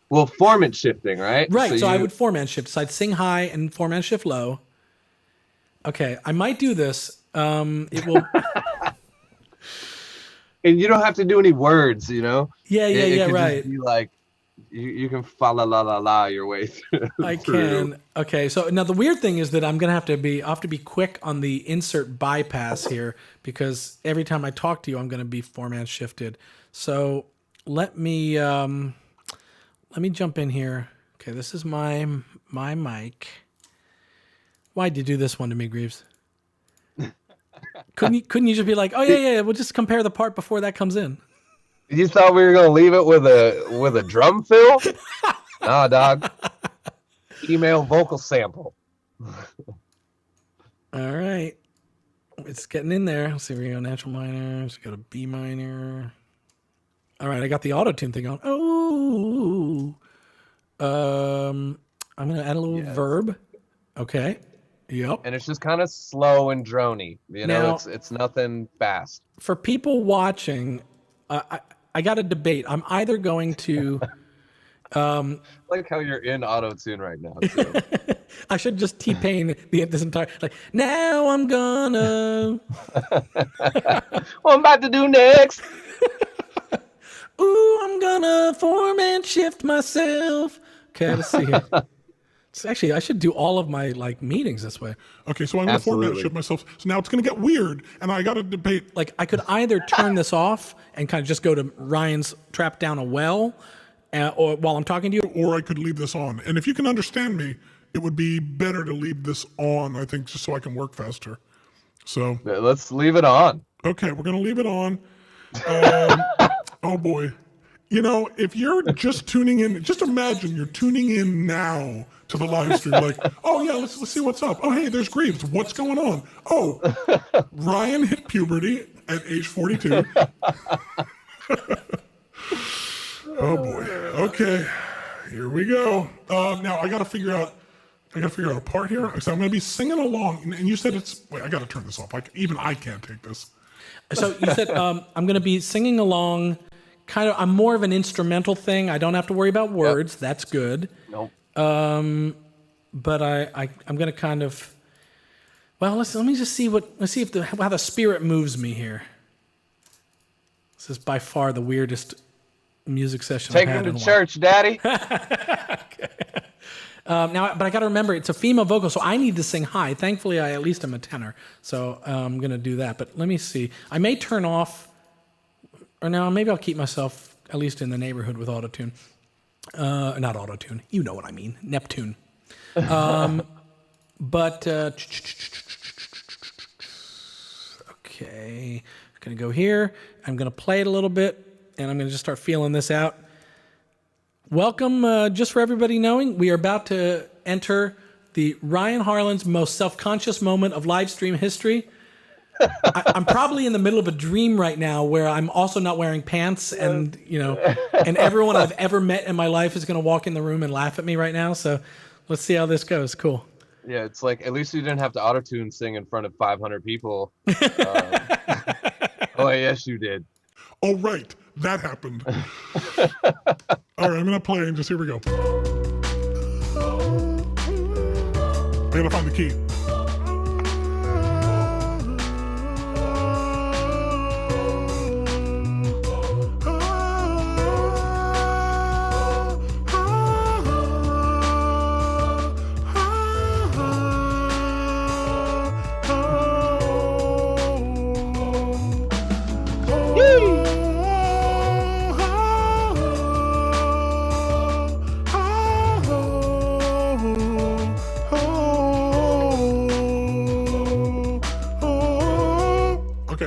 Well, formant shifting, right? Right, so I would formant shift. So I'd sing high and formant shift low. Okay, I might do this. It will... And you don't have to do any words, you know? Yeah, right. Just be like, you can fa la la la la your way through. I can. Okay, so now the weird thing is that I'm gonna have to be quick on the insert bypass here because every time I talk to you, I'm gonna be format shifted. So let me jump in here. Okay, this is my mic. Why'd you do this one to me, Greaves? Couldn't you just be like, oh yeah, we'll just compare the part before that comes in? You thought we were gonna leave it with a drum fill? Nah, dog. Email vocal sample. All right. It's getting in there. Let's see, we go natural minor. Let's go to B minor. All right, I got the auto-tune thing on. Oh. I'm going to add a little verb. Okay. Yep. And it's just kind of slow and drony. You know, Now, it's nothing fast. For people watching, I got a debate. I'm either going to... like how you're in auto-tune right now, too. I should just T-Pain this entire... Like, now I'm gonna... What I'm about to do next? Ooh, I'm gonna form and shift myself. Okay, let's see here. Actually, I should do all of my meetings this way. Okay, so I'm going to format shift myself. So now it's going to get weird, and I got to debate. Like, I could either turn this off and kind of just go to Ryan's trap down a well, or while I'm talking to you, or I could leave this on. And if you can understand me, it would be better to leave this on, I think, just so I can work faster. So let's leave it on. Okay, we're going to leave it on. Oh boy. You know, if you're just tuning in, just imagine you're tuning in now to the live stream, like, oh yeah, let's see what's up. Oh hey, there's Grieves. What's going on? Oh, Ryan hit puberty at age 42. Oh boy. Okay, here we go. Now I gotta figure out a part here. So I'm gonna be singing along, and you said it's. Wait, I gotta turn this off. Even I can't take this. So you said I'm gonna be singing along. Kind of, I'm more of an instrumental thing. I don't have to worry about words. Yep. That's good. Nope. But I'm gonna kind of. Well, let me just see how the spirit moves me here. This is by far the weirdest music session I've had in a while. Take him to church, Daddy. Okay. Now, but I got to remember, it's a female vocal, so I need to sing high. Thankfully, I at least am a tenor, so I'm going to do that. But let me see. I may turn off, or no, maybe I'll keep myself at least in the neighborhood with autotune. Not autotune. You know what I mean. Neptune. But, okay. I'm going to go here. I'm going to play it a little bit, and I'm going to just start feeling this out. Welcome, just for everybody knowing, we are about to enter the Ryan Harlan's most self-conscious moment of live stream history. I'm probably in the middle of a dream right now where I'm also not wearing pants, and and everyone I've ever met in my life is going to walk in the room and laugh at me right now. So let's see how this goes. Cool. Yeah, it's like at least you didn't have to auto-tune sing in front of 500 people. Oh, yes, you did. Oh, right. That happened. All right, I'm going to play and just here we go. I got to find the key.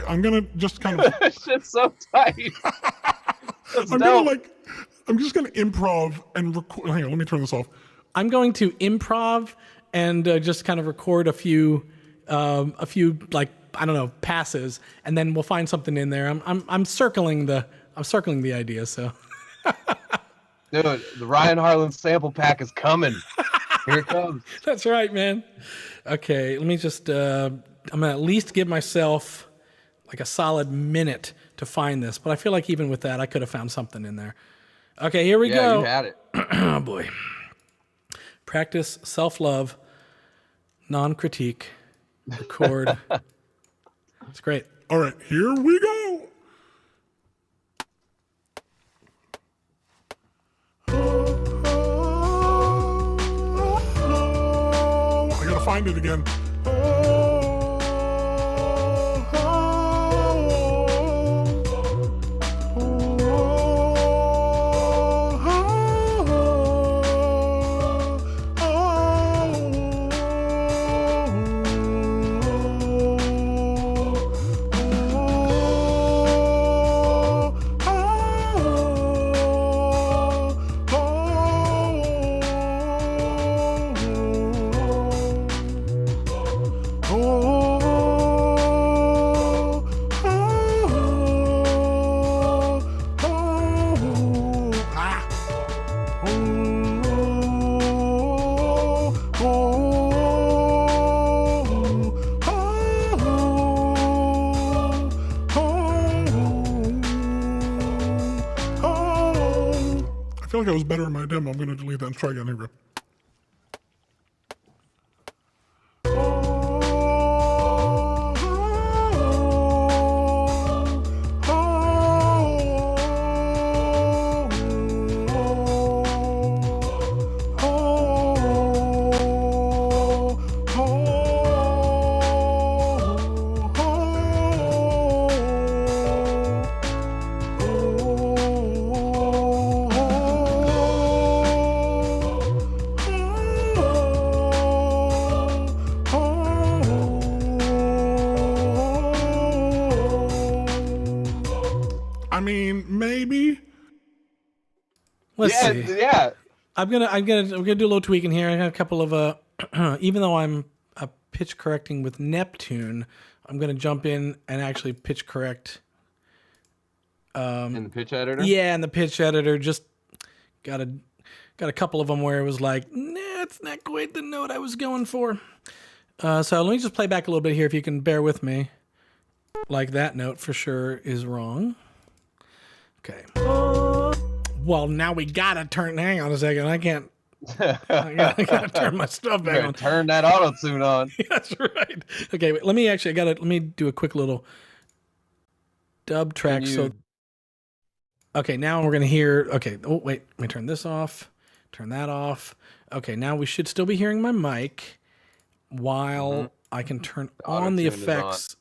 I'm gonna just kind of. Shit's so tight. I'm just gonna improv and record. Hang on, let me turn this off. I'm going to improv and just kind of record a few like I don't know passes, and then we'll find something in there. I'm circling the idea. So, dude, the Ryan Harlan sample pack is coming. Here it comes. That's right, man. Okay, let me just. I'm gonna at least give myself like a solid minute to find this, but I feel like even with that, I could have found something in there. Okay, here we go. Yeah, you had it. Oh boy. Practice self-love, non-critique, record. It's great. All right, here we go. I gotta find it again. feel like I was better in my demo. I'm going to delete that and try again. Here we go. I mean, maybe. Let's see. Yeah. I'm gonna do a little tweaking here. I got a couple of even though I'm pitch correcting with Neptune, I'm gonna jump in and actually pitch correct. In the pitch editor. Yeah, in the pitch editor, just got a couple of them where it was like, nah, it's not quite the note I was going for. So let me just play back a little bit here, if you can bear with me. Like that note for sure is wrong. Okay. Well, now we gotta turn. Hang on a second. I can't. I gotta turn my stuff back on. Turn that auto tune on. That's right. Okay, wait, let me actually. Let me do a quick little dub track. So, okay, now we're gonna hear. Okay. Oh wait, let me turn this off. Turn that off. Okay, now we should still be hearing my mic while I can turn on the effects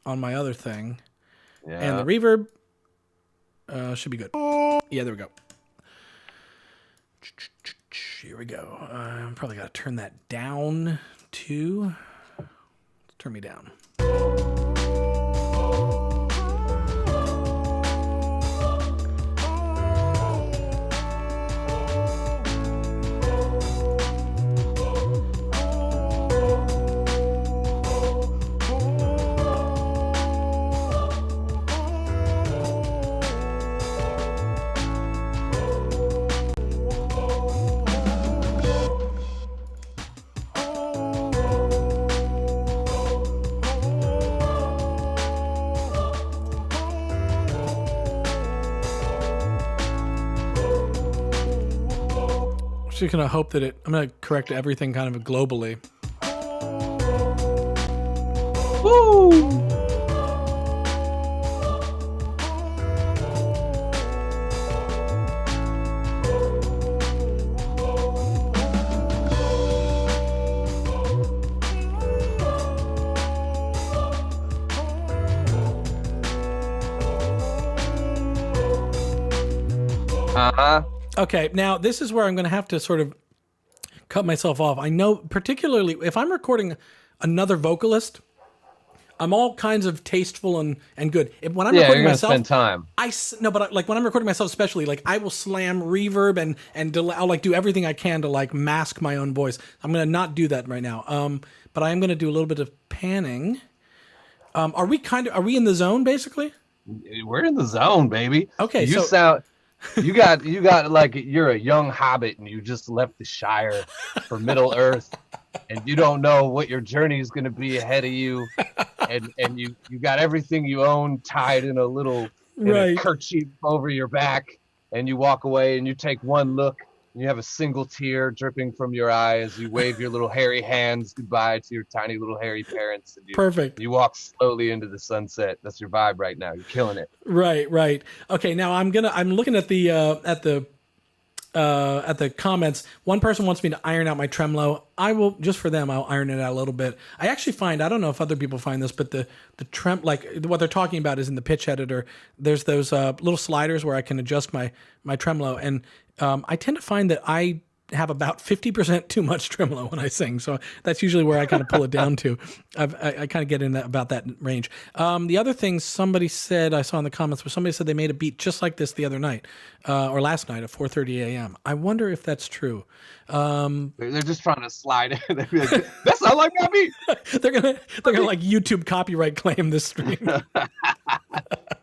on my other thing, and the reverb. Should be good. Yeah, there we go. Here we go. Probably got to turn that down too. Turn me down. Just gonna hope that I'm gonna correct everything kind of globally. Woo! Okay, now this is where I'm going to have to sort of cut myself off. I know, particularly if I'm recording another vocalist, I'm all kinds of tasteful and good. When I'm recording myself, spend time. But like when I'm recording myself, especially, like I will slam reverb and I'll like do everything I can to like mask my own voice. I'm going to not do that right now. But I am going to do a little bit of panning. Are we in the zone basically? We're in the zone, baby. Okay, you got like you're a young hobbit and you just left the Shire for Middle Earth and you don't know what your journey is going to be ahead of you, and you got everything you own tied in a kerchief over your back, and you walk away and you take one look and you have a single tear dripping from your eye as you wave your little hairy hands goodbye to your tiny little hairy parents. And Perfect. You walk slowly into the sunset. That's your vibe right now. You're killing it. Right. Okay, now I'm looking at the comments. One person wants me to iron out my tremolo. I will, just for them, I'll iron it out a little bit. I actually find, I don't know if other people find this, but the like what they're talking about is in the pitch editor. There's those little sliders where I can adjust my tremolo, and I tend to find that I have about 50% too much tremolo when I sing. So that's usually where I kind of pull it down to. I kind of get in about that range. The other thing somebody said, I saw in the comments, was somebody said they made a beat just like this the other night, or last night at 4:30 a.m. I wonder if that's true. They're just trying to slide in. That sounds like my beat. they're gonna like YouTube copyright claim this stream.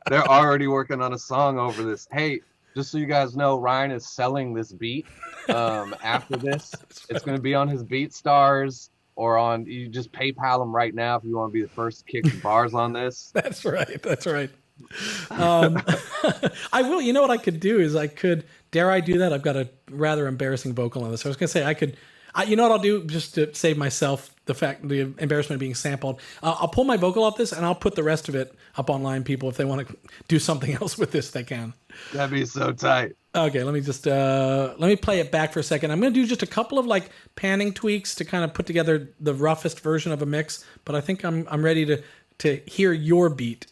They're already working on a song over this. Hey, just so you guys know, Ryan is selling this beat. After this, it's going to be on his BeatStars, or you just PayPal him right now if you want to be the first to kick the bars on this. That's right. I will. You know what I could do is dare I do that? I've got a rather embarrassing vocal on this. I was going to say you know what I'll do just to save myself the embarrassment of being sampled. I'll pull my vocal off this and I'll put the rest of it up online. People, if they want to do something else with this, they can. That'd be so tight. Okay, let me just let me play it back for a second. I'm going to do just a couple of like panning tweaks to kind of put together the roughest version of a mix, but I think I'm ready to hear your beat.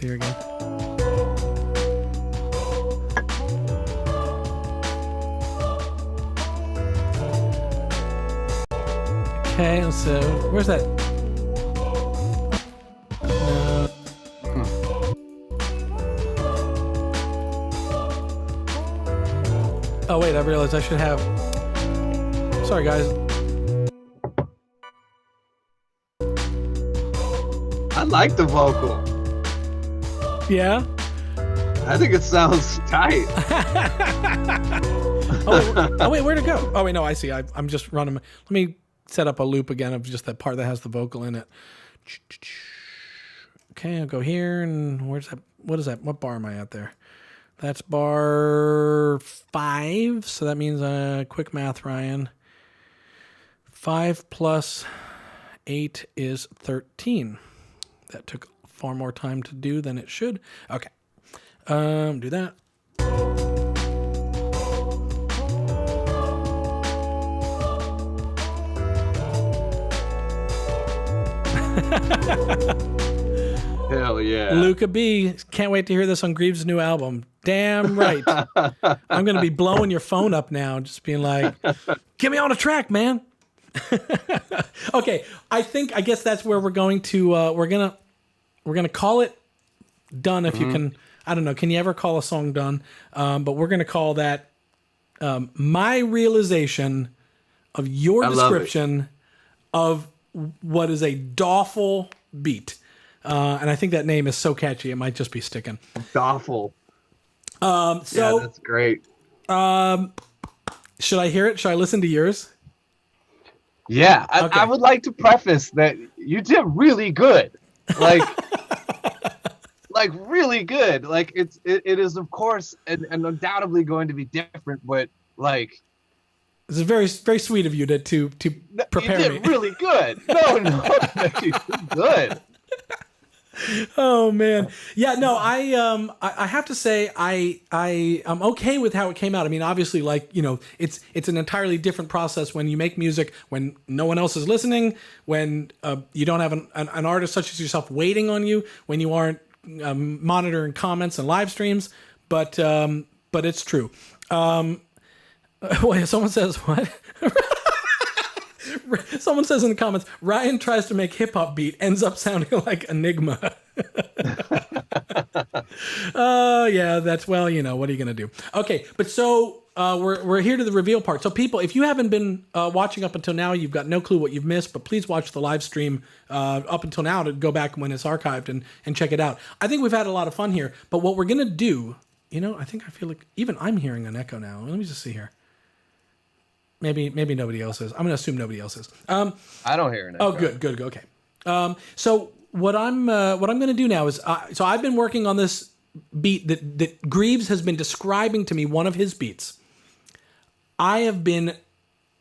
Here again. Okay, so where's that? No. Oh wait, I realized I should have. Sorry, guys. I like the vocal. Yeah. I think it sounds tight. Oh wait, where'd it go? Oh wait, no, I see. I'm just running. Let me set up a loop again of just that part that has the vocal in it. Okay, I'll go here, and where's that? What is that? What bar am I at there? That's bar 5. So that means quick math, Ryan. 5 plus 8 is 13. That took far more time to do than it should. Okay. Do that. Hell yeah. Luca B. Can't wait to hear this on Grieves' new album. Damn right. I'm going to be blowing your phone up now, just being like, get me on a track, man. Okay. I guess that's where we're going to, we're going to call it done. If you can, I don't know. Can you ever call a song done? But we're going to call that, my realization of your description of what is a Dawful beat. And I think that name is so catchy, it might just be sticking. Dawful. So yeah, that's great. Should I hear it? Should I listen to yours? Yeah, Okay. I would like to preface that you did really good. Like, like really good. Like it is of course and undoubtedly going to be different, but like This is very, very sweet of you to prepare you me. did really good. No, you did good. Oh man, yeah. No, I have to say I'm okay with how it came out. I mean, obviously, like it's an entirely different process when you make music when no one else is listening, when you don't have an artist such as yourself waiting on you, when you aren't monitoring comments and live streams. But it's true. Wait, someone says what? Someone says in the comments, Ryan tries to make hip hop beat, ends up sounding like Enigma. Yeah, that's, well, what are you gonna do? Okay, but so we're here to the reveal part. So people, if you haven't been watching up until now, you've got no clue what you've missed, but please watch the live stream up until now to go back when it's archived and check it out. I think we've had a lot of fun here, but what we're gonna do, I feel like even I'm hearing an echo now. Let me just see here. Maybe nobody else is. I'm going to assume nobody else is. I don't hear it. Oh, good. Okay. So what I'm going to do now is, so I've been working on this beat that Grieves has been describing to me, one of his beats. I have been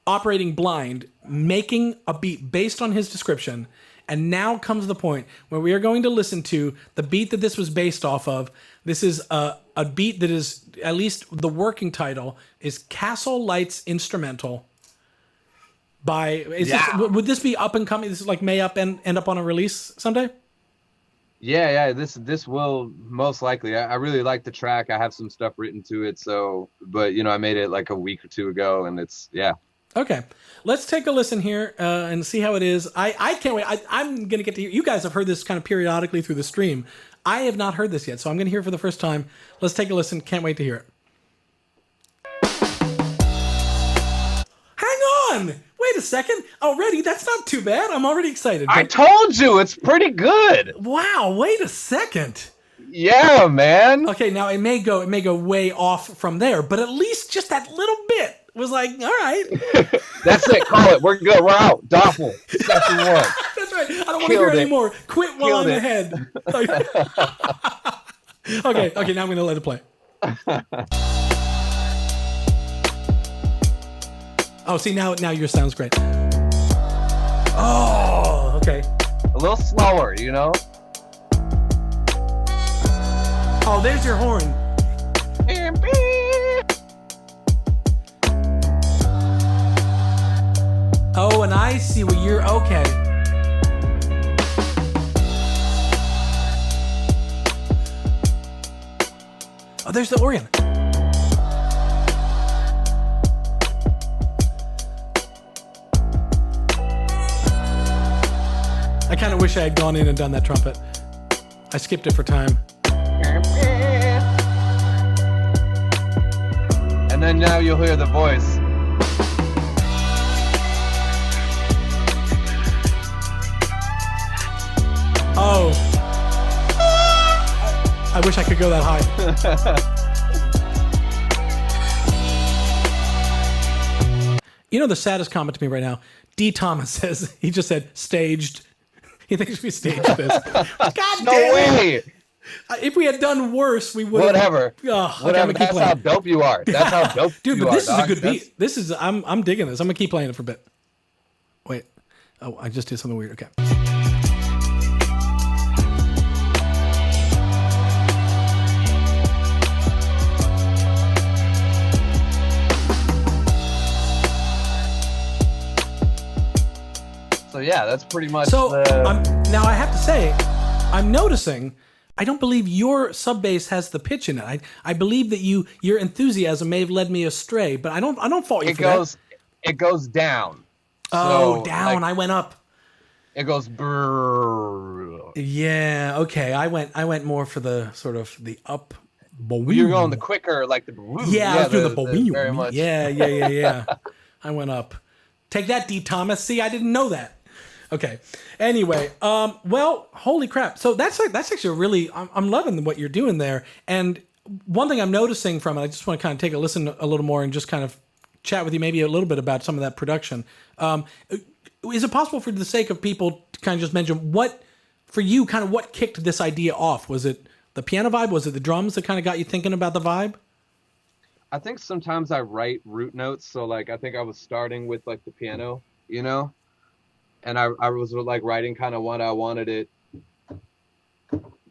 operating blind, making a beat based on his description, and now comes the point where we are going to listen to the beat that this was based off of. This is a beat that is, at least the working title, is Castle Lights Instrumental by... would this be up and coming? This is like may end up on a release someday? Yeah. This will most likely. I really like the track. I have some stuff written to it. So, but I made it like a week or two ago, and it's Okay, let's take a listen here and see how it is. I can't wait. I'm going to get to hear. You guys have heard this kind of periodically through the stream. I have not heard this yet, so I'm going to hear it for the first time. Let's take a listen. Can't wait to hear it. Hang on! Wait a second. Already? That's not too bad. I'm already excited. I told you, it's pretty good. Wow, wait a second. Yeah, man. Okay, now it may go way off from there, but at least just that little bit was like, all right. That's it. Call it. We're good. We're out. Doppel. Session 1. That's right. I don't want to hear it anymore. Quit while I'm ahead. Okay, now I'm going to let it play. Oh, see, now yours sounds great. Oh, okay. A little slower, you know? Oh, there's your horn. Oh, and I see what you're... Okay. Oh, there's the organ. I kind of wish I had gone in and done that trumpet. I skipped it for time. And then now you'll hear the voice. Oh. I wish I could go that high. You know the saddest comment to me right now? D. Thomas says, he just said, staged. He thinks we staged this. God No damn way! It. If we had done worse, we would have. Whatever. Oh, Whatever. Okay, That's how dope you are. That's how dope Dude, you but are. this is dog. a good beat. This is, I'm digging this. I'm going to keep playing it for a bit. Wait. Oh, I just did something weird. Okay. So yeah, that's pretty much. So now I have to say, I'm noticing. I don't believe your sub bass has the pitch in it. I believe that your enthusiasm may have led me astray, but I don't fault you for that. It goes down. Oh, So, down. like, I went up. it goes brrrr. Yeah. Okay. I went more for the sort of the up. You're going the quicker, like the. Yeah, I was doing the very much. Yeah. I went up. Take that, D. Thomas. See, I didn't know that. Okay. Anyway, well, holy crap. So that's actually really, I'm loving what you're doing there. And one thing I'm noticing from it, I just want to kind of take a listen a little more and just kind of chat with you maybe a little bit about some of that production. Is it possible, for the sake of people, to kind of just mention what kicked this idea off? Was it the piano vibe? Was it the drums that kind of got you thinking about the vibe? I think sometimes I write root notes. So like, I think I was starting with like the piano, you know? And I was like writing kind of what I wanted it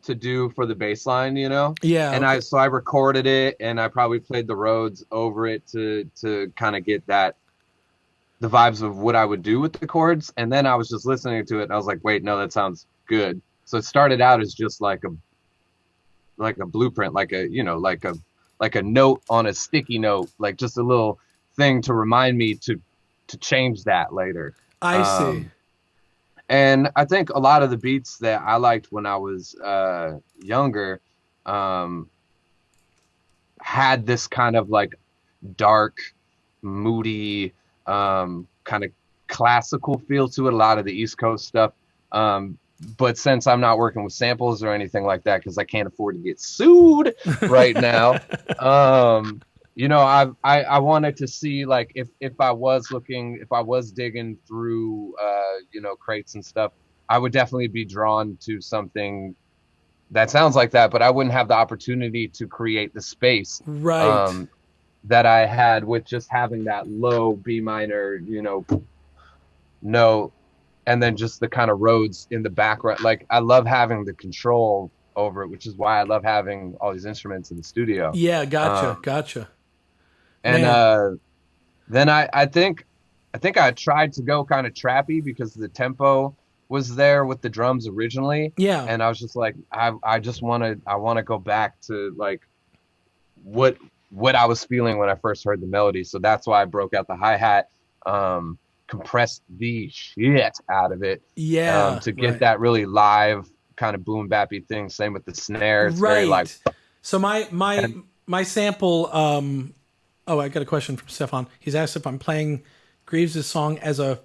to do for the bass line, you know? Yeah. And okay. I recorded it, and I probably played the Rhodes over it to kind of get the vibes of what I would do with the chords. And then I was just listening to it, and I was like, wait, no, that sounds good. So it started out as just like a blueprint, like a note on a sticky note, like just a little thing to remind me to change that later. I see. And I think a lot of the beats that I liked when I was younger had this kind of like dark, moody, kind of classical feel to it, a lot of the East Coast stuff. But since I'm not working with samples or anything like that, because I can't afford to get sued right now, you know, I wanted to see, like, if I was digging through, you know, crates and stuff, I would definitely be drawn to something that sounds like that, but I wouldn't have the opportunity to create the space Right. That I had with just having that low B minor, you know, note, and then just the kind of Rhodes in the background. Like, I love having the control over it, which is why I love having all these instruments in the studio. Yeah, gotcha. And then I think I tried to go kind of trappy because the tempo was there with the drums originally. Yeah. And I was just like, I want to go back to like what I was feeling when I first heard the melody. So that's why I broke out the hi-hat, compressed the shit out of it. Yeah. To get that really live kind of boom bappy thing. Same with the snare. It's right. very like. So my sample. Oh, I got a question from Stefan. He's asked if I'm playing Grieves' song as a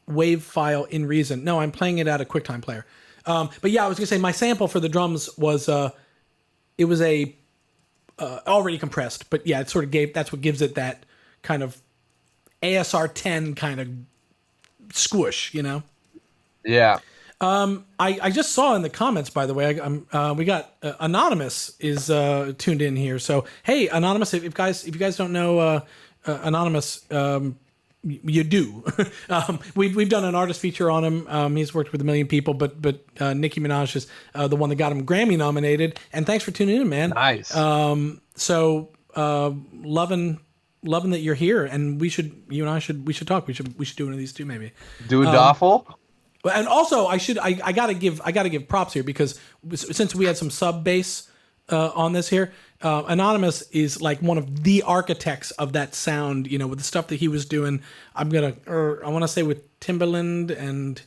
wave file in Reason. No, I'm playing it out of QuickTime Player. But yeah, I was gonna say my sample for the drums was it was a already compressed, but yeah, it sort of that's what gives it that kind of ASR 10 kind of squish, you know? Yeah. I just saw in the comments, by the way, we got Anonymous is tuned in here. So hey, Anonymous, if you guys don't know Anonymous, you do. We've done an artist feature on him. He's worked with a million people, but Nicki Minaj is the one that got him Grammy nominated. And thanks for tuning in, man. Nice. So loving that you're here, and we should talk. We should do one of these too, maybe. Do a Doffel. And also, I gotta give props here, because since we had some sub bass on this here, Anonymous is like one of the architects of that sound. You know, with the stuff that he was doing. I want to say with Timbaland, and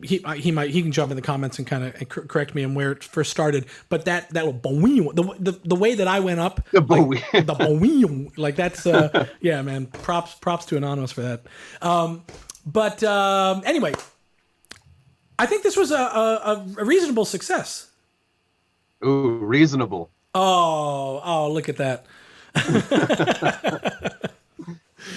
he can jump in the comments and kind of correct me on where it first started. But that little boing, the way that I went up, the boing, like that's yeah, man. Props to Anonymous for that. But anyway, I think this was a reasonable success. Ooh, reasonable. Oh, look at that.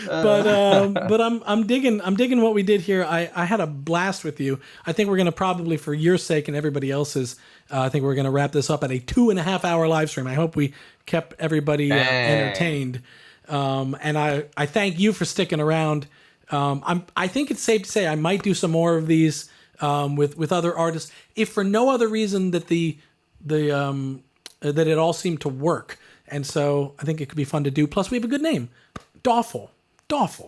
But I'm digging what we did here. I had a blast with you. I think we're gonna probably, for your sake and everybody else's, I think we're gonna wrap this up at a 2.5 hour live stream. I hope we kept everybody entertained. And I thank you for sticking around. I think it's safe to say I might do some more of these with other artists, if for no other reason that that it all seemed to work. And so I think it could be fun to do. Plus, we have a good name, Doffel. Of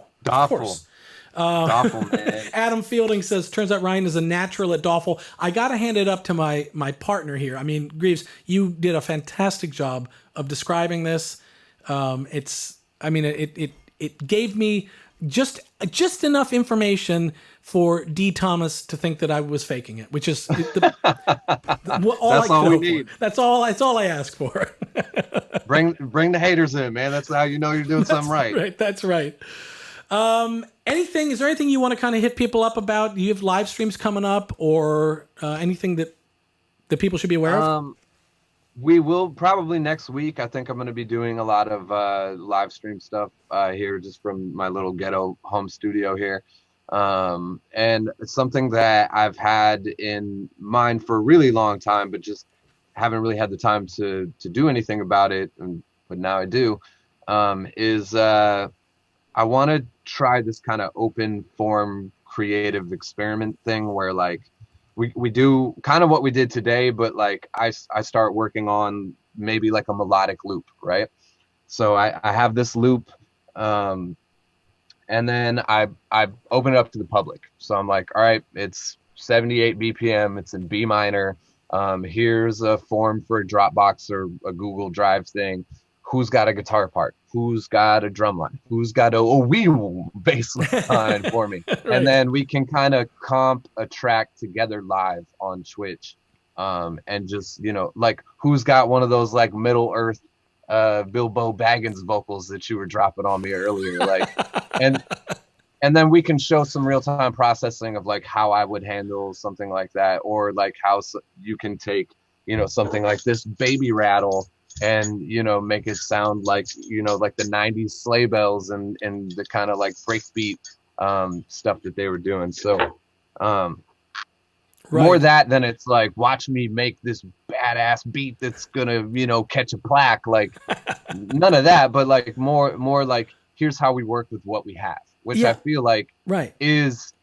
course. Doffel, man. Adam Fielding says, turns out Ryan is a natural at Doffel. I got to hand it up to my partner here. I mean, Grieves, you did a fantastic job of describing this. It gave me just enough information for D. Thomas to think that I was faking it, which is all we need. That's all I ask for. Bring the haters in, man. That's how you know you're doing something right. Right. That's right. Is there anything you want to kind of hit people up about? Do you have live streams coming up, or anything that people should be aware of? We will probably next week. I think I'm going to be doing a lot of live stream stuff here, just from my little ghetto home studio here. And it's something that I've had in mind for a really long time, but just haven't really had the time to do anything about it. But now I do. I want to try this kind of open form creative experiment thing where like we do kind of what we did today, but like I start working on maybe like a melodic loop, right? So I have this loop, and then I open it up to the public. So I'm like, all right, it's 78 BPM, it's in B minor. Here's a form for a Dropbox or a Google Drive thing. Who's got a guitar part? Who's got a drum line? Who's got a wee bass line for me? Right. And then we can kind of comp a track together live on Twitch. And just, like who's got one of those like Middle Earth Bilbo Baggins vocals that you were dropping on me earlier, like, and then we can show some real-time processing of like how I would handle something like that, or like how you can take something like this baby rattle and make it sound like like the 90s sleigh bells and the kind of like breakbeat stuff that they were doing. So more that than it's like watch me make this badass beat that's gonna catch a plaque, like none of that, but like more like here's how we work with what we have, which I feel like is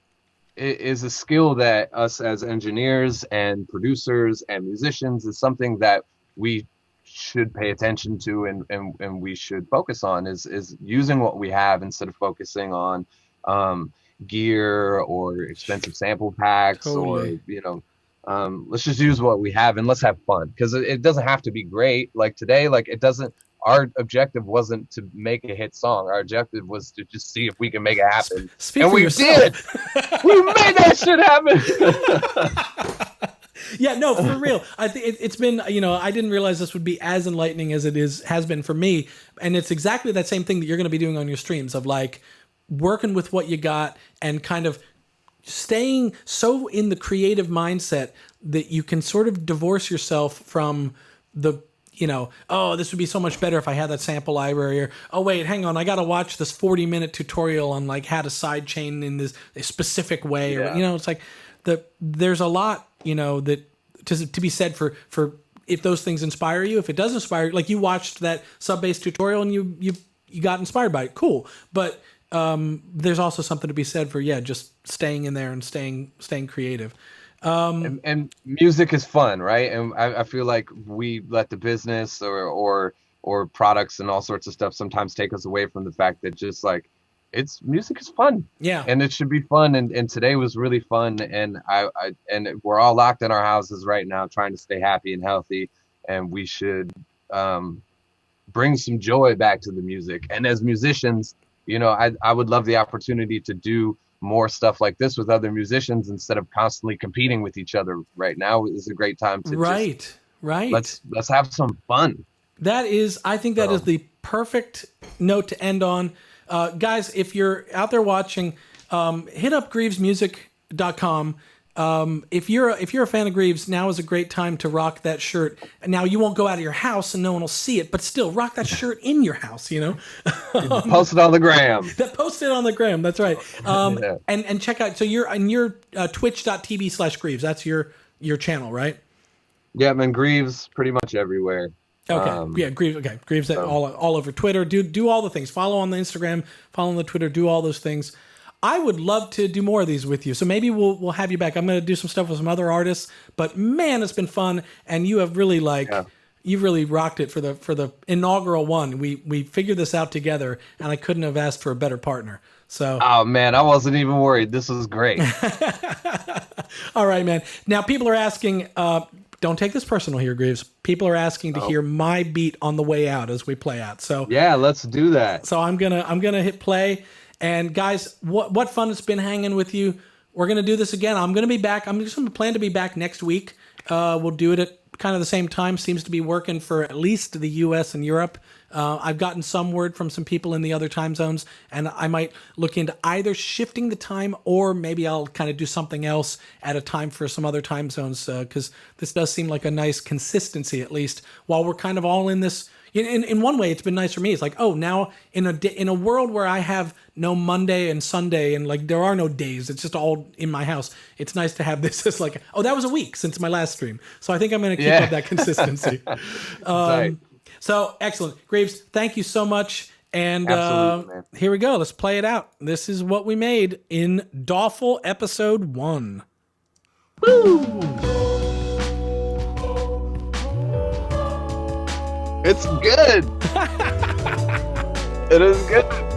a skill that us as engineers and producers and musicians is something that we should pay attention to and we should focus on is using what we have instead of focusing on gear or expensive sample packs. Totally. Or let's just use what we have and let's have fun, because it doesn't have to be great. Like today, like it doesn't, our objective wasn't to make a hit song. Our objective was to just see if we can make it happen. Speak and we did. We made that shit happen. Yeah, no, for real. I think it's been, I didn't realize this would be as enlightening as it has been for me. And it's exactly that same thing that you're going to be doing on your streams of like working with what you got and kind of staying so in the creative mindset that you can sort of divorce yourself from the, oh, this would be so much better if I had that sample library, or, oh, wait, hang on, I got to watch this 40-minute tutorial on like how to sidechain in this specific way. Yeah. Or, it's like there's a lot, that to be said for if those things inspire you. If it does inspire you, like you watched that sub-bass tutorial and you got inspired by it, cool. But there's also something to be said for just staying in there and staying creative. And music is fun, right? And I feel like we let the business or products and all sorts of stuff sometimes take us away from the fact that just like music is fun. Yeah. And it should be fun. And today was really fun. And and we're all locked in our houses right now trying to stay happy and healthy. And we should bring some joy back to the music. And as musicians, I would love the opportunity to do more stuff like this with other musicians instead of constantly competing with each other. Right now is a great time to right. Let's have some fun. I think that is the perfect note to end on. Guys, if you're out there watching, hit up grievesmusic.com. If you're a fan of Grieves, now is a great time to rock that shirt. Now you won't go out of your house and no one will see it, but still rock that shirt in your house, Post it on the gram. Post it on the gram. That's right. And check out, so you're on your twitch.tv/Grieves. That's your channel, right? Yeah, man, Grieves pretty much everywhere. Okay. Grieves. Okay. Grieves all over Twitter. Do all the things. Follow on the Instagram, follow on the Twitter, do all those things. I would love to do more of these with you. So maybe we'll have you back. I'm going to do some stuff with some other artists, but man, it's been fun. And you have really you've really rocked it for the inaugural one. We figured this out together and I couldn't have asked for a better partner. So, oh man, I wasn't even worried. This was great. All right, man. Now people are asking, don't take this personal here, Grieves. People are asking to hear my beat on the way out as we play out. So yeah, let's do that. So I'm gonna hit play. And guys, what fun it's been hanging with you. We're gonna do this again. I'm gonna be back. I'm just gonna plan to be back next week. We'll do it at kind of the same time. Seems to be working for at least the U.S. and Europe. I've gotten some word from some people in the other time zones, and I might look into either shifting the time or maybe I'll kind of do something else at a time for some other time zones, because this does seem like a nice consistency, at least, while we're kind of all in this. In one way, it's been nice for me. It's like, oh, now in a world where I have no Monday and Sunday and like there are no days, it's just all in my house. It's nice to have this as like, oh, that was a week since my last stream. So I think I'm going to keep up that consistency. So excellent. Grieves, thank you so much. And here we go. Let's play it out. This is what we made in Dawful Episode 1. Woo! It's good. It is good.